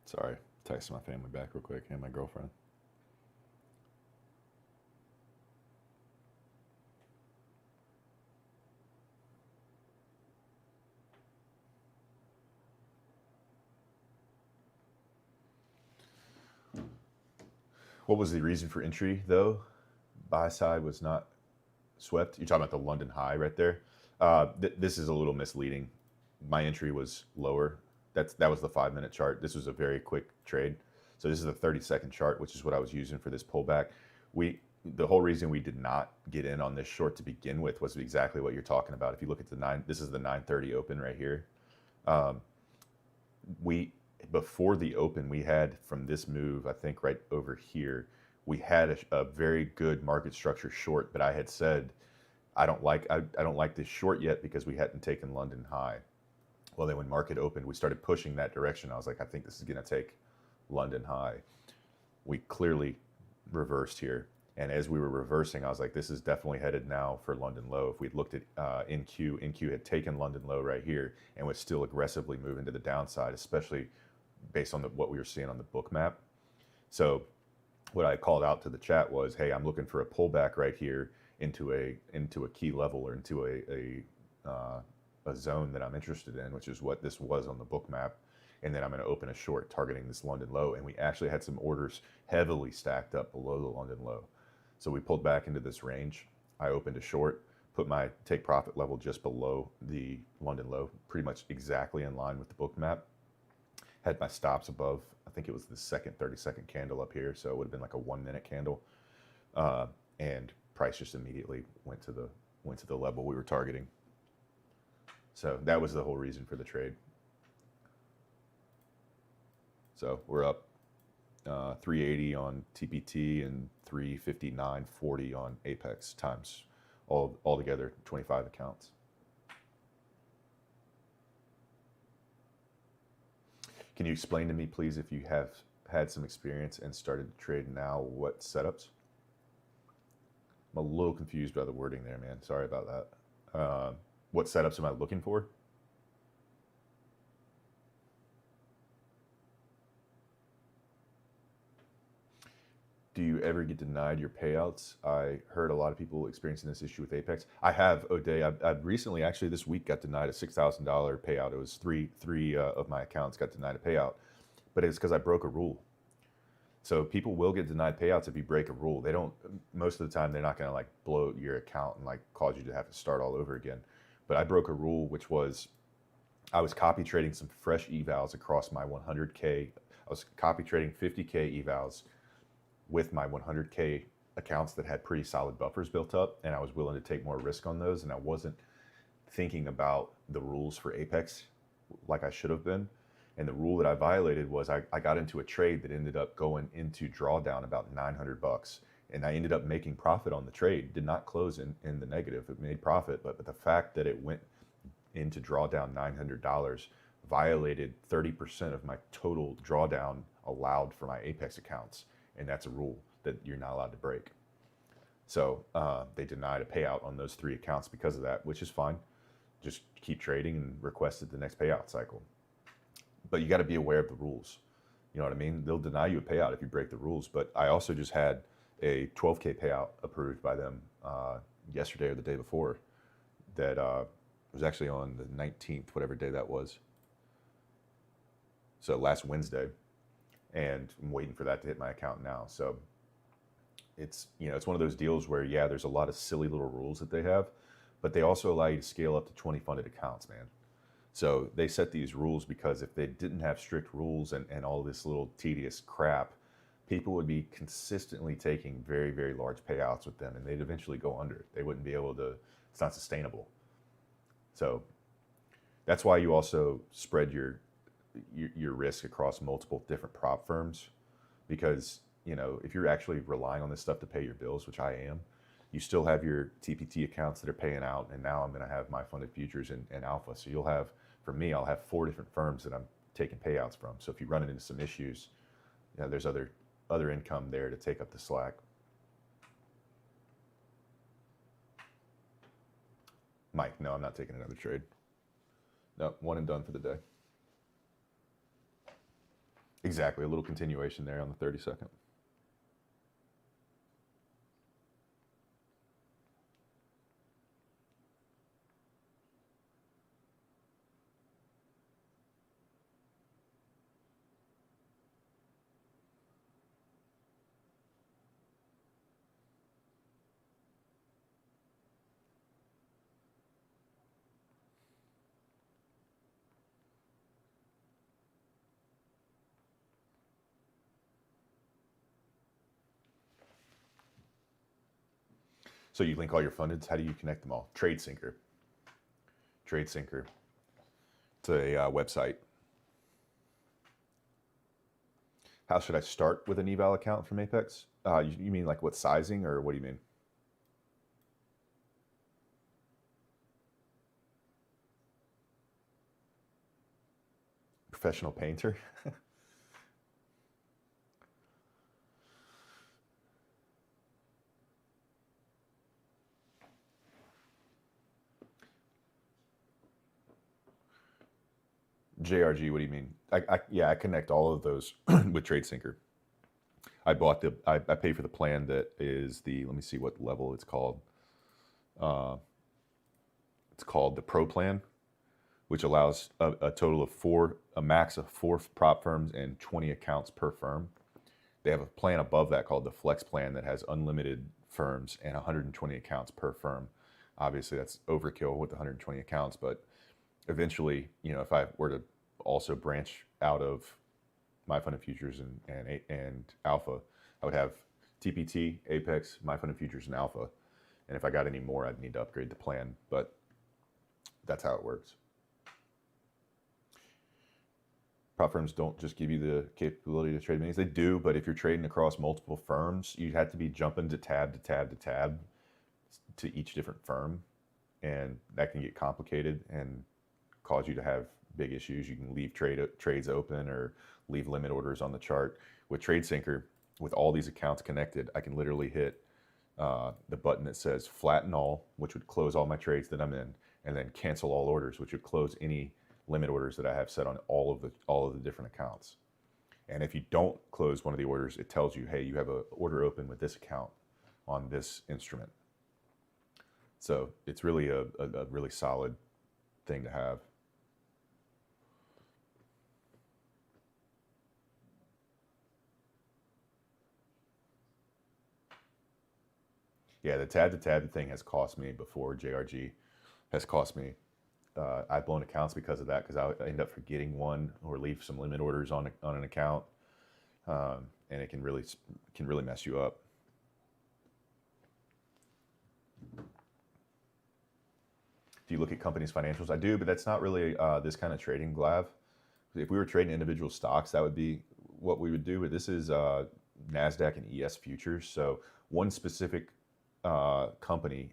Sorry, text my family back real quick and my girlfriend. What was the reason for entry, though? buy side was not swept. You're talking about the London high right there. This is a little misleading. My entry was lower. That was the 5-minute chart. This was a very quick trade. So this is the 30-second chart, which is what I was using for this pullback. The whole reason we did not get in on this short to begin with was exactly what you're talking about. If you look at this is the 9:30 open right here. Before the open, we had from this move, I think right over here, we had a very good market structure short, but I had said I don't like this short yet because we hadn't taken London high. Well, then when market opened, we started pushing that direction. I was like, I think this is going to take London high. We clearly reversed here. And as we were reversing, I was like, this is definitely headed now for London low. If we'd looked at NQ had taken London low right here and was still aggressively moving to the downside, especially based on what we were seeing on the book map. So what I called out to the chat was, hey, I'm looking for a pullback right here into a key level or into a zone that I'm interested in, which is what this was on the book map. And then I'm going to open a short targeting this London low. And we actually had some orders heavily stacked up below the London low. So we pulled back into this range. I opened a short, put my take profit level just below the London low, pretty much exactly in line with the book map. Had my stops above, I think it was the second 30-second candle up here. So it would have been like a 1-minute candle. And price just immediately went to the level we were targeting. So that was the whole reason for the trade. So we're up 380 on TPT and 359.40 on Apex times all together 25 accounts. Can you explain to me, please, if you have had some experience and started to trade now, what setups? I'm a little confused by the wording there, man. Sorry about that. What setups am I looking for? Do you ever get denied your payouts? I heard a lot of people experiencing this issue with Apex. I have, O'Day. I've recently, actually this week, got denied a $6,000 payout. It was three of my accounts got denied a payout, but it's because I broke a rule. So people will get denied payouts if you break a rule. They don't, most of the time, they're not going to like blow your account and like cause you to have to start all over again. But I broke a rule, which was I was copy trading some fresh evals across my 100K. I was copy trading 50K evals with my 100K accounts that had pretty solid buffers built up, and I was willing to take more risk on those, and I wasn't thinking about the rules for Apex like I should have been. And the rule that I violated was I got into a trade that ended up going into drawdown about $900, and I ended up making profit on the trade. Did not close in the negative. It made profit, but the fact that it went into drawdown $900 violated 30% of my total drawdown allowed for my Apex accounts. And that's a rule that you're not allowed to break. So they denied a payout on those 3 accounts because of that, which is fine. Just keep trading and request it the next payout cycle. But you got to be aware of the rules. You know what I mean? They'll deny you a payout if you break the rules. But I also just had a 12K payout approved by them yesterday or the day before. That was actually on the 19th, whatever day that was. So last Wednesday. And I'm waiting for that to hit my account now. So it's, it's one of those deals where, yeah, there's a lot of silly little rules that they have, but they also allow you to scale up to 20 funded accounts, man. So they set these rules because if they didn't have strict rules and all this little tedious crap, people would be consistently taking very, very large payouts with them, and they'd eventually go under. They wouldn't be able to, it's not sustainable. So that's why you also spread your risk across multiple different prop firms, because if you're actually relying on this stuff to pay your bills, which I am, you still have your TPT accounts that are paying out, and now I'm going to have my funded futures and alpha. So you'll have, for me, I'll have 4 different firms that I'm taking payouts from. So if you run into some issues, there's other income there to take up the slack. Mike, no, I'm not taking another trade. No, one and done for the day. Exactly, a little continuation there on the 30-second. So you link all your fundeds. How do you connect them all? TradeSyncer. TradeSyncer. It's a website. How should I start with an eval account from Apex? You mean like what sizing, or what do you mean? Professional painter? JRG, what do you mean? Yeah, I connect all of those with TradeSyncer. I pay for the plan that is let me see what level it's called. It's called the Pro plan, which allows a total of a max of 4 prop firms and 20 accounts per firm. They have a plan above that called the Flex plan that has unlimited firms and 120 accounts per firm. Obviously, that's overkill with 120 accounts, but eventually, if I were to also branch out of my funded futures and alpha, I would have TPT, Apex, my funded futures, and alpha. And if I got any more, I'd need to upgrade the plan, but that's how it works. Prop firms don't just give you the capability to trade minis. They do, but if you're trading across multiple firms, you have to be jumping to tab to tab to tab to each different firm, and that can get complicated and cause you to have big issues. You can leave trades open or leave limit orders on the chart. With TradeSyncer, with all these accounts connected, I can literally hit the button that says flatten all, which would close all my trades that I'm in, and then cancel all orders, which would close any limit orders that I have set on all of the different accounts. And if you don't close one of the orders, it tells you, hey, you have an order open with this account on this instrument. So it's really a really solid thing to have. Yeah, the tab to tab thing has cost me before. JRG has cost me. I've blown accounts because of that, because I end up forgetting one or leave some limit orders on an account, and it can really mess you up. Do you look at companies' financials? I do, but that's not really this kind of trading, Glav. If we were trading individual stocks, that would be what we would do. But this is NASDAQ and ES futures, so one specific company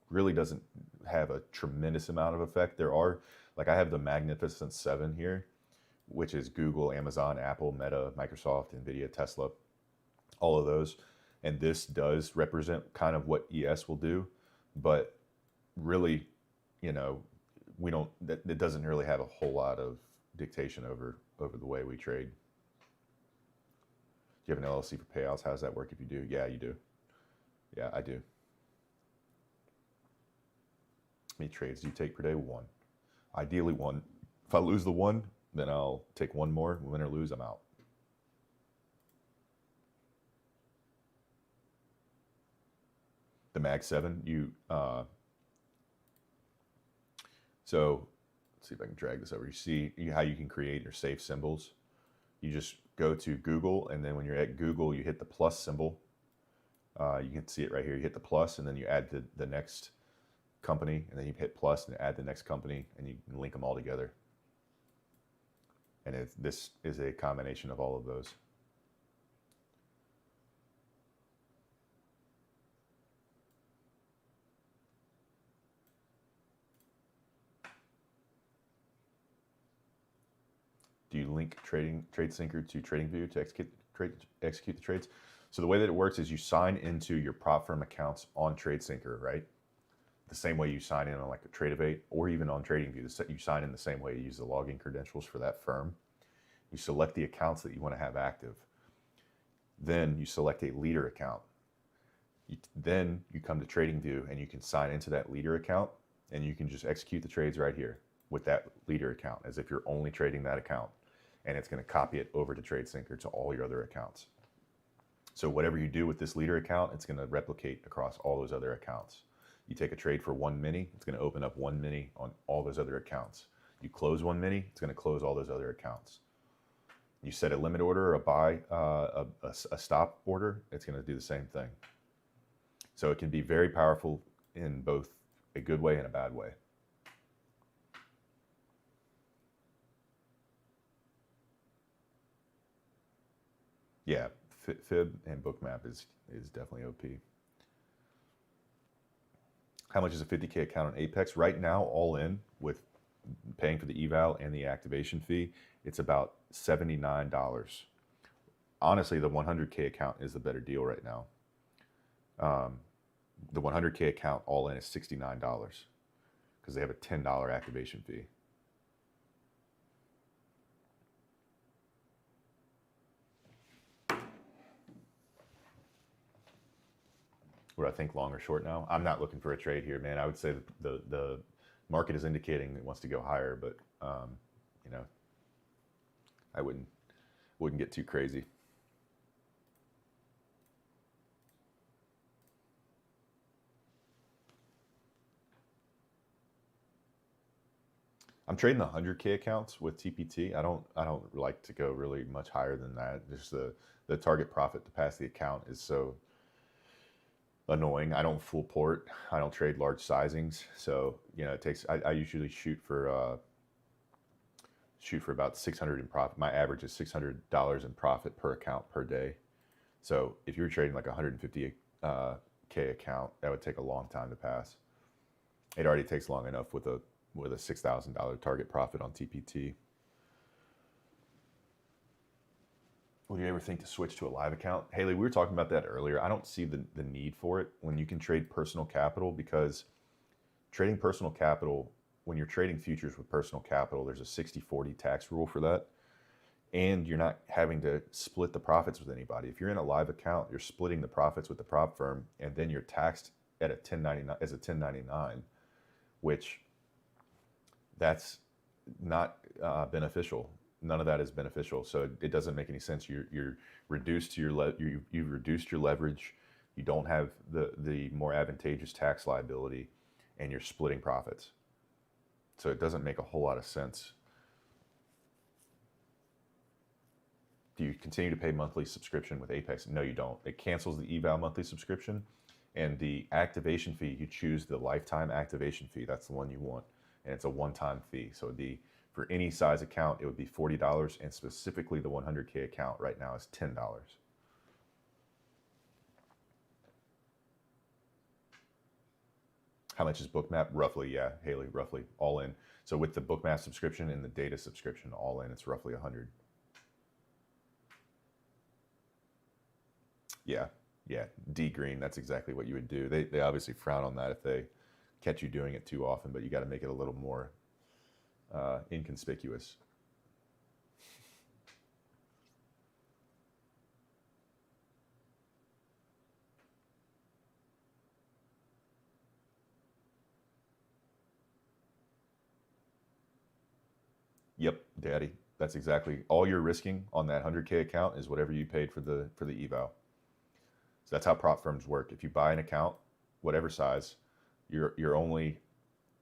really doesn't have a tremendous amount of effect. There are, like, I have the Magnificent Seven here, which is Google, Amazon, Apple, Meta, Microsoft, Nvidia, Tesla, all of those. And this does represent kind of what ES will do, but really, it doesn't really have a whole lot of dictation over the way we trade. Do you have an LLC for payouts? How does that work if you do? Yeah, you do. Yeah, I do. How many trades do you take per day? 1. Ideally 1. If I lose the 1, then I'll take 1 more. Win or lose, I'm out. The Mag 7, so let's see if I can drag this over. You see how you can create your safe symbols. You just go to Google, and then when you're at Google, you hit the plus symbol. You can see it right here. You hit the plus, and then you add the next company, and then you hit plus and add the next company, and you can link them all together. And this is a combination of all of those. Do you link TradeSyncer to TradingView to execute the trades? So the way that it works is you sign into your prop firm accounts on TradeSyncer, right? The same way you sign in on like a Tradevate or even on TradingView. You sign in the same way. You use the login credentials for that firm. You select the accounts that you want to have active. Then you select a leader account. Then you come to TradingView and you can sign into that leader account, and you can just execute the trades right here with that leader account as if you're only trading that account. And it's going to copy it over to TradeSyncer to all your other accounts. So whatever you do with this leader account, it's going to replicate across all those other accounts. You take a trade for 1 mini, it's going to open up 1 mini on all those other accounts. You close 1 mini, it's going to close all those other accounts. You set a limit order or a buy, a stop order, it's going to do the same thing. So it can be very powerful in both a good way and a bad way. Yeah, Fib and Bookmap is definitely OP. How much is a 50K account on Apex? Right now, all in, with paying for the eval and the activation fee, it's about $79. Honestly, the 100K account is the better deal right now. The 100K account all in is $69 because they have a $10 activation fee. What do I think, long or short now? I'm not looking for a trade here, man. I would say the market is indicating it wants to go higher, but you know, I wouldn't get too crazy. I'm trading the 100K accounts with TPT. I don't like to go really much higher than that. Just the target profit to pass the account is so annoying. I don't full port. I don't trade large sizings. So, you know, it takes, I usually shoot for about 600 in profit. My average is $600 in profit per account per day. So if you're trading like a 150K account, that would take a long time to pass. It already takes long enough with a $6,000 target profit on TPT. Would you ever think to switch to a live account? Haley, we were talking about that earlier. I don't see the need for it when you can trade personal capital, because trading personal capital, when you're trading futures with personal capital, there's a 60-40 tax rule for that. And you're not having to split the profits with anybody. If you're in a live account, you're splitting the profits with the prop firm, and then you're taxed at a 1099 as a 1099, which that's not beneficial. None of that is beneficial. So it doesn't make any sense. You're reduced to you've reduced your leverage. You don't have the more advantageous tax liability, and you're splitting profits. So it doesn't make a whole lot of sense. Do you continue to pay monthly subscription with Apex? No, you don't. It cancels the eval monthly subscription, and the activation fee, you choose the lifetime activation fee. That's the one you want, and it's a one-time fee. So it'd be, for any size account, it would be $40, and specifically the 100K account right now is $10. How much is Bookmap? Roughly, yeah, Haley, roughly, all in. So with the Bookmap subscription and the data subscription all in, it's roughly 100. Yeah, yeah, D green, that's exactly what you would do. They obviously frown on that if they catch you doing it too often, but you got to make it a little more inconspicuous. Yep, daddy. That's exactly all you're risking on that 100K account is whatever you paid for the eval. So that's how prop firms work. If you buy an account, whatever size, you're only,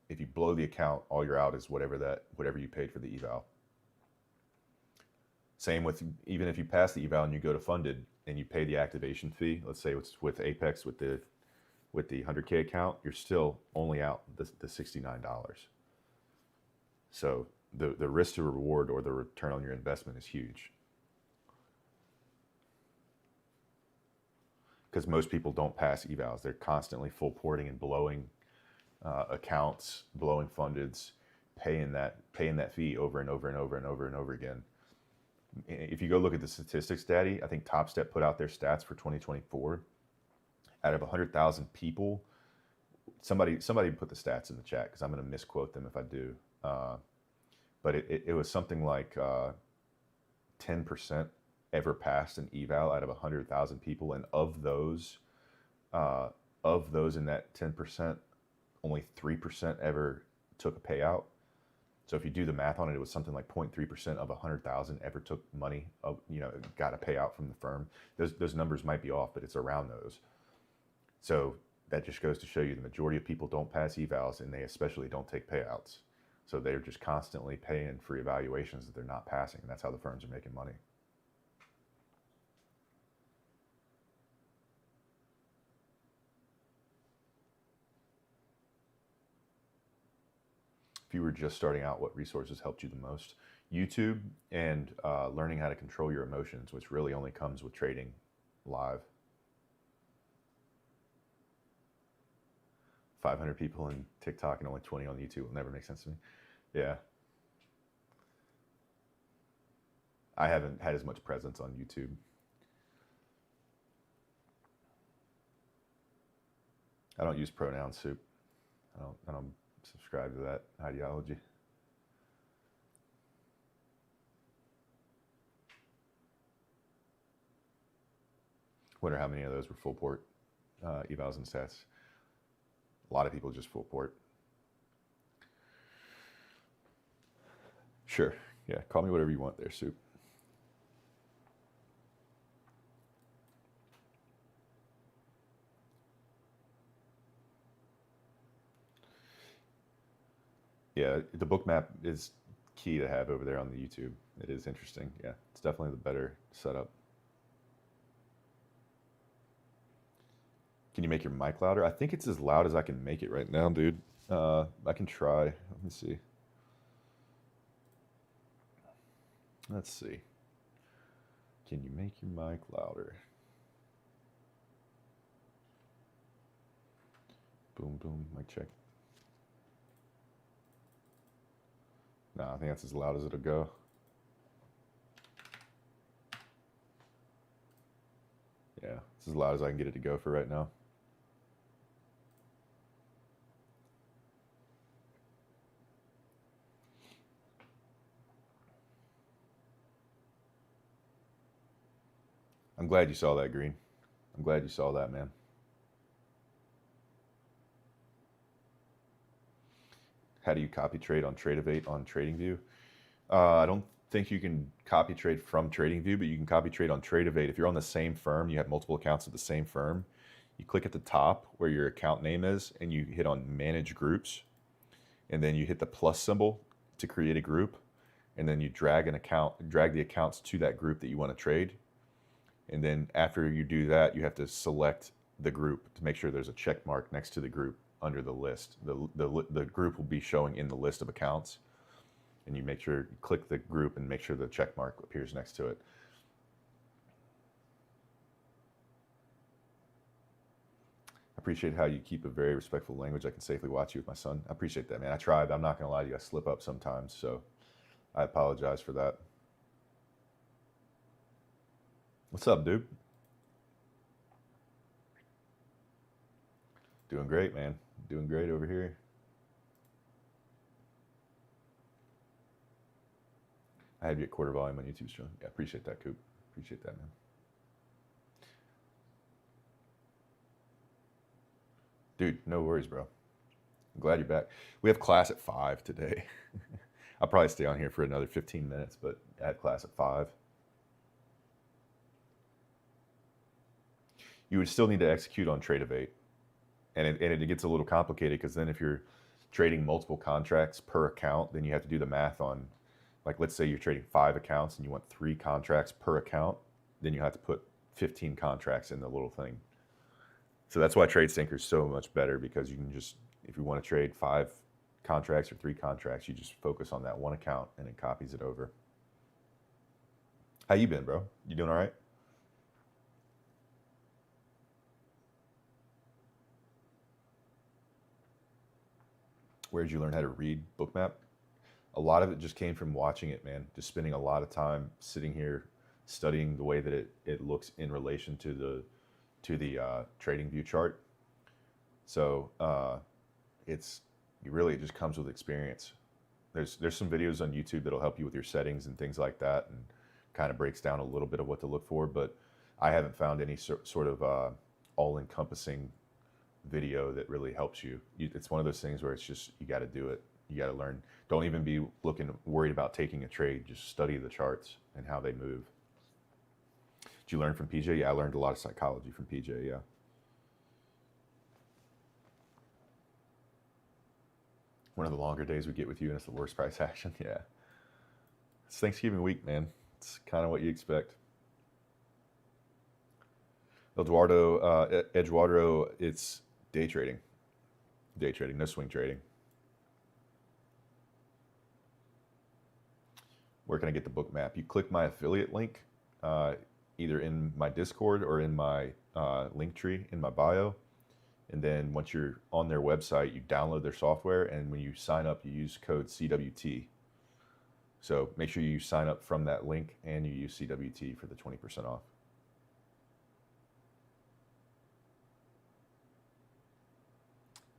if you blow the account, all you're out is whatever you paid for the eval. Same with, even if you pass the eval and you go to funded and you pay the activation fee, let's say it's with Apex with the 100K account, you're still only out the $69. So the risk to reward, or the return on your investment, is huge. Because most people don't pass evals. They're constantly full porting and blowing accounts, blowing fundeds, paying that fee over and over and over and over and over again. If you go look at the statistics, Daddy, I think Top Step put out their stats for 2024. Out of 100,000 people, somebody put the stats in the chat, because I'm going to misquote them if I do. But it was something like 10% ever passed an eval out of 100,000 people, and of those in that 10%, only 3% ever took a payout. So if you do the math on it, it was something like 0.3% of 100,000 ever took money, got a payout from the firm. Those numbers might be off, but it's around those. So that just goes to show you the majority of people don't pass evals, and they especially don't take payouts. So they're just constantly paying for evaluations that they're not passing, and that's how the firms are making money. if you were just starting out, what resources helped you the most? YouTube and learning how to control your emotions, which really only comes with trading live. 500 people in TikTok and only 20 on YouTube will never make sense to me. Yeah. I haven't had as much presence on YouTube. I don't use pronoun soup. I don't subscribe to that ideology. Wonder how many of those were full port evals and stats. A lot of people just full port. Sure. Yeah, call me whatever you want there, soup. Yeah, the book map is key to have over there on the YouTube. It is interesting. Yeah, it's definitely the better setup. Can you make your mic louder? I think it's as loud as I can make it right now, dude. I can try. Let me see. Let's see. Can you make your mic louder? Boom, boom, mic check. No, I think that's as loud as it'll go. Yeah, it's as loud as I can get it to go for right now. I'm glad you saw that, Green. I'm glad you saw that, man. How do you copy trade on Tradeovate on TradingView? I don't think you can copy trade from TradingView, but you can copy trade on Tradeovate. If you're on the same firm, you have multiple accounts at the same firm, you click at the top where your account name is, and you hit on Manage Groups, and then you hit the plus symbol to create a group, and then you drag the accounts to that group that you want to trade. And then after you do that, you have to select the group to make sure there's a check mark next to the group under the list. The group will be showing in the list of accounts, and you make sure you click the group and make sure the check mark appears next to it. I appreciate how you keep a very respectful language. I can safely watch you with my son. I appreciate that, man. I tried. I'm not going to lie to you. I slip up sometimes, so I apologize for that. What's up, dude? Doing great, man. Doing great over here. I have you at quarter volume on YouTube stream. Yeah, appreciate that, Coop. Appreciate that, man. Dude, no worries, bro. I'm glad you're back. We have class at 5 today. I'll probably stay on here for another 15 minutes, but I have class at 5. You would still need to execute on Tradeovate. And it gets a little complicated because then if you're trading multiple contracts per account, then you have to do the math on, like, let's say you're trading 5 accounts and you want 3 contracts per account, then you have to put 15 contracts in the little thing. So that's why TradeSync is so much better, because you can just, if you want to trade 5 contracts or 3 contracts, you just focus on that one account and it copies it over. How you been, bro? You doing all right? Where did you learn how to read Bookmap? A lot of it just came from watching it, man. Just spending a lot of time sitting here studying the way that it looks in relation to the TradingView chart. So it just comes with experience. There's some videos on YouTube that'll help you with your settings and things like that, and kind of breaks down a little bit of what to look for. But I haven't found any sort of all-encompassing video that really helps you. It's one of those things where it's just, you got to do it. You got to learn. Don't even be worried about taking a trade. Just study the charts and how they move. Did you learn from PJ? Yeah, I learned a lot of psychology from PJ, yeah. One of the longer days we get with you, and it's the worst price action, yeah. It's Thanksgiving week, man. It's kind of what you expect. Edgewater, it's day trading. Day trading, no swing trading. where can I get the book map? You click my affiliate link, either in my Discord or in my link tree in my bio. And then once you're on their website, you download their software, and when you sign up, you use code CWT. So make sure you sign up from that link and you use CWT for the 20% off.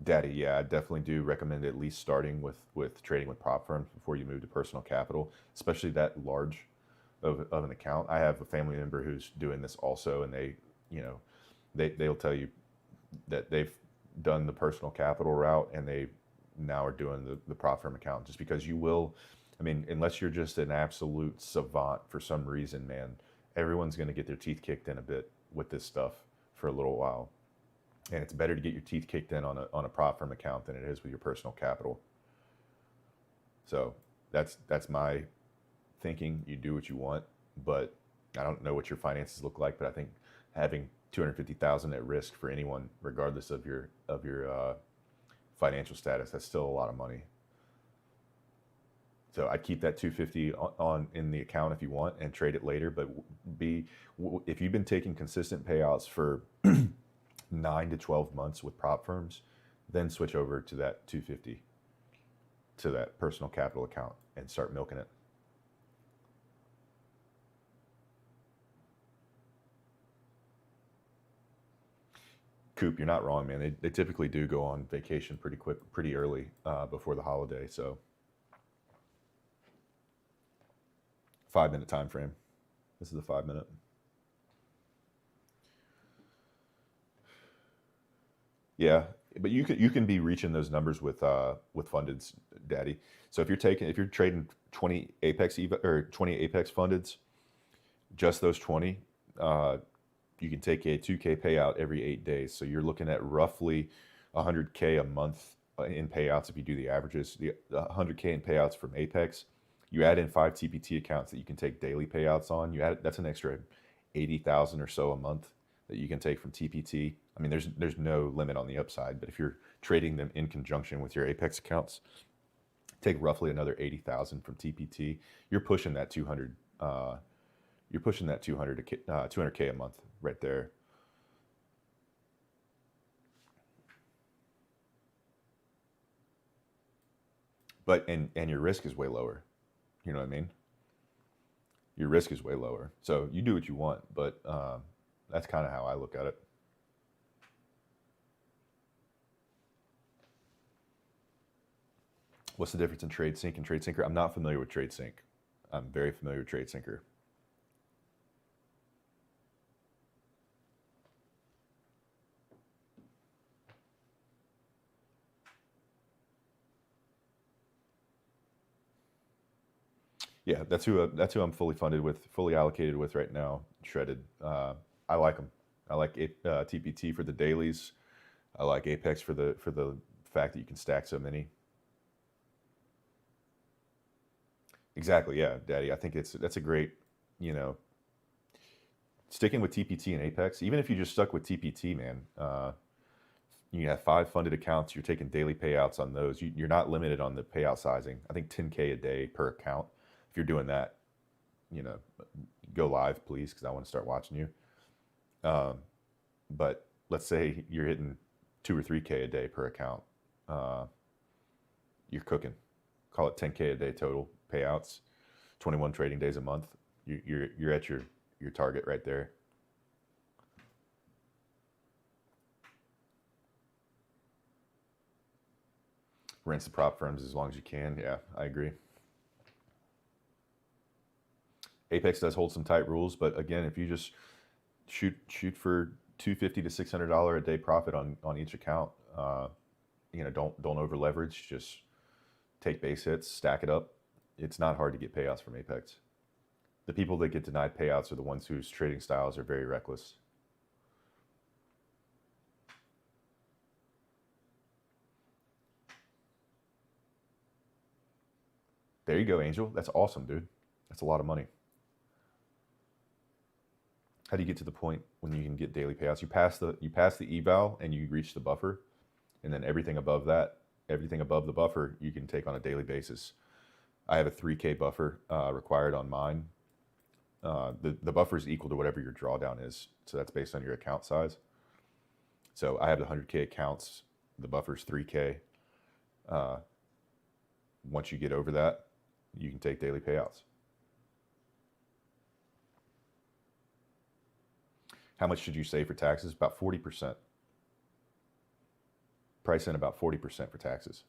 Daddy, yeah, I definitely do recommend at least starting with trading with prop firms before you move to personal capital, especially that large of an account. I have a family member who's doing this also, and they'll tell you that they've done the personal capital route and they now are doing the prop firm account, just because you will, I mean, unless you're just an absolute savant for some reason, man, everyone's going to get their teeth kicked in a bit with this stuff for a little while. And it's better to get your teeth kicked in on a prop firm account than it is with your personal capital. So that's my thinking. You do what you want, but I don't know what your finances look like, but I think having $250,000 at risk for anyone, regardless of your financial status, that's still a lot of money. So I'd keep that $250 on in the account if you want and trade it later. But if you've been taking consistent payouts for 9 to 12 months with prop firms, then switch over to that $250 to that personal capital account and start milking it. Coop, you're not wrong, man. They typically do go on vacation pretty early before the holiday. So 5-minute time frame. This is a 5-minute. Yeah, but you can be reaching those numbers with fundeds, Daddy. So if you're trading 20 Apex or 20 Apex fundeds, just those 20, you can take a 2K payout every 8 days. So you're looking at roughly 100K a month in payouts if you do the averages. The 100K in payouts from Apex. You add in 5 TPT accounts that you can take daily payouts on. That's an extra 80,000 or so a month that you can take from TPT. I mean, there's no limit on the upside, but if you're trading them in conjunction with your Apex accounts, take roughly another 80,000 from TPT. You're pushing that 200. You're pushing that 200K a month right there. But and your risk is way lower. You know what I mean? Your risk is way lower. So you do what you want, but that's kind of how I look at it. What's the difference in TradeSync and TradeSyncer? I'm not familiar with TradeSync. I'm very familiar with TradeSyncer. Yeah, that's who I'm fully funded with, fully allocated with right now. Shredded. I like them. I like TPT for the dailies. I like Apex for the fact that you can stack so many. Exactly, yeah, Daddy. I think that's a great, sticking with TPT and Apex. Even if you just stuck with TPT, man, you have 5 funded accounts. You're taking daily payouts on those. You're not limited on the payout sizing. I think 10K a day per account. If you're doing that, go live, please, because I want to start watching you. But let's say you're hitting 2 or 3K a day per account. You're cooking. Call it 10K a day total payouts, 21 trading days a month. You're at your target right there. Rinse the prop firms as long as you can. Yeah, I agree. Apex does hold some tight rules, but again, if you just shoot for $250 to $600 a day profit on each account, don't over leverage. Just take base hits, stack it up. It's not hard to get payouts from Apex. The people that get denied payouts are the ones whose trading styles are very reckless. There you go, Angel. That's awesome, dude. That's a lot of money. How do you get to the point when you can get daily payouts? You pass the eval and you reach the buffer, and then everything above that, everything above the buffer, you can take on a daily basis. I have a 3K buffer required on mine. The buffer is equal to whatever your drawdown is. So that's based on your account size. So I have the 100K accounts. The buffer is 3K. Once you get over that, you can take daily payouts. How much should you save for taxes? About 40%. Price in about 40% for taxes.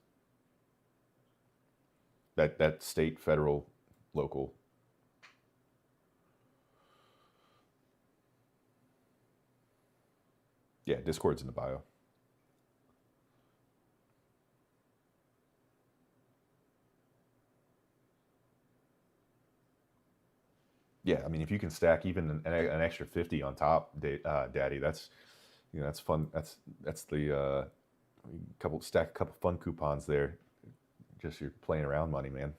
That state, federal, local. Yeah, Discord's in the bio. Yeah, I mean, if you can stack even an extra 50 on top, Daddy, that's that's fun. That's the stack a couple fun coupons there. Just you're playing around money, man.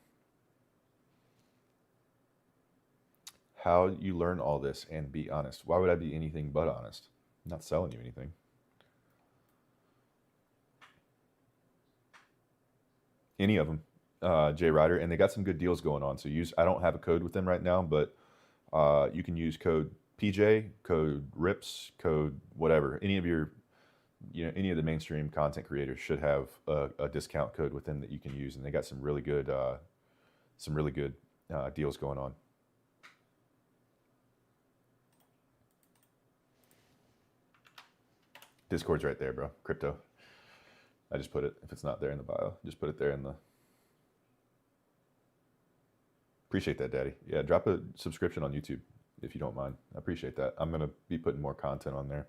How you learn all this and be honest? Why would I be anything but honest? I'm not selling you anything. Any of them, Jay Ryder, and they got some good deals going on. So I don't have a code with them right now, but you can use code PJ, code RIPS, code whatever. Any of the mainstream content creators should have a discount code with them that you can use, and they got some really good deals going on. Discord's right there, bro. Crypto. I just put it. If it's not there in the bio, just put it there in the. Appreciate that, Daddy. Yeah, drop a subscription on YouTube if you don't mind. I appreciate that. I'm gonna be putting more content on there.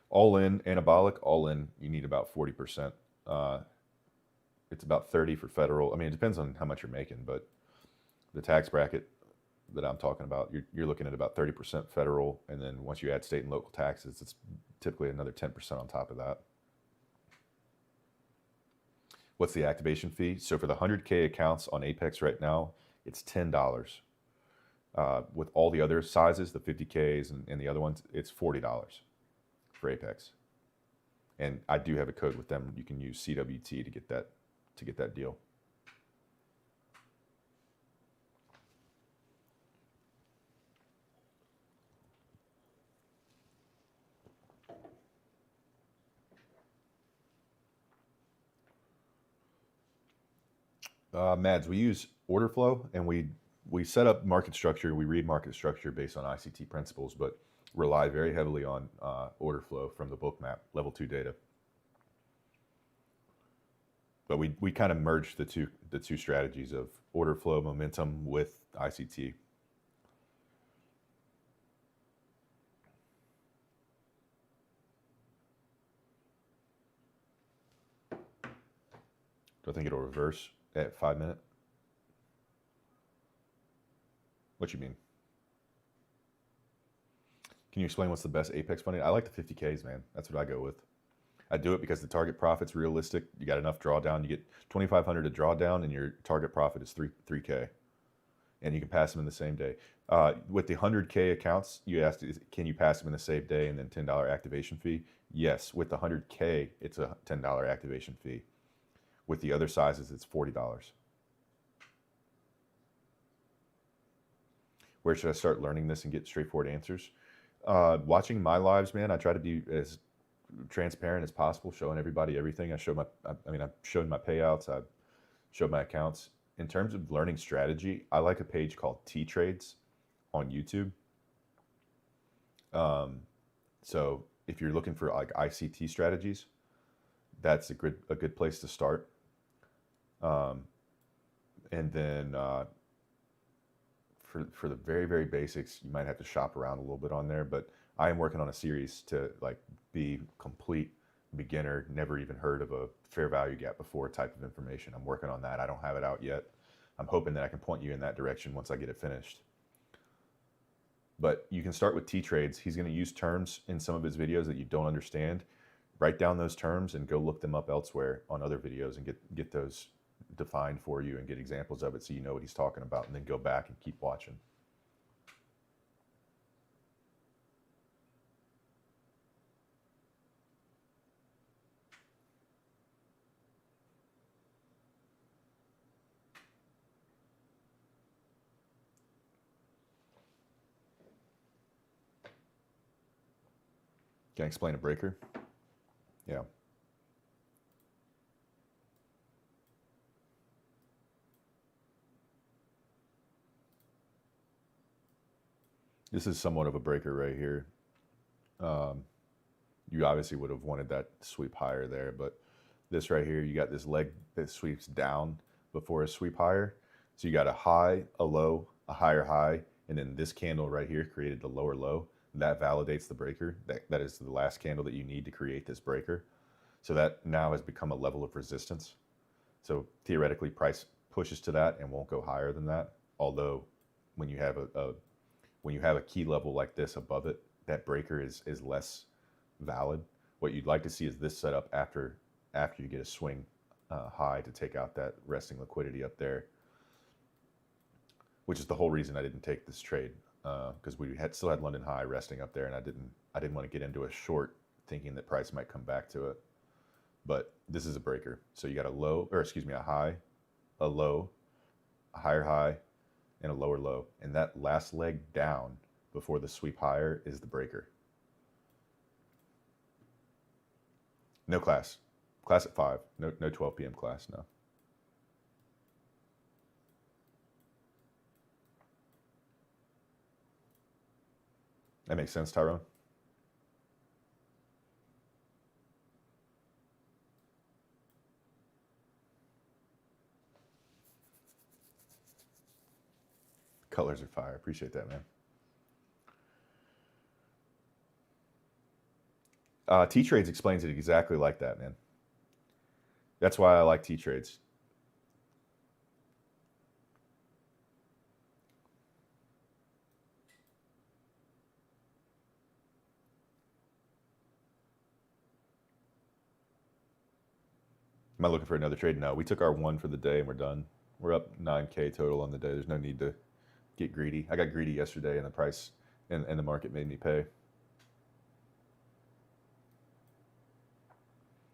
All in, anabolic, all in, you need about 40%. It's about 30 for federal. I mean, it depends on how much you're making, but the tax bracket that I'm talking about, you're looking at about 30% federal, and then once you add state and local taxes, it's typically another 10% on top of that. What's the activation fee? So for the 100K accounts on Apex right now, it's $10. With all the other sizes, the 50Ks and the other ones, it's $40 for Apex. And I do have a code with them. You can use CWT to get that deal. Mads, we use order flow, and we set up market structure. We read market structure based on ICT principles, but rely very heavily on order flow from the bookmap level 2 data. But we kind of merged the two strategies of order flow momentum with ICT. Do I think it'll reverse at 5 minute? What you mean? Can you explain what's the best Apex funding? I like the 50Ks, man. That's what I go with. I do it because the target profit's realistic. You got enough drawdown. You get 2,500 to draw down, and your target profit is 3K, and you can pass them in the same day. With the 100K accounts, you asked, can you pass them in the same day and then $10 activation fee? Yes. With the 100K, it's a $10 activation fee. With the other sizes, it's $40. Where should I start learning this and get straightforward answers? Watching my lives, man. I try to be as transparent as possible, showing everybody everything. I've shown my payouts. I've showed my accounts. In terms of learning strategy, I like a page called ChristianTrades on YouTube. So if you're looking for like ICT strategies, that's a good place to start. And then for the very, very basics, you might have to shop around a little bit on there, but I am working on a series to like be complete beginner, never even heard of a fair value gap before type of information. I'm working on that. I don't have it out yet. I'm hoping that I can point you in that direction once I get it finished. But you can start with T-Trades. He's going to use terms in some of his videos that you don't understand. Write down those terms and go look them up elsewhere on other videos and get those defined for you and get examples of it so you know what he's talking about, and then go back and keep watching. Can I explain a breaker? Yeah. This is somewhat of a breaker right here. You obviously would have wanted that sweep higher there, but this right here, you got this leg that sweeps down before a sweep higher. So you got a high, a low, a higher high, and then this candle right here created the lower low. That validates the breaker. That is the last candle that you need to create this breaker. So that now has become a level of resistance. So theoretically, price pushes to that and won't go higher than that. Although when you have a key level like this above it, that breaker is less valid. What you'd like to see is this setup after you get a swing high to take out that resting liquidity up there, which is the whole reason I didn't take this trade, because we still had London high resting up there, and I didn't want to get into a short thinking that price might come back to it. But this is a breaker. So you got a high, a low, a higher high, and a lower low. And that last leg down before the sweep higher is the breaker. No class. Class at 5. No 12 p.m. class, no. That makes sense, Tyrone? Colors are fire. Appreciate that, man. T-Trades explains it exactly like that, man. That's why I like T-Trades. Am I looking for another trade? No, we took our one for the day and we're done. We're up 9K total on the day. There's no need to get greedy. I got greedy yesterday and the price and the market made me pay.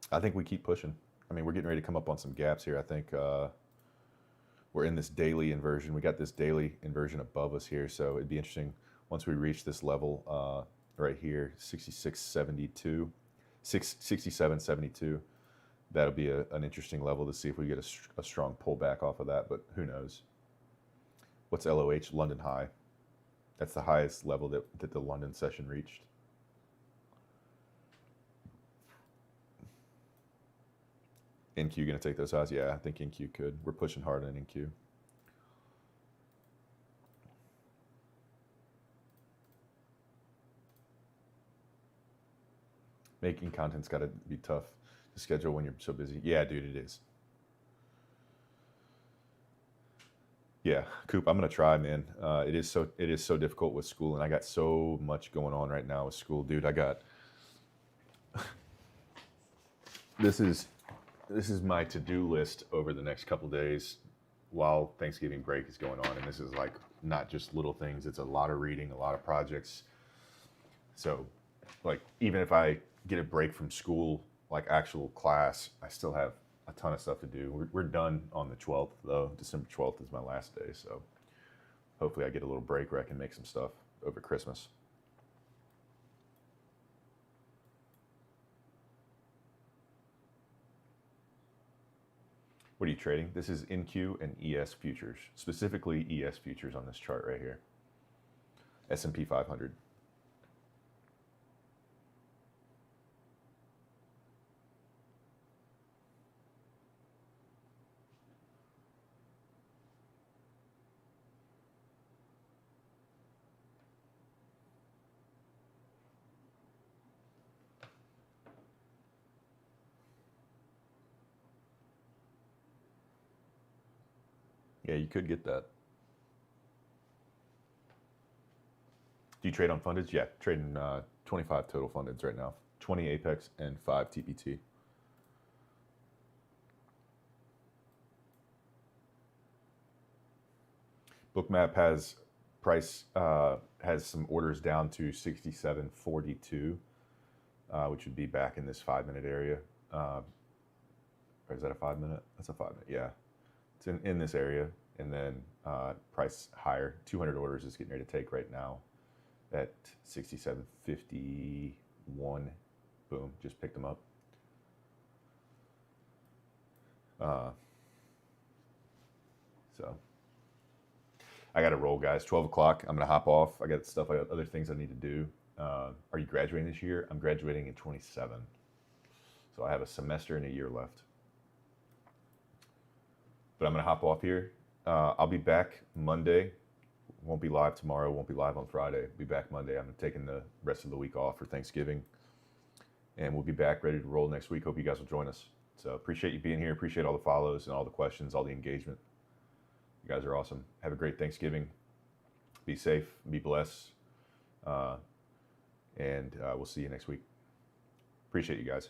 I think we keep pushing. I mean, we're getting ready to come up on some gaps here. I think we're in this daily inversion. We got this daily inversion above us here. So it'd be interesting once we reach this level right here, 66.72, 67.72. That'll be an interesting level to see if we get a strong pullback off of that, but who knows. What's LOH? London high. That's the highest level that the London session reached. NQ going to take those highs? Yeah, I think NQ could. We're pushing hard on NQ. Making content's got to be tough to schedule when you're so busy. Yeah, dude, it is. Yeah, Coop, I'm gonna try, man. It is so difficult with school, and I got so much going on right now with school, dude. I got this is my to-do list over the next couple days while Thanksgiving break is going on, and this is like not just little things. It's a lot of reading, a lot of projects. So, like, even if I get a break from school, like actual class, I still have a ton of stuff to do. We're done on the 12th, though. December 12th is my last day, so hopefully I get a little break where I can make some stuff over Christmas. What are you trading? This is NQ and ES futures, specifically ES futures on this chart right here. S&P 500. Yeah, you could get that. Do you trade on fundeds? Yeah, trading 25 total fundeds right now. 20 Apex and 5 TPT. Bookmap has price has some orders down to 67.42, which would be back in this 5-minute area. Or is that a 5-minute? That's a 5-minute. Yeah, it's in this area, and then price higher. 200 orders is getting ready to take right now at 67.59. 1. Boom, just picked them up. So I got to roll, guys. 12 o'clock. I'm going to hop off. I got stuff, other things I need to do. Are you graduating this year? I'm graduating in 27. So I have a semester and a year left. But I'm going to hop off here. I'll be back Monday. Won't be live tomorrow. Won't be live on Friday. Be back Monday. I'm taking the rest of the week off for Thanksgiving. And we'll be back ready to roll next week. Hope you guys will join us. So appreciate you being here. Appreciate all the follows and all the questions, all the engagement. You guys are awesome. Have a great Thanksgiving. Be safe. Be blessed. And we'll see you next week. Appreciate you guys.